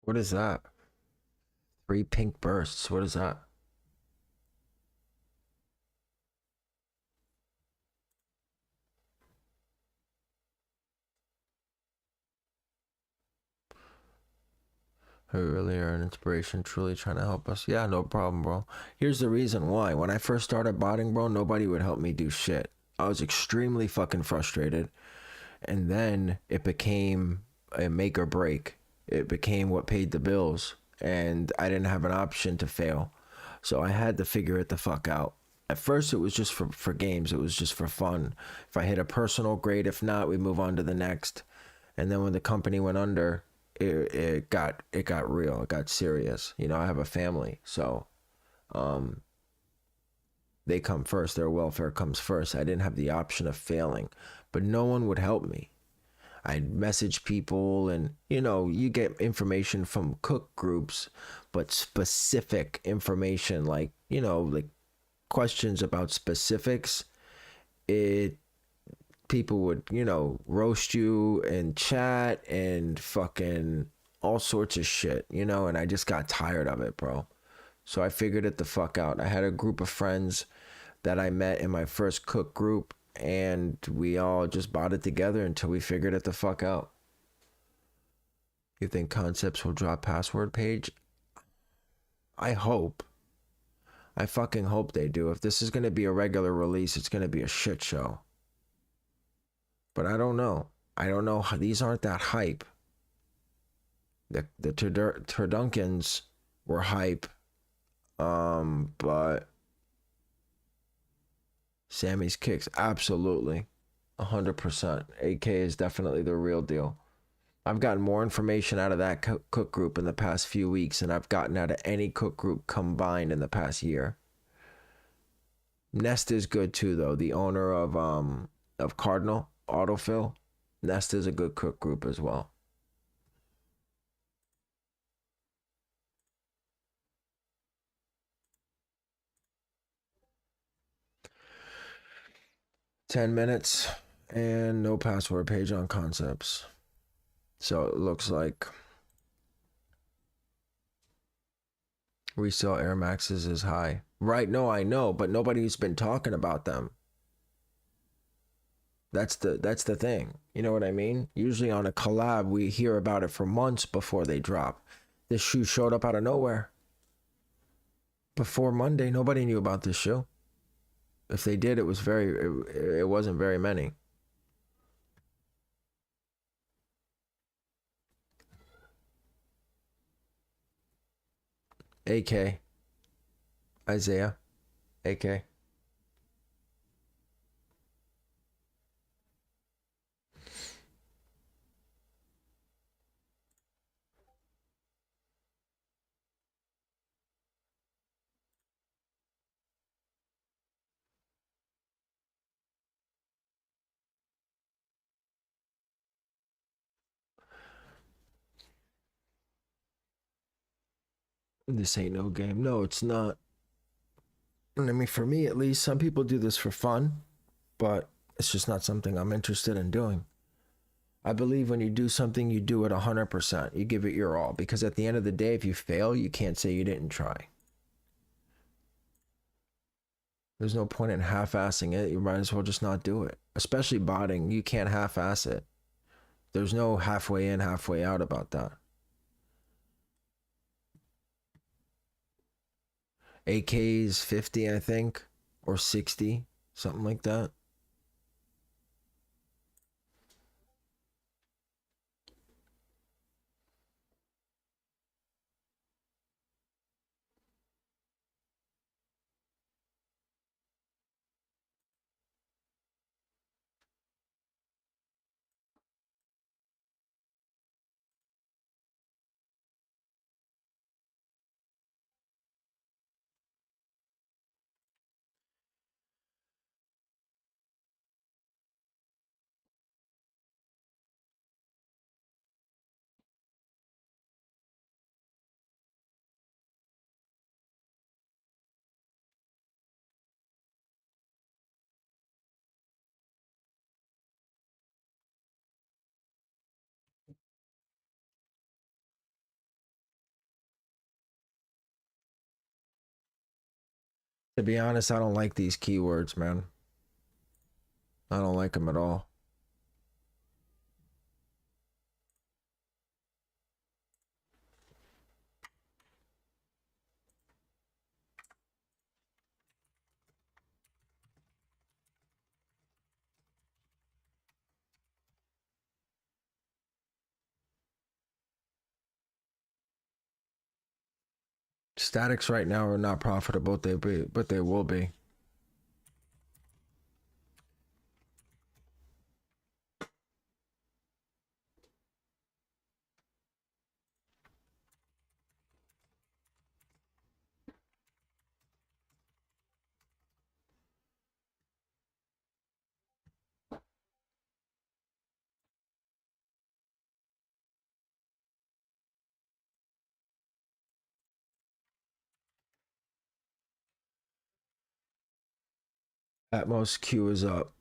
What is that? 3 pink bursts. What is that? We really are an inspiration, truly trying to help us. Yeah, no problem, bro. Here's the reason why. When I first started botting, bro, nobody would help me do shit. I was extremely fucking frustrated. And then it became a make or break. It became what paid the bills. And I didn't have an option to fail. So I had to figure it the fuck out. At first, it was just for games. It was just for fun. If I hit a personal, great. If not, we move on to the next. And then when the company went under, it got real. It got serious. You know, I have a family, so um, they come first. Their welfare comes first. I didn't have the option of failing, but no one would help me. I'd message people, and you know, you get information from cook groups, but specific information, like you know, like questions about specifics, it people would, you know, roast you and chat and fucking all sorts of shit, you know, and I just got tired of it, bro. So I figured it the fuck out. I had a group of friends that I met in my first cook group, and we all just bought it together until we figured it the fuck out. You think concepts will drop password page? I hope. I fucking hope they do. If this is going to be a regular release, it's going to be a shit show. But I don't know. I don't know. These aren't that hype. The Turdunkins were hype, but Sammy's kicks absolutely 100%. AK is definitely the real deal. I've gotten more information out of that cook group in the past few weeks than I've gotten out of any cook group combined in the past year. Nest is good too, though. The owner of Cardinal Autofill, Nest is a good cook group as well. $10 and no password page on concepts. So it looks like resale Air Maxes is high. Right, no, I know, but nobody's been talking about them. That's the thing. You know what I mean? Usually on a collab, we hear about it for months before they drop. This shoe showed up out of nowhere. Before Monday, nobody knew about this shoe. If they did, it wasn't very many. AK, Isaiah, AK. This ain't no game. No, it's not. I mean, for me at least, some people do this for fun, but it's just not something I'm interested in doing. I believe when you do something, you do it 100%. You give it your all, because at the end of the day, if you fail, you can't say you didn't try. There's no point in half-assing it. You might as well just not do it. Especially botting, you can't half-ass it. There's no halfway in, halfway out about that. AK's 50, I think, or 60, something like that. To be honest, I don't like these keywords, man. I don't like them at all. Statics right now are not profitable, but they will be. Atmos Q is up.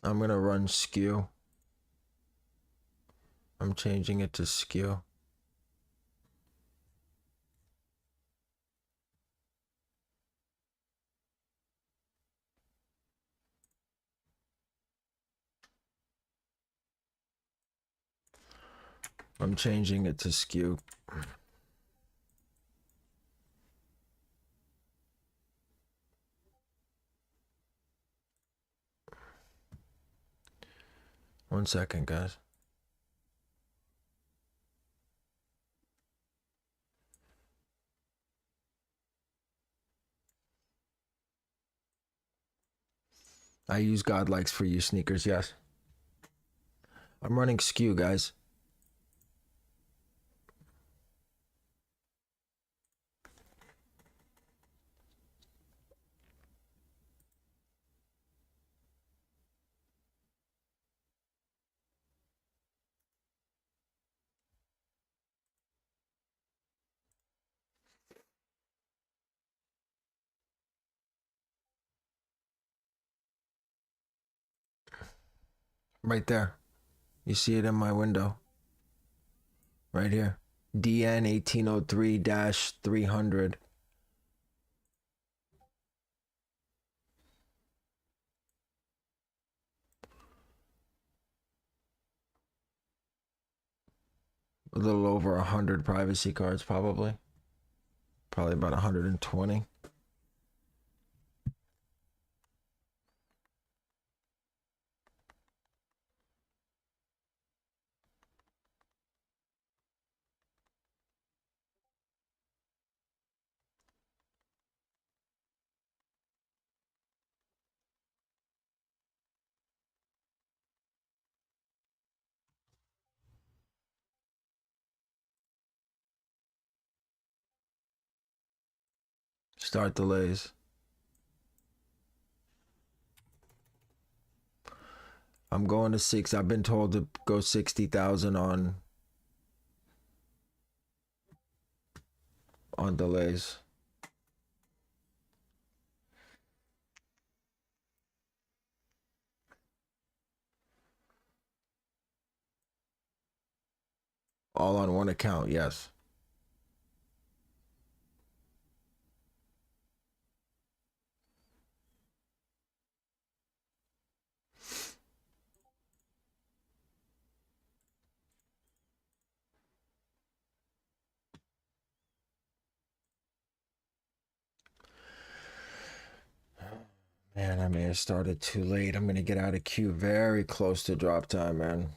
I'm gonna run skew. I'm changing it to skew. I'm changing it to skew. One second, guys. I use godlikes for you sneakers, yes. I'm running skew, guys. Right there. You see it in my window. Right here. DN 1803-300. A little over 100 privacy cards, probably. Probably about 120. Start delays. I'm going to 6. I've been told to go 60,000 on delays. All on one account, yes. Man, I may have started too late. I'm gonna get out of queue very close to drop time, man.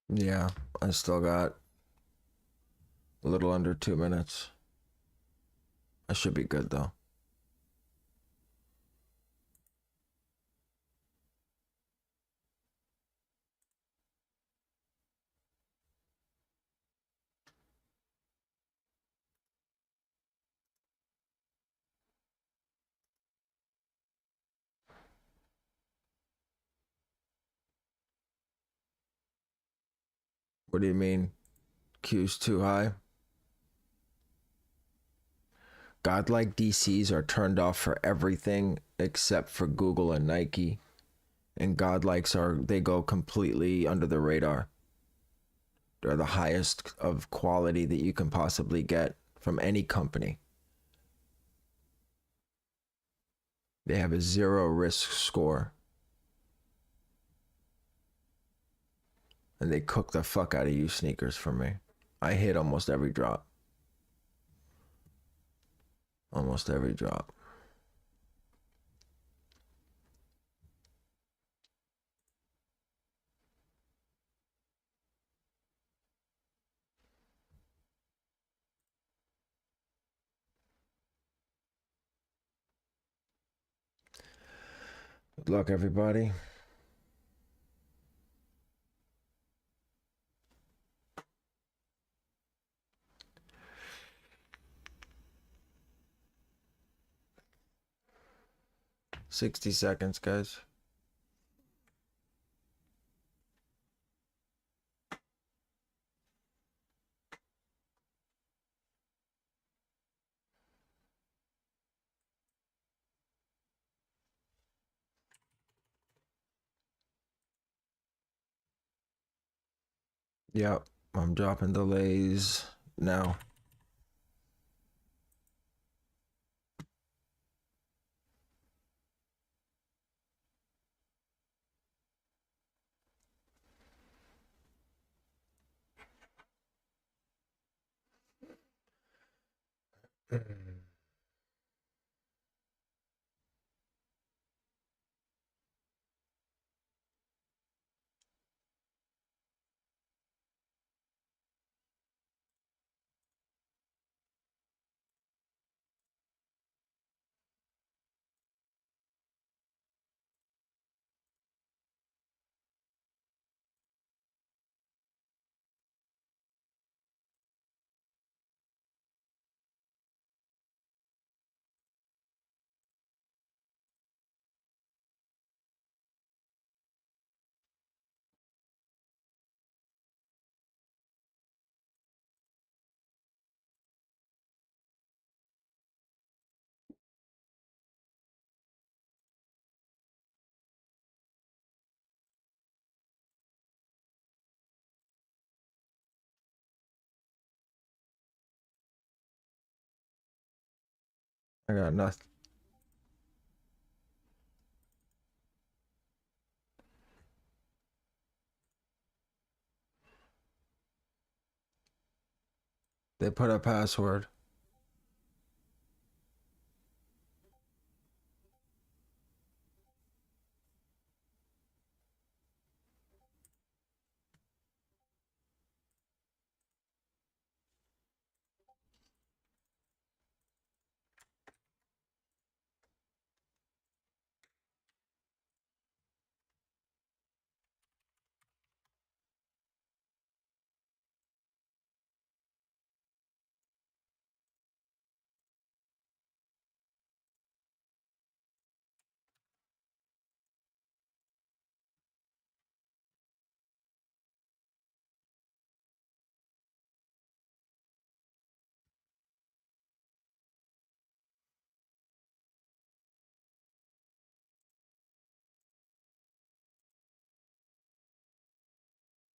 Yeah, I still got a little under 2 minutes. I should be good though. What do you mean? Q's too high? Godlike DCs are turned off for everything except for Google and Nike. And godlikes they go completely under the radar. They're the highest of quality that you can possibly get from any company. They have a 0 risk score. And they cook the fuck out of you sneakers for me. I hit almost every drop. Almost every drop. Good luck, everybody. $60 seconds, guys. Yep, I'm dropping delays now. I got nothing. They put a password.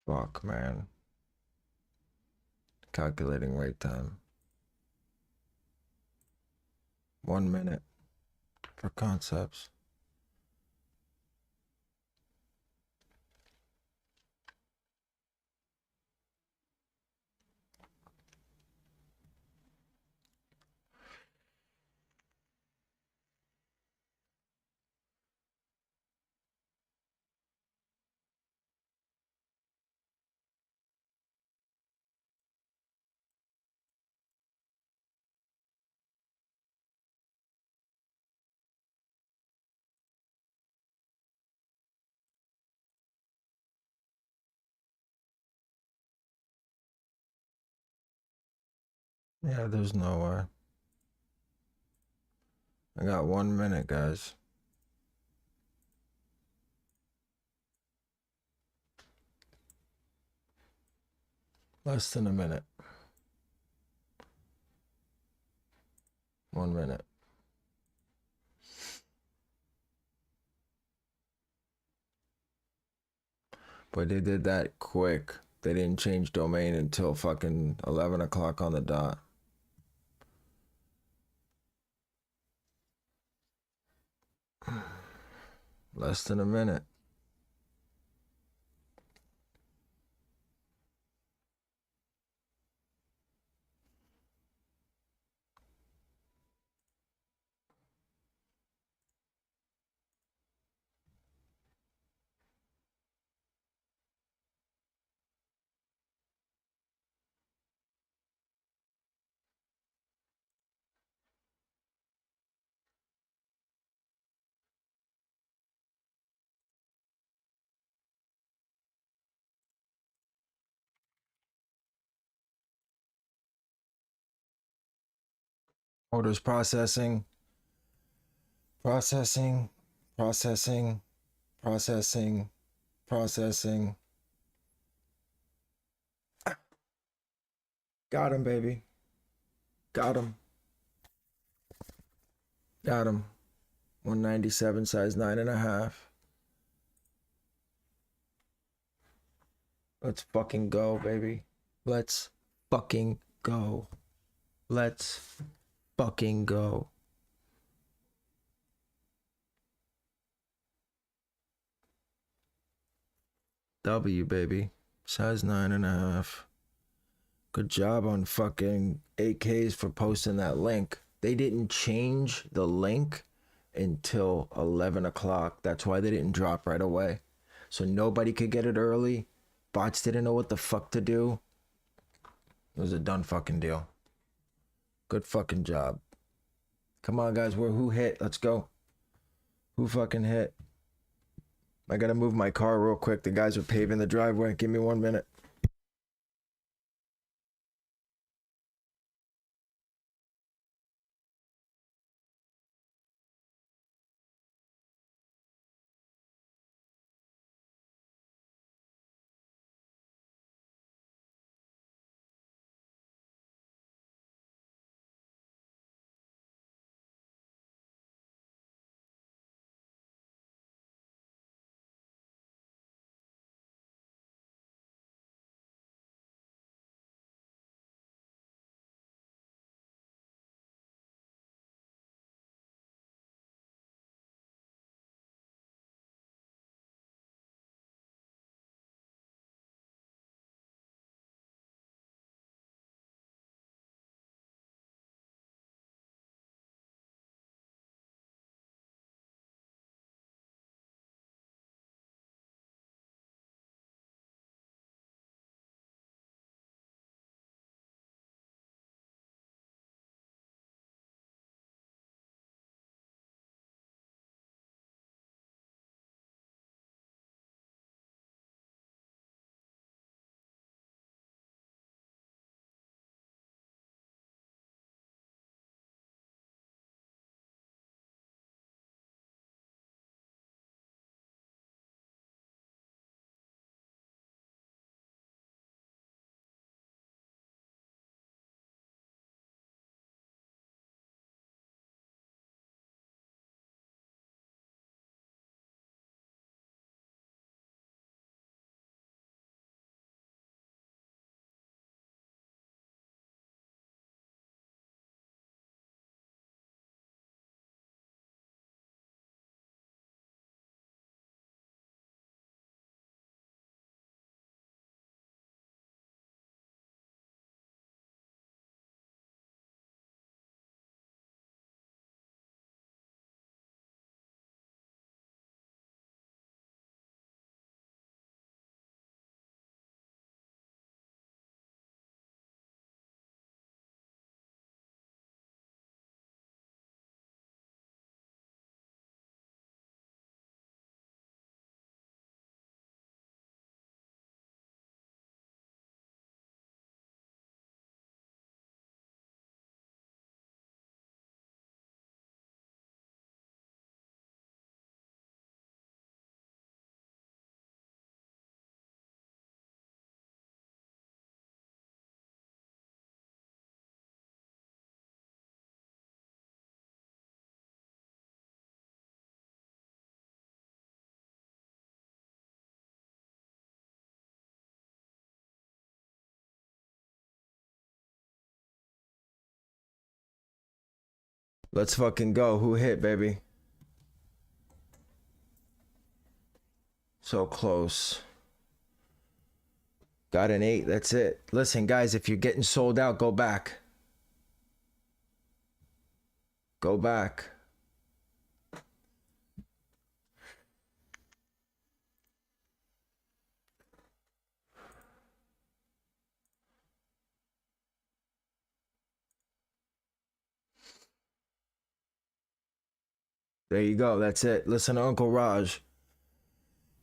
Fuck, man. Calculating wait time. 1 minute for concepts. Yeah, there's no way. I got 1 minute, guys. Less than a minute. 1 minute. But they did that quick. They didn't change domain until fucking 11 o'clock on the dot. Less than a minute. Orders processing. Processing. Processing. Processing. Processing. Got him, baby. Got him. Got him. 197, size 9.5. Let's fucking go, baby. Let's fucking go. Let's fucking go. W, baby. Size 9.5. Good job on fucking AKs for posting that link. They didn't change the link until 11 o'clock. That's why they didn't drop right away. So nobody could get it early. Bots didn't know what the fuck to do. It was a done fucking deal. Good fucking job. Come on, guys. Who hit? Let's go. Who fucking hit? I gotta move my car real quick. The guys are paving the driveway. Give me 1 minute. Let's fucking go. Who hit, baby? So close. Got an 8. That's it. Listen, guys, if you're getting sold out, go back. Go back. There you go. That's it. Listen to Uncle Raj.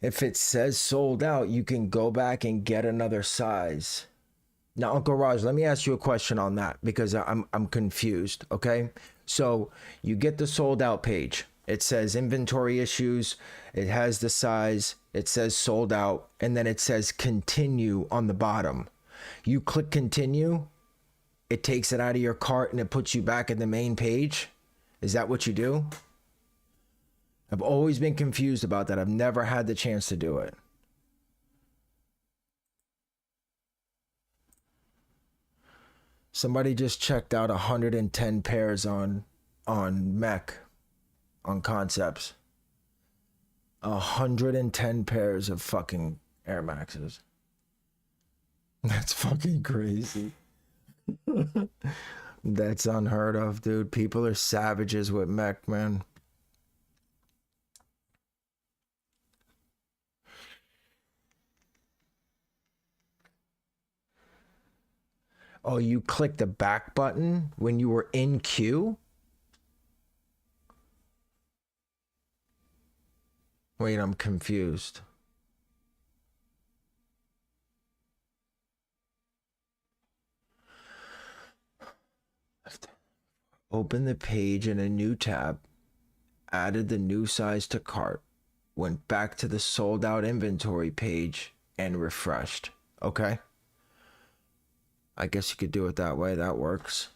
If it says sold out, you can go back and get another size. Now, Uncle Raj, let me ask you a question on that because I'm confused. Okay, so you get the sold out page. It says inventory issues. It has the size. It says sold out, and then it says continue on the bottom. You click continue. It takes it out of your cart and it puts you back at the main page. Is that what you do? I've always been confused about that. I've never had the chance to do it. Somebody just checked out 110 pairs on Mek on Concepts. 110 pairs of fucking Air Maxes. That's fucking crazy. That's unheard of, dude. People are savages with Mek, man. Oh, you clicked the back button when you were in queue? Wait, I'm confused. Open the page in a new tab, added the new size to cart, went back to the sold out inventory page, and refreshed. Okay. I guess you could do it that way. That works.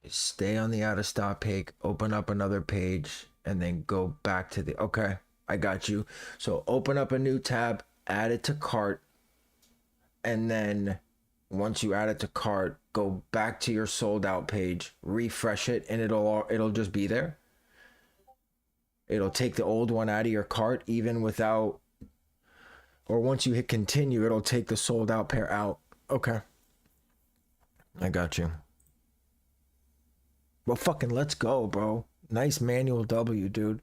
Stay on the out of stock page, open up another page, and then go back to the. Okay, I got you. So open up a new tab, add it to cart, and then once you add it to cart, go back to your sold out page, refresh it, and it'll just be there. It'll take the old one out of your cart even without, or once you hit continue, it'll take the sold out pair out. Okay, I got you. Well, fucking let's go, bro. Nice manual W, dude.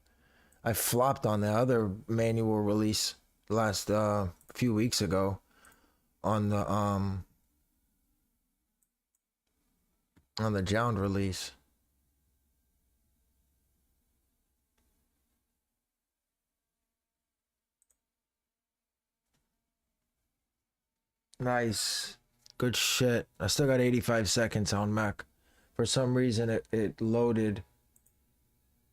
I flopped on the other manual release last few weeks ago on the Jound release. Nice. Good shit. I still got 85 seconds on Mek. For some reason it loaded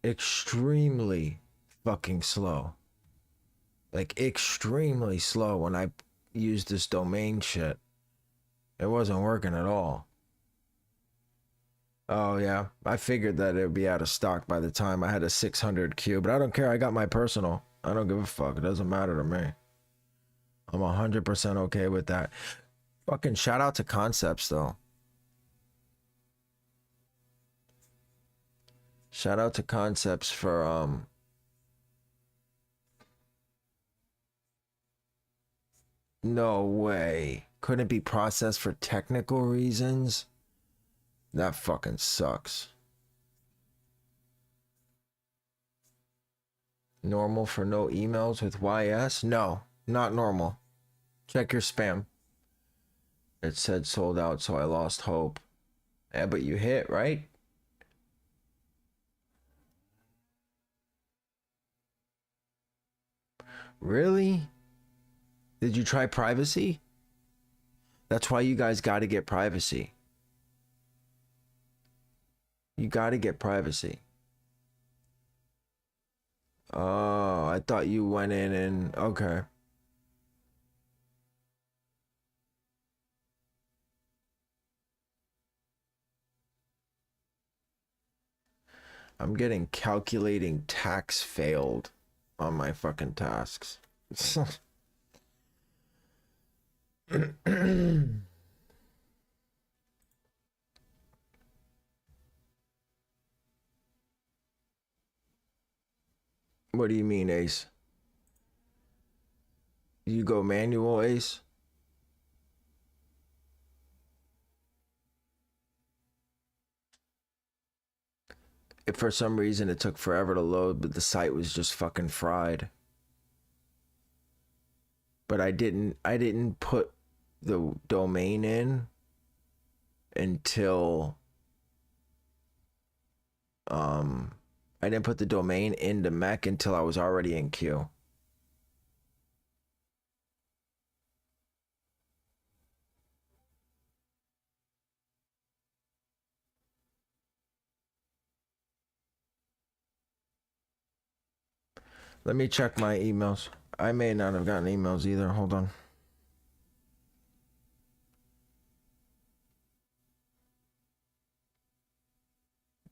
extremely fucking slow. Like extremely slow when I used this domain shit. It wasn't working at all. Oh yeah, I figured that it would be out of stock by the time I had a 600 queue, but I don't care. I got my personal. I don't give a fuck. It doesn't matter to me. I'm 100% okay with that. Fucking shout out to Concepts though. Shout out to Concepts for no way. Couldn't be processed for technical reasons? That fucking sucks. Normal for no emails with YS? No, not normal. Check your spam. It said sold out, so I lost hope. Yeah, but you hit, right? Really? Did you try privacy? That's why you guys got to get privacy. You got to get privacy. Oh, I thought you went in and okay. I'm getting calculating tax failed. on my fucking tasks. What do you mean, Ace? You go manual, Ace? If for some reason it took forever to load, but the site was just fucking fried. But I didn't put the domain in until I didn't put the domain into Mek until I was already in queue. Let me check my emails. I may not have gotten emails either. Hold on.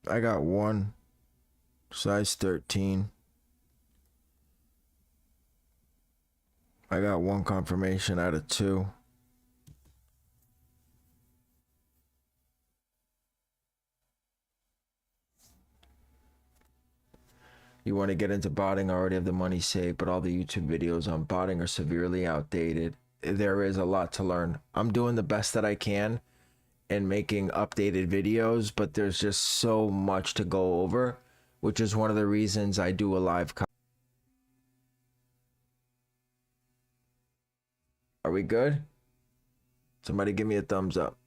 I got one. Size 13. I got one confirmation out of 2. You want to get into botting, I already have the money saved, but all the YouTube videos on botting are severely outdated. There is a lot to learn. I'm doing the best that I can and making updated videos, but there's just so much to go over, which is one of the reasons I do a live. Are we good? Somebody give me a thumbs up.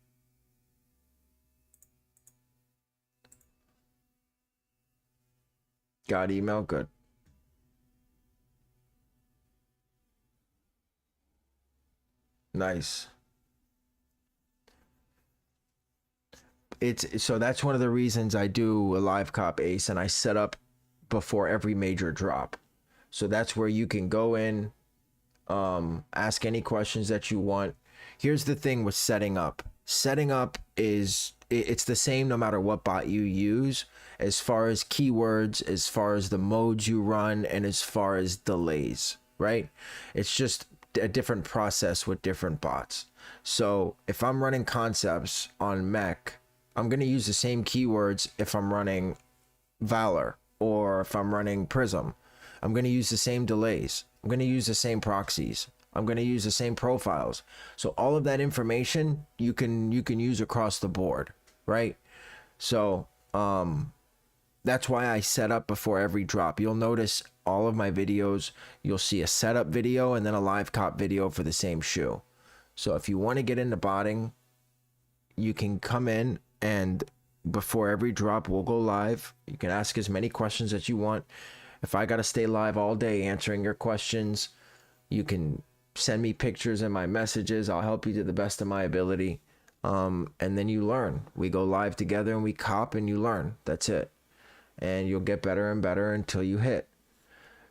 Got email? Good. Nice. So that's one of the reasons I do a live cop, Ace, and I set up before every major drop. So that's where you can go in, ask any questions that you want. Here's the thing with setting up. Setting up it's the same no matter what bot you use, as far as keywords, as far as the modes you run, and as far as delays, right? It's just a different process with different bots. So if I'm running concepts on Mek, I'm going to use the same keywords if I'm running Valor or if I'm running Prism. I'm going to use the same delays. I'm going to use the same proxies. I'm going to use the same profiles. So all of that information you can use across the board, right? So that's why I set up before every drop. You'll notice all of my videos, you'll see a setup video and then a live cop video for the same shoe. So if you want to get into botting, you can come in and before every drop we'll go live. You can ask as many questions as you want. If I got to stay live all day answering your questions, you can send me pictures in my messages. I'll help you to the best of my ability. And then you learn. We go live together and we cop and you learn. That's it. And you'll get better and better until you hit.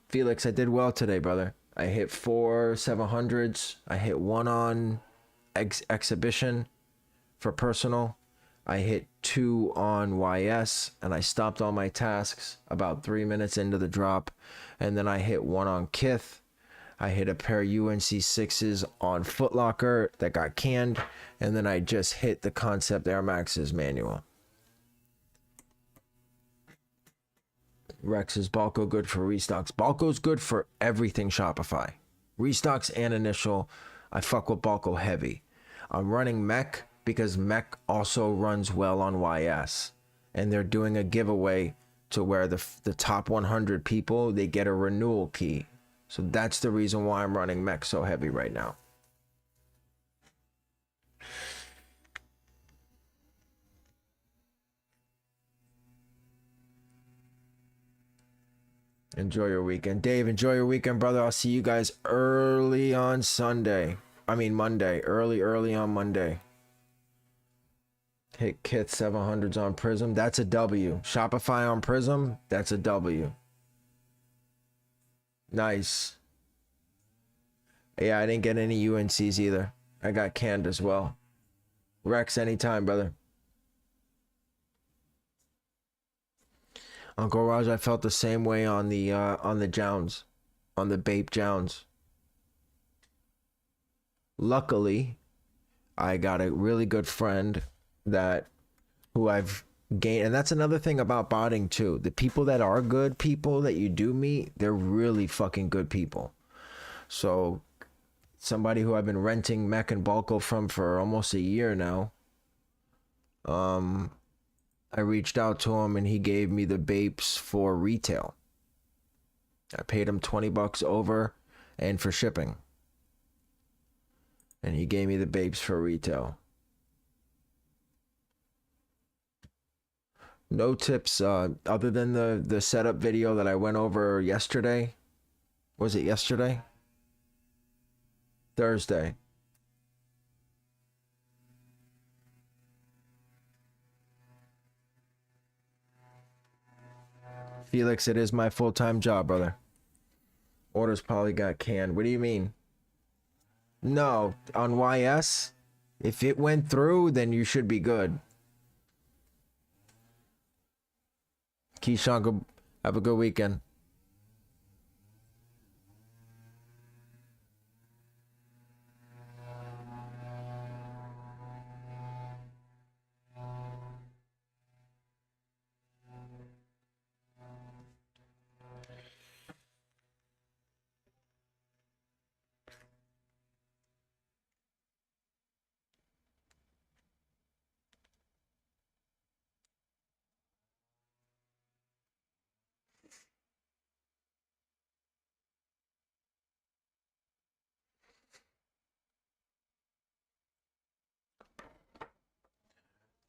Felix, I did well today, brother. I hit 4 700s. I hit 1 on exhibition for personal. I hit 2 on YS, and I stopped all my tasks about 3 minutes into the drop. And then I hit 1 on Kith. I hit a pair of UNC 6s on Footlocker that got canned. And then I just hit the Concept Air Maxes manual. Rex, is Balco good for restocks? Balco's good for everything Shopify. Restocks and initial, I fuck with Balco heavy. I'm running Mek because Mek also runs well on YS. And they're doing a giveaway to where the top 100 people, they get a renewal key. So that's the reason why I'm running Mek so heavy right now. Enjoy your weekend. Dave, enjoy your weekend, brother. I'll see you guys early on Sunday. I mean Monday. Early on Monday. Hit Kith 700s on Prism. That's a W. Shopify on Prism. That's a W. Nice. Yeah, I didn't get any UNCs either. I got canned as well. Rex, anytime, brother. Uncle Raj, I felt the same way on the Jounds. on the Bape Jones. Luckily, I got a really good friend who I've gained, and that's another thing about botting too. The people that are good people that you do meet, they're really fucking good people. So somebody who I've been renting Mek and Balco from for almost a year now, I reached out to him and he gave me the Bapes for retail. I paid him $20 over and for shipping. And he gave me the Bapes for retail. No tips other than the setup video that I went over yesterday. Was it yesterday? Thursday. Felix, it is my full-time job, brother. Orders probably got canned. What do you mean? No, on YS, if it went through, then you should be good. Keyshawn, have a good weekend.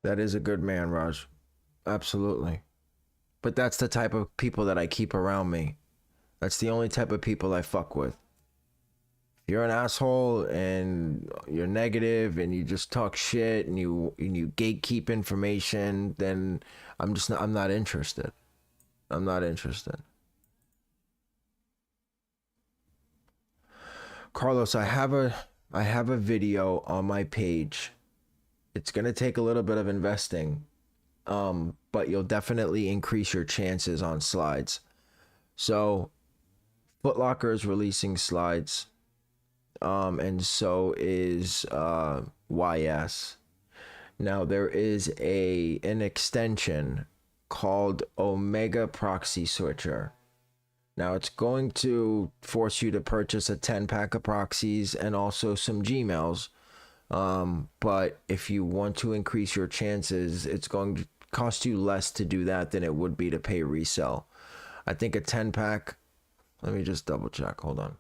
That is a good man, Raj. Absolutely. But that's the type of people that I keep around me. That's the only type of people I fuck with. If you're an asshole and you're negative and you just talk shit and you gatekeep information, then I'm not interested. I'm not interested. Carlos, I have a video on my page. It's gonna take a little bit of investing, but you'll definitely increase your chances on slides. So Foot Locker is releasing slides, and so is YS. Now there is an extension called Omega Proxy Switcher. Now it's going to force you to purchase a 10-pack of proxies and also some Gmails. But if you want to increase your chances, it's going to cost you less to do that than it would be to pay resell. I think a 10-pack, let me just double check. Hold on.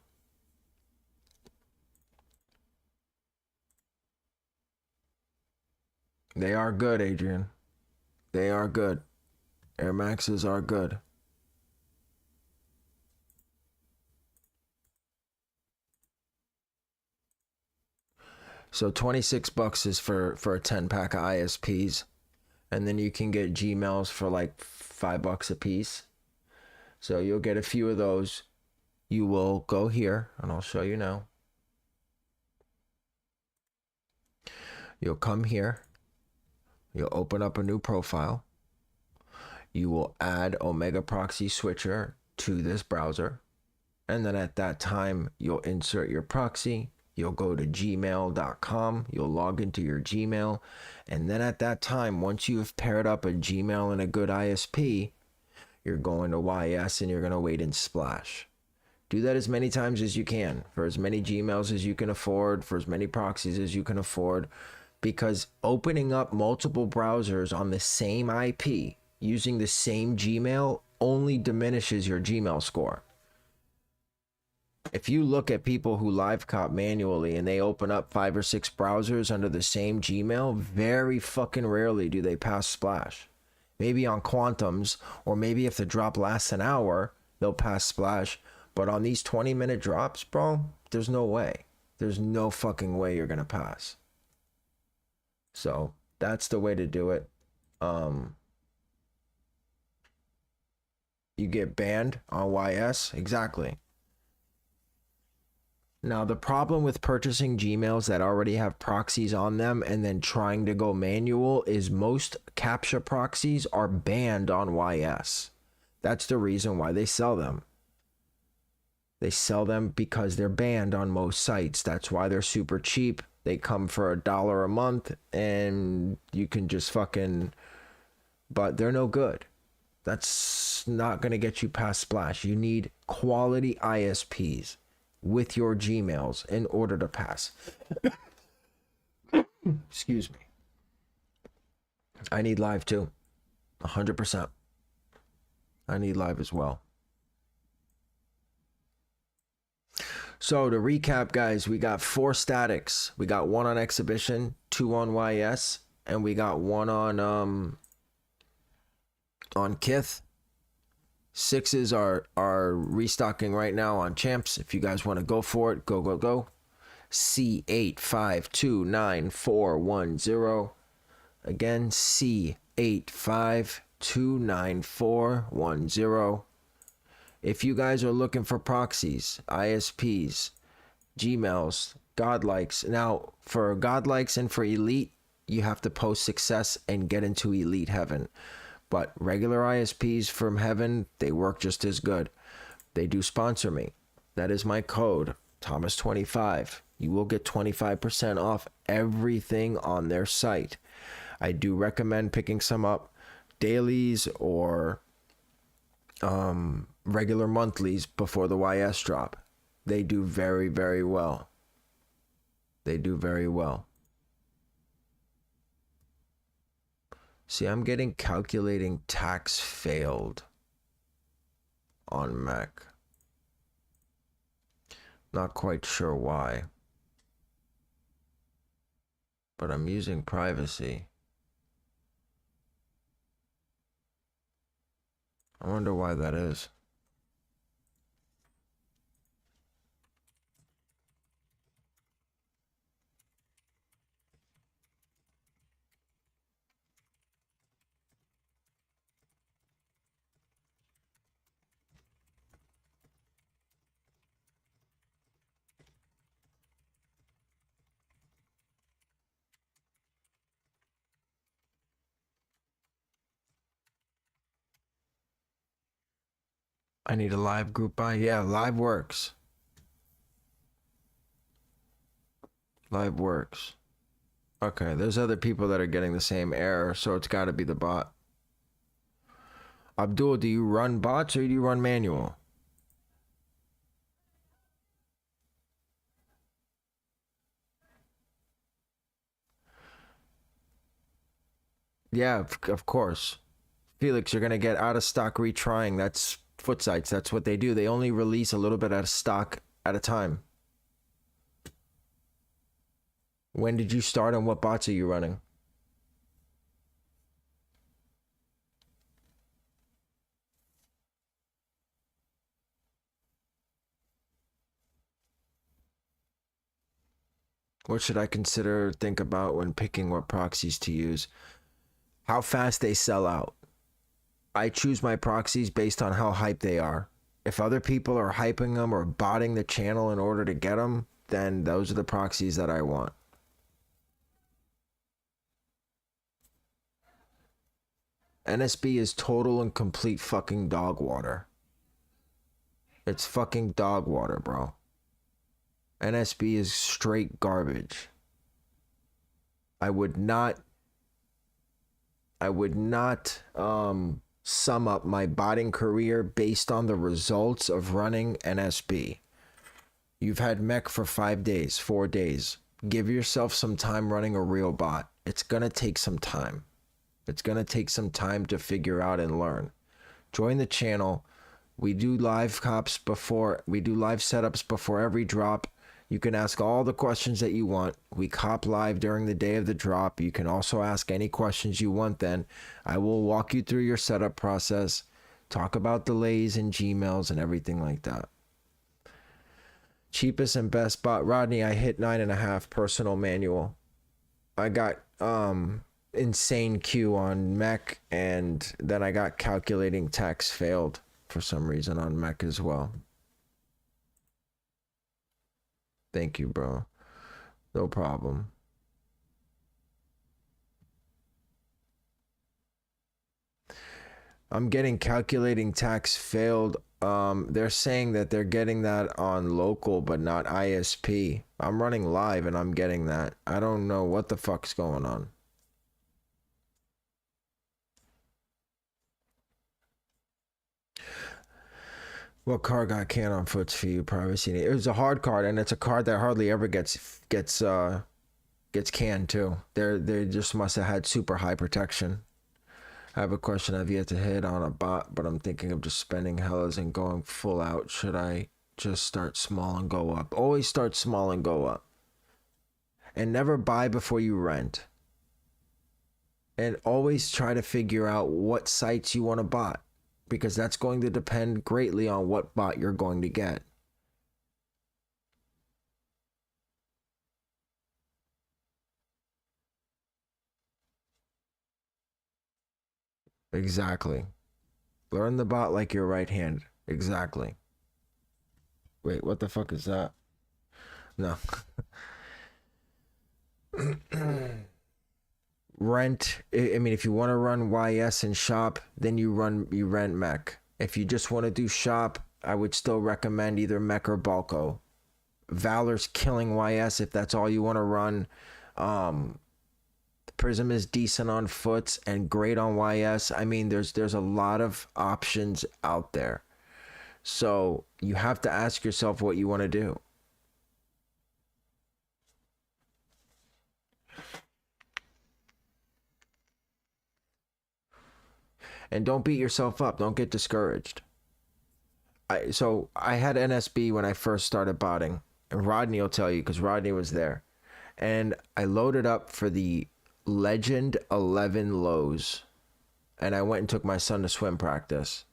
They are good, Adrian. They are good. Air Maxes are good. So $26 is for a 10-pack of ISPs, and then you can get Gmails for like $5 a piece. So you'll get a few of those. You will go here, and I'll show you now. You'll come here. You'll open up a new profile. You will add Omega Proxy Switcher to this browser. And then at that time, you'll insert your proxy. You'll go to gmail.com. You'll log into your Gmail. And then at that time, once you have paired up a Gmail and a good ISP, you're going to YS and you're going to wait in Splash. Do that as many times as you can, for as many Gmails as you can afford, for as many proxies as you can afford, because opening up multiple browsers on the same IP using the same Gmail only diminishes your Gmail score. If you look at people who live cop manually and they open up 5 or 6 browsers under the same Gmail, very fucking rarely do they pass Splash. Maybe on quantums, or maybe if the drop lasts an hour, they'll pass Splash. But on these 20-minute drops, bro, there's no way. There's no fucking way you're gonna pass. So that's the way to do it. You get banned on YS, exactly. Now, the problem with purchasing Gmails that already have proxies on them and then trying to go manual is most CAPTCHA proxies are banned on YS. That's the reason why they sell them. They sell them because they're banned on most sites. That's why they're super cheap. They come for $1 a month and you can just fucking, but they're no good. That's not going to get you past Splash. You need quality ISPs with your Gmails in order to pass. Excuse me. I need live too. 100%. I need live as well. So to recap, guys, we got 4 statics. We got 1 on exhibition, 2 on YS, and we got 1 on Kith. 6s are restocking right now on champs. If you guys want to go for it, go. C85294110. Again, C85294110. If you guys are looking for proxies, ISPs, Gmails, godlikes. Now, for godlikes and for elite, you have to post success and get into elite heaven. But regular ISPs from heaven, they work just as good. They do sponsor me. That is my code, Thomas25. You will get 25% off everything on their site. I do recommend picking some up dailies or regular monthlies before the YS drop. They do very, very well. They do very well. See, I'm getting calculating tax failed on Mek. Not quite sure why. But I'm using privacy. I wonder why that is. I need a live group buy. Yeah, live works. Live works. Okay, there's other people that are getting the same error, so it's got to be the bot. Abdul, do you run bots or do you run manual? Yeah, of course. Felix, you're going to get out of stock retrying. That's foot sites. That's what they do. They only release a little bit out of stock at a time. When did you start and what bots are you running? What should I think about when picking what proxies to use? How fast they sell out. I choose my proxies based on how hyped they are. If other people are hyping them or botting the channel in order to get them, then those are the proxies that I want. NSB is total and complete fucking dog water. It's fucking dog water, bro. NSB is straight garbage. I would not sum up my botting career based on the results of running NSB. You've had Mek for 5 days, 4 days. Give yourself some time running a real bot. It's gonna take some time. It's gonna take some time to figure out and learn. Join the channel. We do live setups before every drop. You can ask all the questions that you want. We cop live during the day of the drop. You can also ask any questions you want then. I will walk you through your setup process, talk about delays and Gmails and everything like that. Cheapest and best bot. Rodney, I hit 9.5 personal manual. I got insane queue on Mek, and then I got calculating tax failed for some reason on Mek as well. Thank you, bro. No problem. I'm getting calculating tax failed They're saying that they're getting that on local but not ISP. I'm running live and I'm getting that. I don't know what the fuck's going on. What card got canned on foots for you? Privacy. It was a hard card, and it's a card that hardly ever gets canned too. They just must have had super high protection. I have a question I've yet to hit on a bot, but I'm thinking of just spending hellas and going full out. Should I just start small and go up? Always start small and go up. And never buy before you rent. And always try to figure out what sites you want to buy, because that's going to depend greatly on what bot you're going to get. Exactly. Learn the bot like your right hand. Exactly. Wait, what the fuck is that? No. Rent. I mean, if you want to run YS and shop, then you rent Mek. If you just want to do shop, I would still recommend either Mek or Balco. Valor's killing YS if that's all you want to run. Prism is decent on foots and great on YS. I mean, there's a lot of options out there. So you have to ask yourself what you want to do. And don't beat yourself up. Don't get discouraged. So I had NSB when I first started botting, and Rodney will tell you because Rodney was there. And I loaded up for the Legend 11 lows, and I went and took my son to swim practice.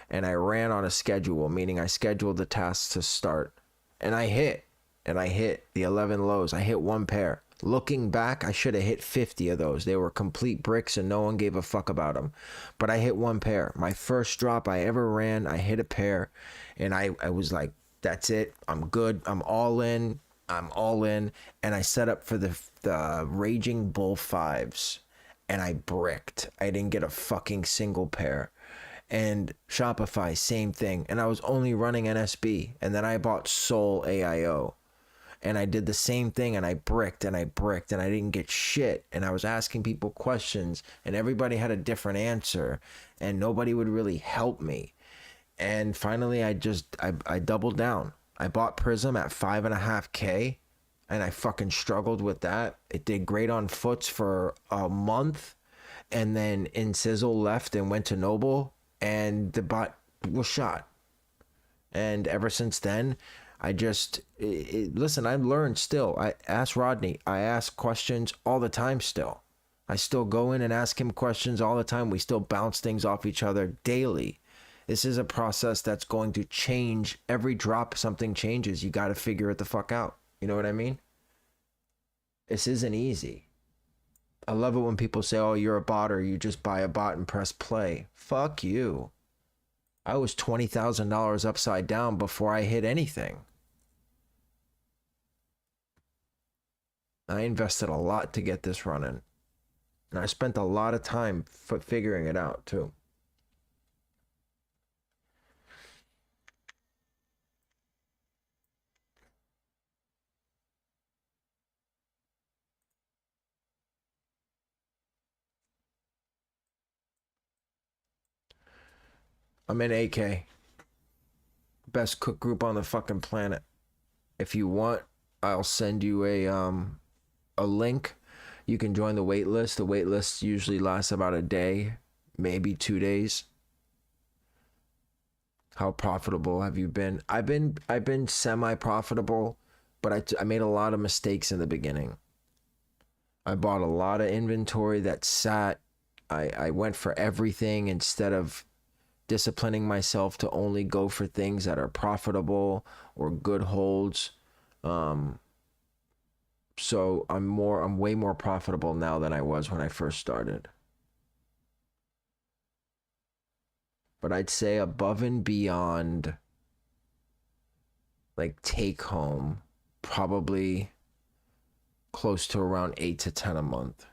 And I ran on a schedule, meaning I scheduled the tasks to start. And I hit the 11 lows. I hit one pair. Looking back, I should have hit 50 of those. They were complete bricks and no one gave a fuck about them. But I hit one pair. My first drop I ever ran, I hit a pair. And I was like, that's it. I'm good. I'm all in. I'm all in. And I set up for the Raging Bull 5s. And I bricked. I didn't get a fucking single pair. And Shopify, same thing. And I was only running NSB. And then I bought Soul AIO. And I did the same thing, and I bricked and I bricked and I didn't get shit. And I was asking people questions and everybody had a different answer and nobody would really help me. And finally I doubled down. I bought Prism at 5.5K and I fucking struggled with that. It did great on foots for a month, and then Sizzle left and went to Noble and the bot was shot. And ever since then, I just listen. I learned still. I ask Rodney. I ask questions all the time. Still, I still go in and ask him questions all the time. We still bounce things off each other daily. This is a process that's going to change every drop. Something changes. You got to figure it the fuck out. You know what I mean? This isn't easy. I love it when people say, "Oh, you're a bot, or you just buy a bot and press play." Fuck you. I was $20,000 upside down before I hit anything. I invested a lot to get this running. And I spent a lot of time figuring it out too. I'm in AK. Best cook group on the fucking planet. If you want, I'll send you a link. You can join the wait list. The wait list usually lasts about a day, maybe 2 days. How profitable have you been? I've been semi-profitable, but I made a lot of mistakes in the beginning. I bought a lot of inventory that sat. I went for everything instead of disciplining myself to only go for things that are profitable or good holds. So I'm way more profitable now than I was when I first started. But I'd say above and beyond, like take home, probably close to around 8 to 10 a month.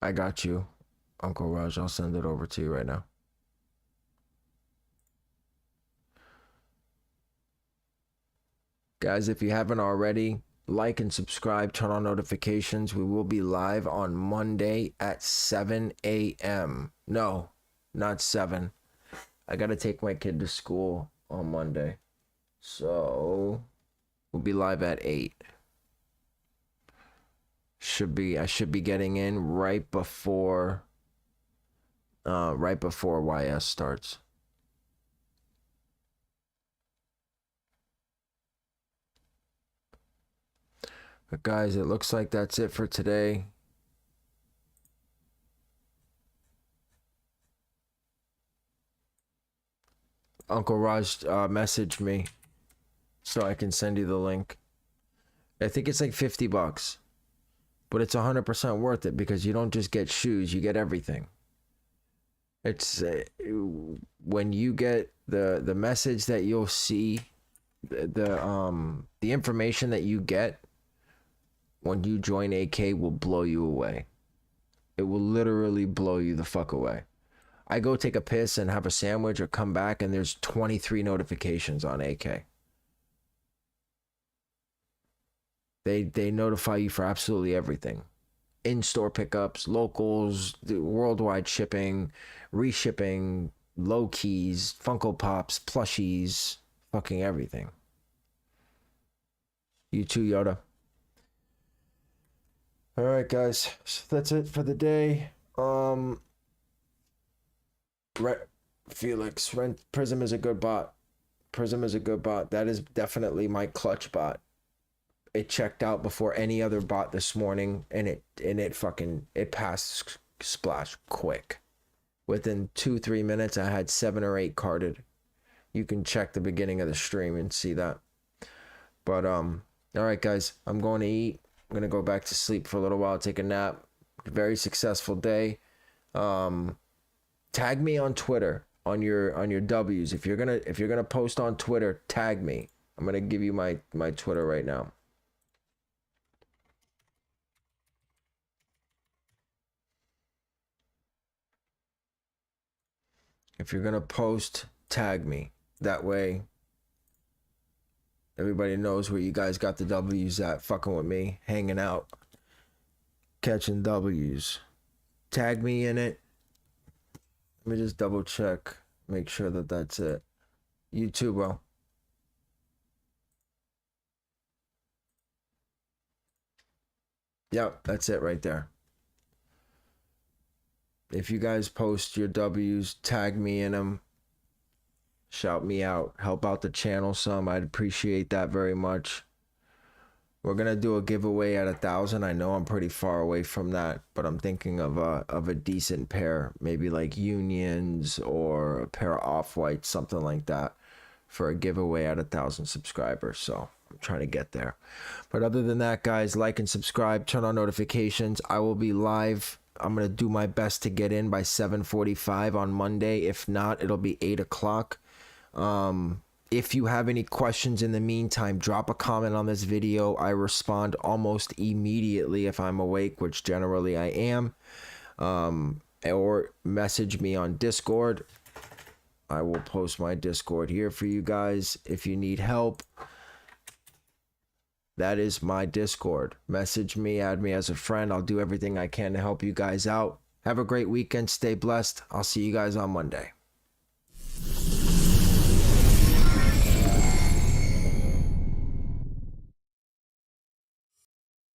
I got you, Uncle Raj. I'll send it over to you right now. Guys, if you haven't already, like and subscribe, turn on notifications. We will be live on Monday at 7 a.m. No, not 7. I got to take my kid to school on Monday. So we'll be live at 8. I should be getting in right before YS starts. But guys, it looks like that's it for today. Uncle Raj messaged me so I can send you the link. I think it's like $50, but it's 100% worth it because you don't just get shoes, you get everything. It's when you get the message that you'll see, the information that you get when you join AK will blow you away. It will literally blow you the fuck away. I go take a piss and have a sandwich or come back and there's 23 notifications on AK. They notify you for absolutely everything. In-store pickups, locals, worldwide shipping, reshipping, low keys, Funko Pops, plushies, fucking everything. You too, Yoda. All right, guys. So that's it for the day. Felix, Prism is a good bot. Prism is a good bot. That is definitely my clutch bot. It checked out before any other bot this morning, and it passed Splash quick. Within 2-3 minutes, I had 7 or 8 carded. You can check the beginning of the stream and see that. But all right, guys, I'm going to eat. I'm gonna go back to sleep for a little while, take a nap. Very successful day. Tag me on Twitter on your W's. If you're gonna post on Twitter, tag me. I'm gonna give you my Twitter right now. If you're gonna post, tag me. That way everybody knows where you guys got the W's at, fucking with me, hanging out, catching W's. Tag me in it. Let me just double check, make sure that that's it. You too, bro. Yep, that's it right there. If you guys post your W's, tag me in them. Shout me out. Help out the channel some. I'd appreciate that very much. We're going to do a giveaway at 1,000. I know I'm pretty far away from that, but I'm thinking of a decent pair. Maybe like Unions or a pair of Off-Whites, something like that, for a giveaway at 1,000 subscribers. So I'm trying to get there. But other than that, guys, like and subscribe. Turn on notifications. I will be live. I'm going to do my best to get in by 7:45 on Monday. If not, it'll be 8 o'clock. If you have any questions in the meantime, drop a comment on this video. I respond almost immediately if I'm awake, which generally I am. Or message me on Discord. I will post my Discord here for you guys. If you need help, that is my Discord. Message me, add me as a friend. I'll do everything I can to help you guys out. Have a great weekend. Stay blessed. I'll see you guys on Monday.